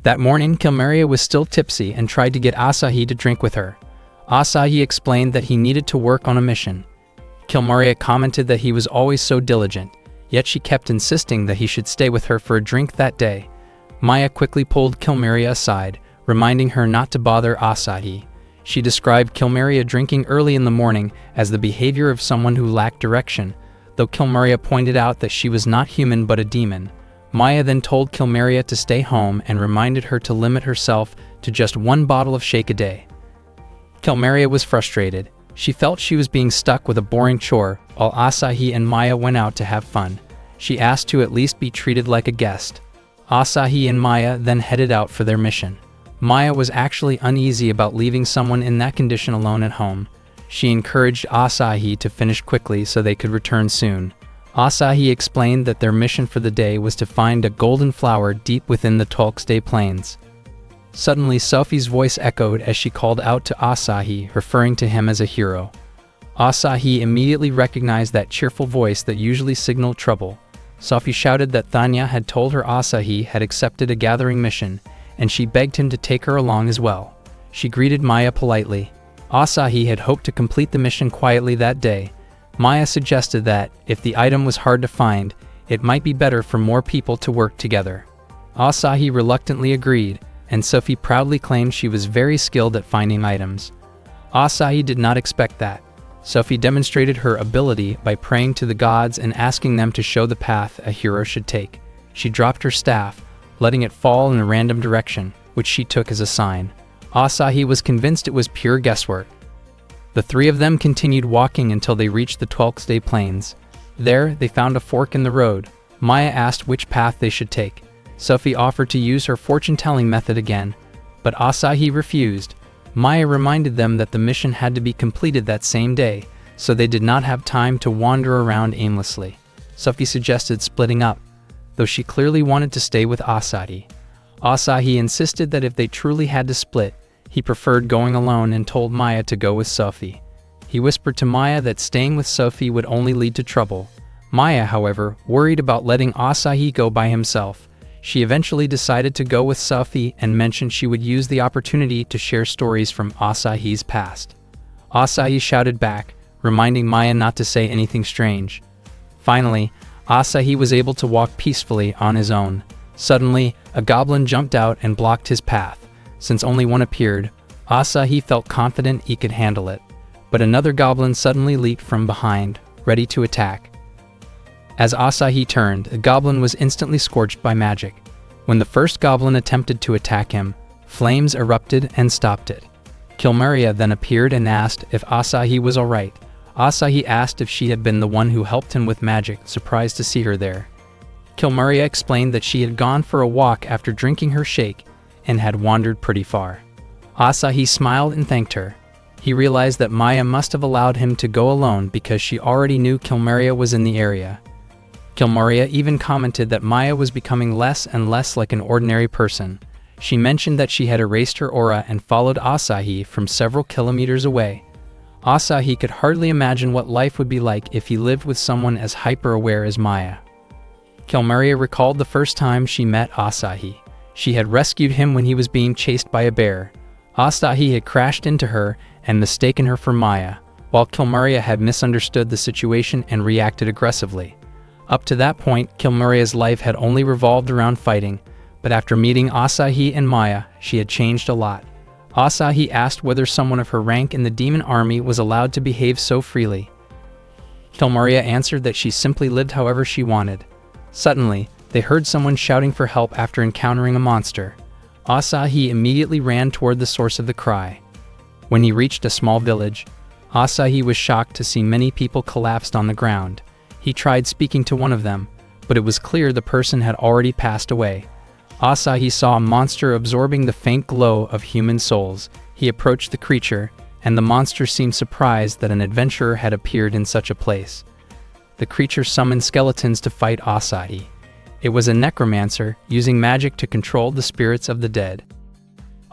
That morning, Kilmaria was still tipsy and tried to get Asahi to drink with her. Asahi explained that he needed to work on a mission. Kilmaria commented that he was always so diligent, yet she kept insisting that he should stay with her for a drink that day. Maya quickly pulled Kilmaria aside, reminding her not to bother Asahi. She described Kilmaria drinking early in the morning as the behavior of someone who lacked direction, though Kilmaria pointed out that she was not human but a demon. Maya then told Kilmaria to stay home and reminded her to limit herself to just one bottle of shake a day. Kilmaria was frustrated. She felt she was being stuck with a boring chore, while Asahi and Maya went out to have fun. She asked to at least be treated like a guest. Asahi and Maya then headed out for their mission. Maya was actually uneasy about leaving someone in that condition alone at home. She encouraged Asahi to finish quickly so they could return soon. Asahi explained that their mission for the day was to find a golden flower deep within the Tolkstay Plains. Suddenly, Sophie's voice echoed as she called out to Asahi, referring to him as a hero. Asahi immediately recognized that cheerful voice that usually signaled trouble. Sophie shouted that Thanya had told her Asahi had accepted a gathering mission, and she begged him to take her along as well. She greeted Maya politely. Asahi had hoped to complete the mission quietly that day. Maya suggested that, if the item was hard to find, it might be better for more people to work together. Asahi reluctantly agreed, and Sophie proudly claimed she was very skilled at finding items. Asahi did not expect that. Sophie demonstrated her ability by praying to the gods and asking them to show the path a hero should take. She dropped her staff, letting it fall in a random direction, which she took as a sign. Asahi was convinced it was pure guesswork. The three of them continued walking until they reached the Twelfth Plains. There, they found a fork in the road. Maya asked which path they should take. Sophie offered to use her fortune-telling method again, but Asahi refused. Maya reminded them that the mission had to be completed that same day, so they did not have time to wander around aimlessly. Sophie suggested splitting up, though she clearly wanted to stay with Asahi. Asahi insisted that if they truly had to split, he preferred going alone and told Maya to go with Sophie. He whispered to Maya that staying with Sophie would only lead to trouble. Maya, however, worried about letting Asahi go by himself. She eventually decided to go with Sophie and mentioned she would use the opportunity to share stories from Asahi's past. Asahi shouted back, reminding Maya not to say anything strange. Finally, Asahi was able to walk peacefully on his own. Suddenly, a goblin jumped out and blocked his path. Since only one appeared, Asahi felt confident he could handle it. But another goblin suddenly leaped from behind, ready to attack. As Asahi turned, the goblin was instantly scorched by magic. When the first goblin attempted to attack him, flames erupted and stopped it. Kilmeria then appeared and asked if Asahi was alright. Asahi asked if she had been the one who helped him with magic, surprised to see her there. Kilmeria explained that she had gone for a walk after drinking her shake and had wandered pretty far. Asahi smiled and thanked her. He realized that Maya must have allowed him to go alone because she already knew Kilmeria was in the area. Kilmeria even commented that Maya was becoming less and less like an ordinary person. She mentioned that she had erased her aura and followed Asahi from several kilometers away. Asahi could hardly imagine what life would be like if he lived with someone as hyper-aware as Maya. Kilmeria recalled the first time she met Asahi. She had rescued him when he was being chased by a bear. Asahi had crashed into her and mistaken her for Maya, while Kilmeria had misunderstood the situation and reacted aggressively. Up to that point, Kilmeria's life had only revolved around fighting, but after meeting Asahi and Maya, she had changed a lot. Asahi asked whether someone of her rank in the demon army was allowed to behave so freely. Kilmeria answered that she simply lived however she wanted. Suddenly, they heard someone shouting for help after encountering a monster. Asahi immediately ran toward the source of the cry. When he reached a small village, Asahi was shocked to see many people collapsed on the ground. He tried speaking to one of them, but it was clear the person had already passed away. Asahi saw a monster absorbing the faint glow of human souls. He approached the creature, and the monster seemed surprised that an adventurer had appeared in such a place. The creature summoned skeletons to fight Asahi. It was a necromancer, using magic to control the spirits of the dead.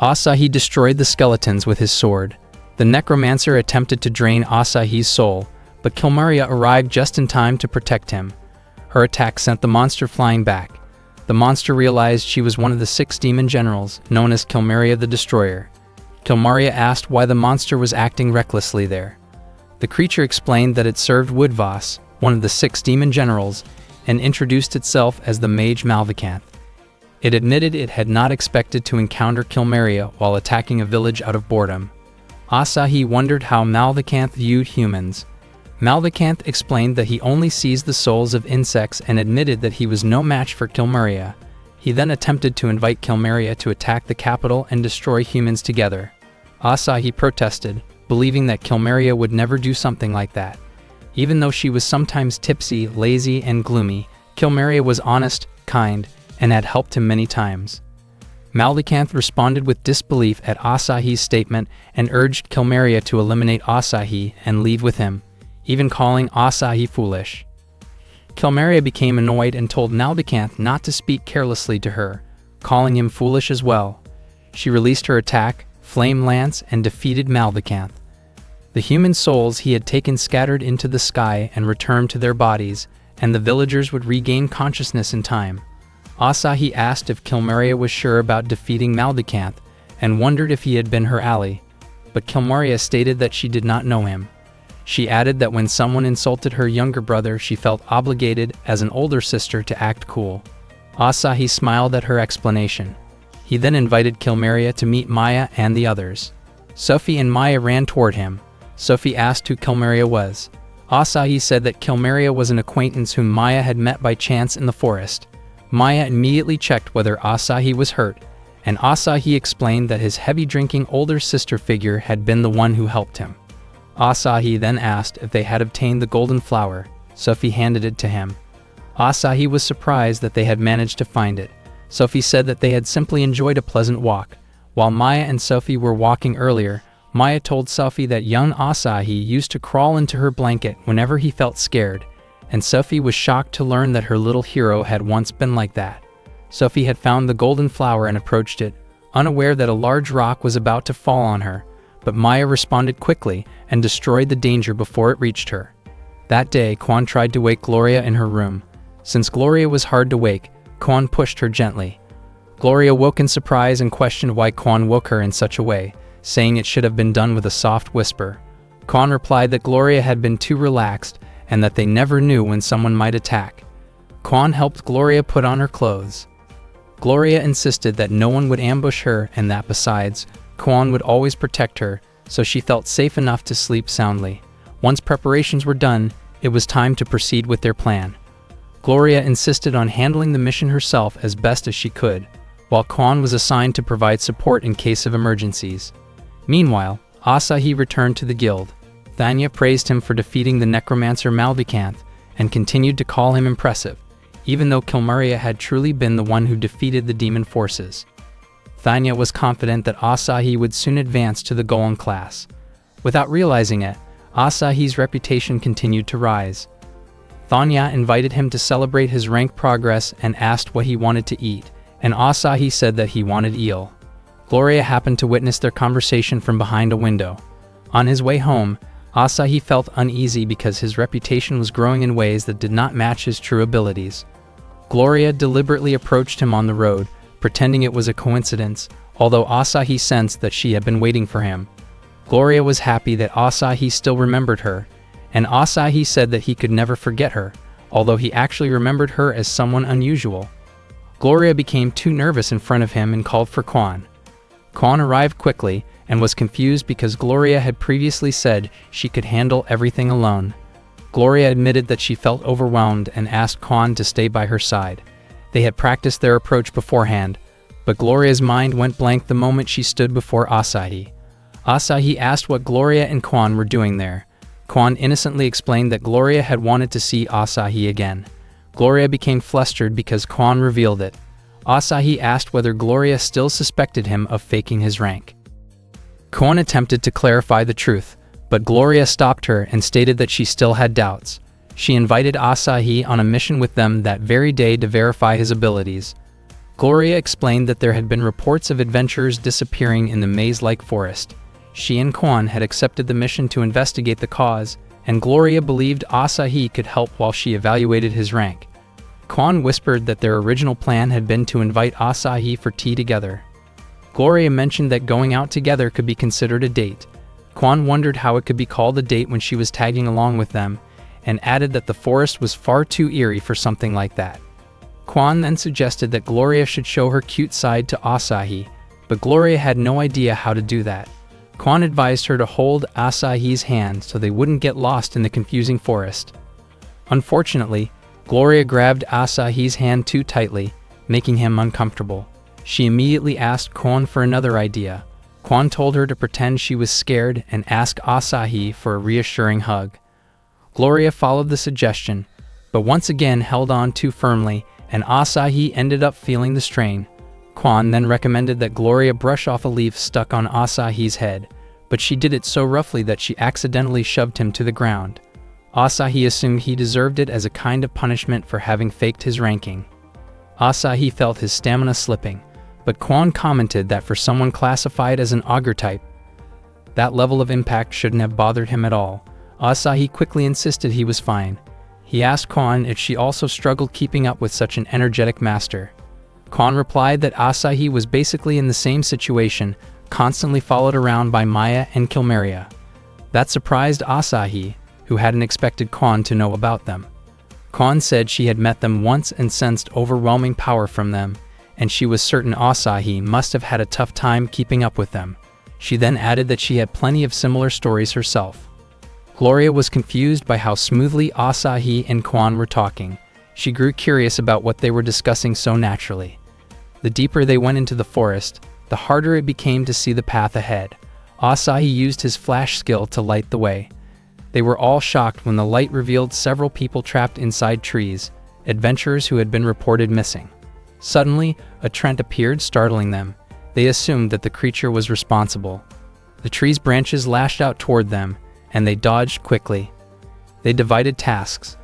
Asahi destroyed the skeletons with his sword. The necromancer attempted to drain Asahi's soul, but Kilmeria arrived just in time to protect him. Her attack sent the monster flying back. The monster realized she was one of the 6 demon generals, known as Kilmeria the Destroyer. Kilmeria asked why the monster was acting recklessly there. The creature explained that it served Woodvoss, one of the 6 demon generals, and introduced itself as the mage Malvacanth. It admitted it had not expected to encounter Kilmeria while attacking a village out of boredom. Asahi wondered how Malvacanth viewed humans. Malvacanth explained that he only sees the souls of insects and admitted that he was no match for Kilmeria. He then attempted to invite Kilmeria to attack the capital and destroy humans together. Asahi protested, believing that Kilmeria would never do something like that. Even though she was sometimes tipsy, lazy, and gloomy, Kilmeria was honest, kind, and had helped him many times. Malvacanth responded with disbelief at Asahi's statement and urged Kilmeria to eliminate Asahi and leave with him, even calling Asahi foolish. Kilmeria became annoyed and told Malvacanth not to speak carelessly to her, calling him foolish as well. She released her attack, Flame Lance, and defeated Malvacanth. The human souls he had taken scattered into the sky and returned to their bodies, and the villagers would regain consciousness in time. Asahi asked if Kilmaria was sure about defeating Maldecanth and wondered if he had been her ally, but Kilmaria stated that she did not know him. She added that when someone insulted her younger brother, she felt obligated as an older sister to act cool. Asahi smiled at her explanation. He then invited Kilmaria to meet Maya and the others. Sophie and Maya ran toward him. Sophie asked who Kilmaria was. Asahi said that Kilmaria was an acquaintance whom Maya had met by chance in the forest. Maya immediately checked whether Asahi was hurt, and Asahi explained that his heavy-drinking older sister figure had been the one who helped him. Asahi then asked if they had obtained the golden flower. Sophie handed it to him. Asahi was surprised that they had managed to find it. Sophie said that they had simply enjoyed a pleasant walk. While Maya and Sophie were walking earlier, Maya told Sophie that young Asahi used to crawl into her blanket whenever he felt scared, and Sophie was shocked to learn that her little hero had once been like that. Sophie had found the golden flower and approached it, unaware that a large rock was about to fall on her, but Maya responded quickly and destroyed the danger before it reached her. That day, Quan tried to wake Gloria in her room. Since Gloria was hard to wake, Quan pushed her gently. Gloria woke in surprise and questioned why Quan woke her in such a way, saying it should have been done with a soft whisper. Quan replied that Gloria had been too relaxed and that they never knew when someone might attack. Quan helped Gloria put on her clothes. Gloria insisted that no one would ambush her and that besides, Quan would always protect her, so she felt safe enough to sleep soundly. Once preparations were done, it was time to proceed with their plan. Gloria insisted on handling the mission herself as best as she could, while Quan was assigned to provide support in case of emergencies. Meanwhile, Asahi returned to the guild. Thanya praised him for defeating the necromancer Maldecanth and continued to call him impressive, even though Kilmaria had truly been the one who defeated the demon forces. Thanya was confident that Asahi would soon advance to the Golem class. Without realizing it, Asahi's reputation continued to rise. Thanya invited him to celebrate his rank progress and asked what he wanted to eat, and Asahi said that he wanted eel. Gloria happened to witness their conversation from behind a window. On his way home, Asahi felt uneasy because his reputation was growing in ways that did not match his true abilities. Gloria deliberately approached him on the road, pretending it was a coincidence, although Asahi sensed that she had been waiting for him. Gloria was happy that Asahi still remembered her, and Asahi said that he could never forget her, although he actually remembered her as someone unusual. Gloria became too nervous in front of him and called for Quan. Quan arrived quickly and was confused because Gloria had previously said she could handle everything alone. Gloria admitted that she felt overwhelmed and asked Quan to stay by her side. They had practiced their approach beforehand, but Gloria's mind went blank the moment she stood before Asahi. Asahi asked what Gloria and Quan were doing there. Quan innocently explained that Gloria had wanted to see Asahi again. Gloria became flustered because Quan revealed it. Asahi asked whether Gloria still suspected him of faking his rank. Quan attempted to clarify the truth, but Gloria stopped her and stated that she still had doubts. She invited Asahi on a mission with them that very day to verify his abilities. Gloria explained that there had been reports of adventurers disappearing in the maze-like forest. She and Quan had accepted the mission to investigate the cause, and Gloria believed Asahi could help while she evaluated his rank. Quan whispered that their original plan had been to invite Asahi for tea together. Gloria mentioned that going out together could be considered a date. Quan wondered how it could be called a date when she was tagging along with them, and added that the forest was far too eerie for something like that. Quan then suggested that Gloria should show her cute side to Asahi, but Gloria had no idea how to do that. Quan advised her to hold Asahi's hand so they wouldn't get lost in the confusing forest. Unfortunately, Gloria grabbed Asahi's hand too tightly, making him uncomfortable. She immediately asked Quan for another idea. Quan told her to pretend she was scared and ask Asahi for a reassuring hug. Gloria followed the suggestion, but once again held on too firmly, and Asahi ended up feeling the strain. Quan then recommended that Gloria brush off a leaf stuck on Asahi's head, but she did it so roughly that she accidentally shoved him to the ground. Asahi assumed he deserved it as a kind of punishment for having faked his ranking. Asahi felt his stamina slipping, but Quan commented that for someone classified as an augur type, that level of impact shouldn't have bothered him at all. Asahi quickly insisted he was fine. He asked Quan if she also struggled keeping up with such an energetic master. Kwon replied that Asahi was basically in the same situation, constantly followed around by Maya and Kilmeria. That surprised Asahi, who hadn't expected Kwon to know about them. Kwon said she had met them once and sensed overwhelming power from them, and she was certain Asahi must have had a tough time keeping up with them. She then added that she had plenty of similar stories herself. Gloria was confused by how smoothly Asahi and Kwon were talking. She grew curious about what they were discussing so naturally. The deeper they went into the forest, the harder it became to see the path ahead. Asahi used his flash skill to light the way. They were all shocked when the light revealed several people trapped inside trees, adventurers who had been reported missing. Suddenly, a trent appeared, startling them. They assumed that the creature was responsible. The tree's branches lashed out toward them, and they dodged quickly. They divided tasks.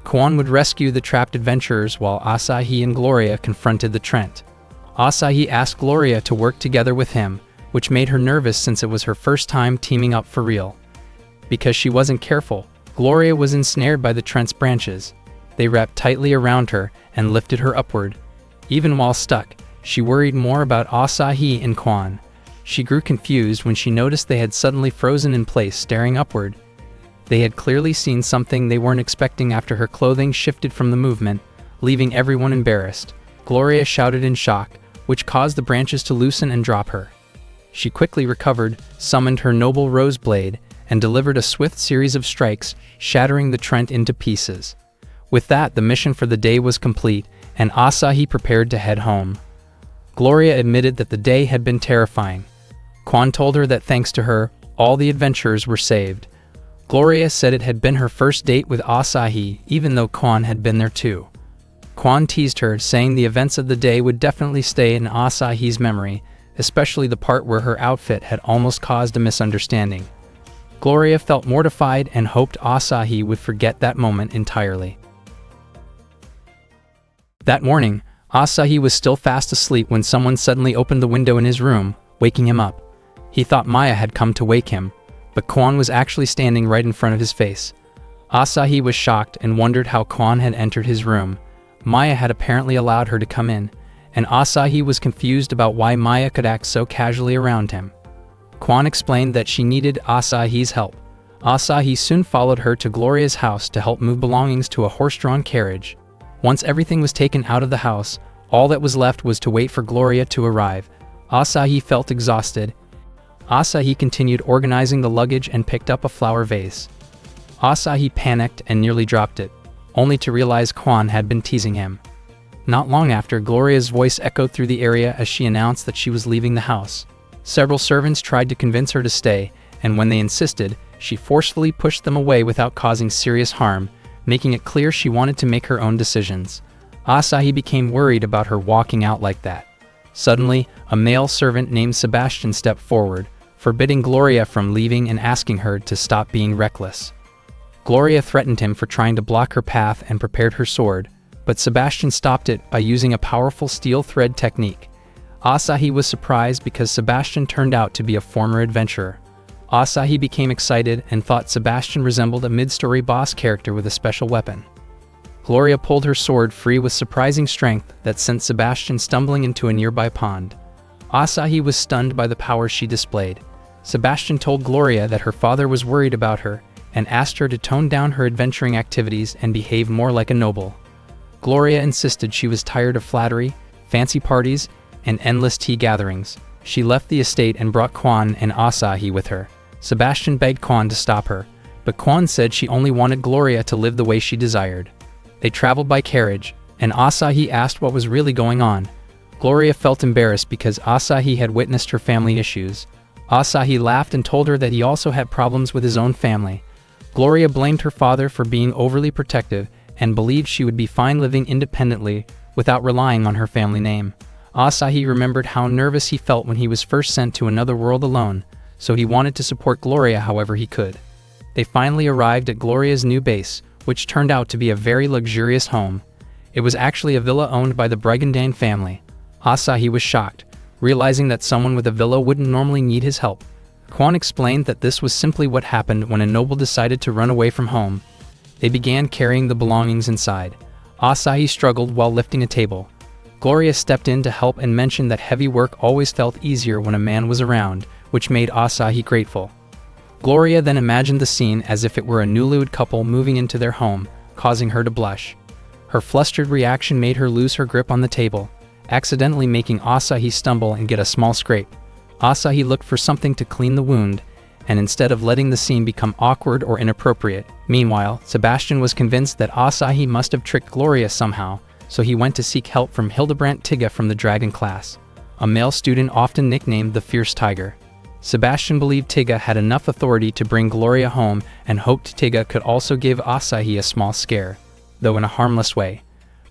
Kwon would rescue the trapped adventurers while Asahi and Gloria confronted the trent. Asahi asked Gloria to work together with him, which made her nervous since it was her first time teaming up for real. Because she wasn't careful, Gloria was ensnared by the trent's branches. They wrapped tightly around her and lifted her upward. Even while stuck, she worried more about Asahi and Kwon. She grew confused when she noticed they had suddenly frozen in place, staring upward. They had clearly seen something they weren't expecting after her clothing shifted from the movement, leaving everyone embarrassed. Gloria shouted in shock, which caused the branches to loosen and drop her. She quickly recovered, summoned her noble rose blade, and delivered a swift series of strikes, shattering the trent into pieces. With that, the mission for the day was complete, and Asahi prepared to head home. Gloria admitted that the day had been terrifying. Kwon told her that thanks to her, all the adventurers were saved. Gloria said it had been her first date with Asahi, even though Kwon had been there too. Kwon teased her, saying the events of the day would definitely stay in Asahi's memory, especially the part where her outfit had almost caused a misunderstanding. Gloria felt mortified and hoped Asahi would forget that moment entirely. That morning, Asahi was still fast asleep when someone suddenly opened the window in his room, waking him up. He thought Maya had come to wake him, but Kwon was actually standing right in front of his face. Asahi was shocked and wondered how Kwon had entered his room. Maya had apparently allowed her to come in, and Asahi was confused about why Maya could act so casually around him. Kwon explained that she needed Asahi's help. Asahi soon followed her to Gloria's house to help move belongings to a horse-drawn carriage. Once everything was taken out of the house, all that was left was to wait for Gloria to arrive. Asahi felt exhausted. Asahi continued organizing the luggage and picked up a flower vase. Asahi panicked and nearly dropped it, only to realize Kwon had been teasing him. Not long after, Gloria's voice echoed through the area as she announced that she was leaving the house. Several servants tried to convince her to stay, and when they insisted, she forcefully pushed them away without causing serious harm, making it clear she wanted to make her own decisions. Asahi became worried about her walking out like that. Suddenly, a male servant named Sebastian stepped forward, forbidding Gloria from leaving and asking her to stop being reckless. Gloria threatened him for trying to block her path and prepared her sword, but Sebastian stopped it by using a powerful steel thread technique. Asahi was surprised because Sebastian turned out to be a former adventurer. Asahi became excited and thought Sebastian resembled a mid-story boss character with a special weapon. Gloria pulled her sword free with surprising strength that sent Sebastian stumbling into a nearby pond. Asahi was stunned by the power she displayed. Sebastian told Gloria that her father was worried about her and asked her to tone down her adventuring activities and behave more like a noble. Gloria insisted she was tired of flattery, fancy parties, and endless tea gatherings. She left the estate and brought Kwon and Asahi with her. Sebastian begged Kwon to stop her, but Kwon said she only wanted Gloria to live the way she desired. They traveled by carriage, and Asahi asked what was really going on. Gloria felt embarrassed because Asahi had witnessed her family issues. Asahi laughed and told her that he also had problems with his own family. Gloria blamed her father for being overly protective and believed she would be fine living independently without relying on her family name. Asahi remembered how nervous he felt when he was first sent to another world alone, so he wanted to support Gloria however he could. They finally arrived at Gloria's new base, which turned out to be a very luxurious home. It was actually a villa owned by the Brigandine family. Asahi was shocked, realizing that someone with a villa wouldn't normally need his help. Kwon explained that this was simply what happened when a noble decided to run away from home. They began carrying the belongings inside. Asahi struggled while lifting a table. Gloria stepped in to help and mentioned that heavy work always felt easier when a man was around, which made Asahi grateful. Gloria then imagined the scene as if it were a newlywed couple moving into their home, causing her to blush. Her flustered reaction made her lose her grip on the table, accidentally making Asahi stumble and get a small scrape. Asahi looked for something to clean the wound, and instead of letting the scene become awkward or inappropriate. Meanwhile, Sebastian was convinced that Asahi must have tricked Gloria somehow, so he went to seek help from Hildebrandt Tigge from the Dragon class, a male student often nicknamed the Fierce Tiger. Sebastian believed Tigge had enough authority to bring Gloria home and hoped Tigge could also give Asahi a small scare, though in a harmless way.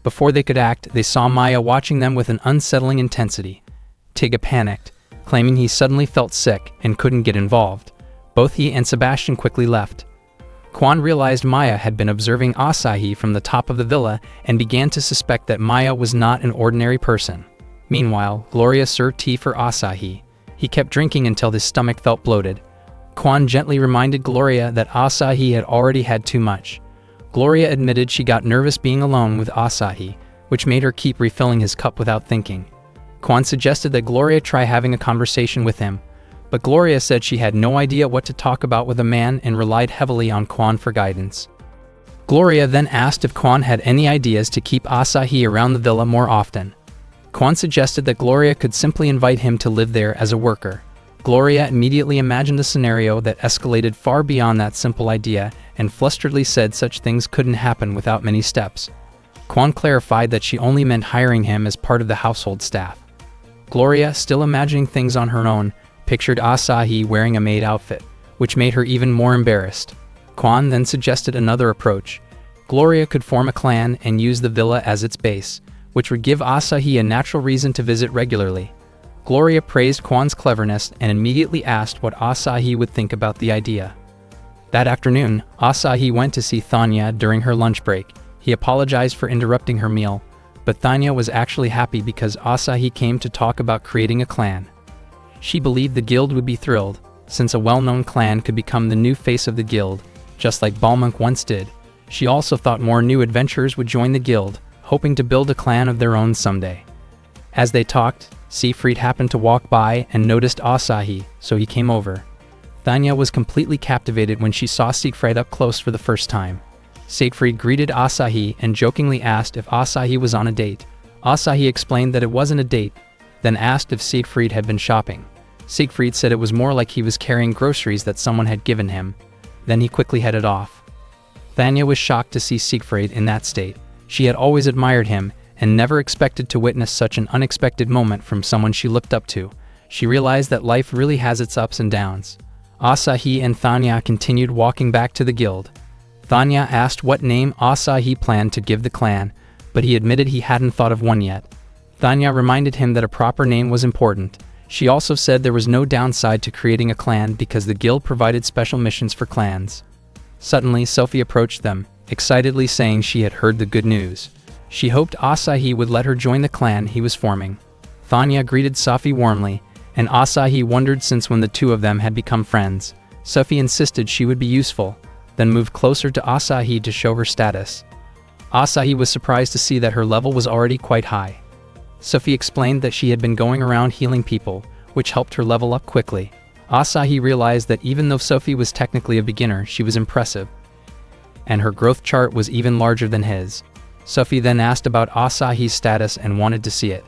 Before they could act, they saw Maya watching them with an unsettling intensity. Tigge panicked, claiming he suddenly felt sick and couldn't get involved. Both he and Sebastian quickly left. Quan realized Maya had been observing Asahi from the top of the villa and began to suspect that Maya was not an ordinary person. Meanwhile, Gloria served tea for Asahi. He kept drinking until his stomach felt bloated. Quan gently reminded Gloria that Asahi had already had too much. Gloria admitted she got nervous being alone with Asahi, which made her keep refilling his cup without thinking. Quan suggested that Gloria try having a conversation with him, but Gloria said she had no idea what to talk about with a man and relied heavily on Quan for guidance. Gloria then asked if Quan had any ideas to keep Asahi around the villa more often. Quan suggested that Gloria could simply invite him to live there as a worker. Gloria immediately imagined a scenario that escalated far beyond that simple idea and flusteredly said such things couldn't happen without many steps. Quan clarified that she only meant hiring him as part of the household staff. Gloria, still imagining things on her own, pictured Asahi wearing a maid outfit, which made her even more embarrassed. Quan then suggested another approach. Gloria could form a clan and use the villa as its base, which would give Asahi a natural reason to visit regularly. Gloria praised Quan's cleverness and immediately asked what Asahi would think about the idea. That afternoon, Asahi went to see Thanya during her lunch break. He apologized for interrupting her meal, but Thanya was actually happy because Asahi came to talk about creating a clan. She believed the guild would be thrilled, since a well-known clan could become the new face of the guild, just like Balmunk once did. She also thought more new adventurers would join the guild, hoping to build a clan of their own someday. As they talked, Siegfried happened to walk by and noticed Asahi, so he came over. Thanya was completely captivated when she saw Siegfried up close for the first time. Siegfried greeted Asahi and jokingly asked if Asahi was on a date. Asahi explained that it wasn't a date, then asked if Siegfried had been shopping. Siegfried said it was more like he was carrying groceries that someone had given him. Then he quickly headed off. Thanya was shocked to see Siegfried in that state. She had always admired him and never expected to witness such an unexpected moment from someone she looked up to. She realized that life really has its ups and downs. Asahi and Thanya continued walking back to the guild. Thanya asked what name Asahi planned to give the clan, but he admitted he hadn't thought of one yet. Thanya reminded him that a proper name was important. She also said there was no downside to creating a clan because the guild provided special missions for clans. Suddenly, Sophie approached them, excitedly saying she had heard the good news. She hoped Asahi would let her join the clan he was forming. Thanya greeted Sophie warmly, and Asahi wondered since when the two of them had become friends. Sophie insisted she would be useful, then moved closer to Asahi to show her status. Asahi was surprised to see that her level was already quite high. Sophie explained that she had been going around healing people, which helped her level up quickly. Asahi realized that even though Sophie was technically a beginner, she was impressive, and her growth chart was even larger than his. Sophie then asked about Asahi's status and wanted to see it.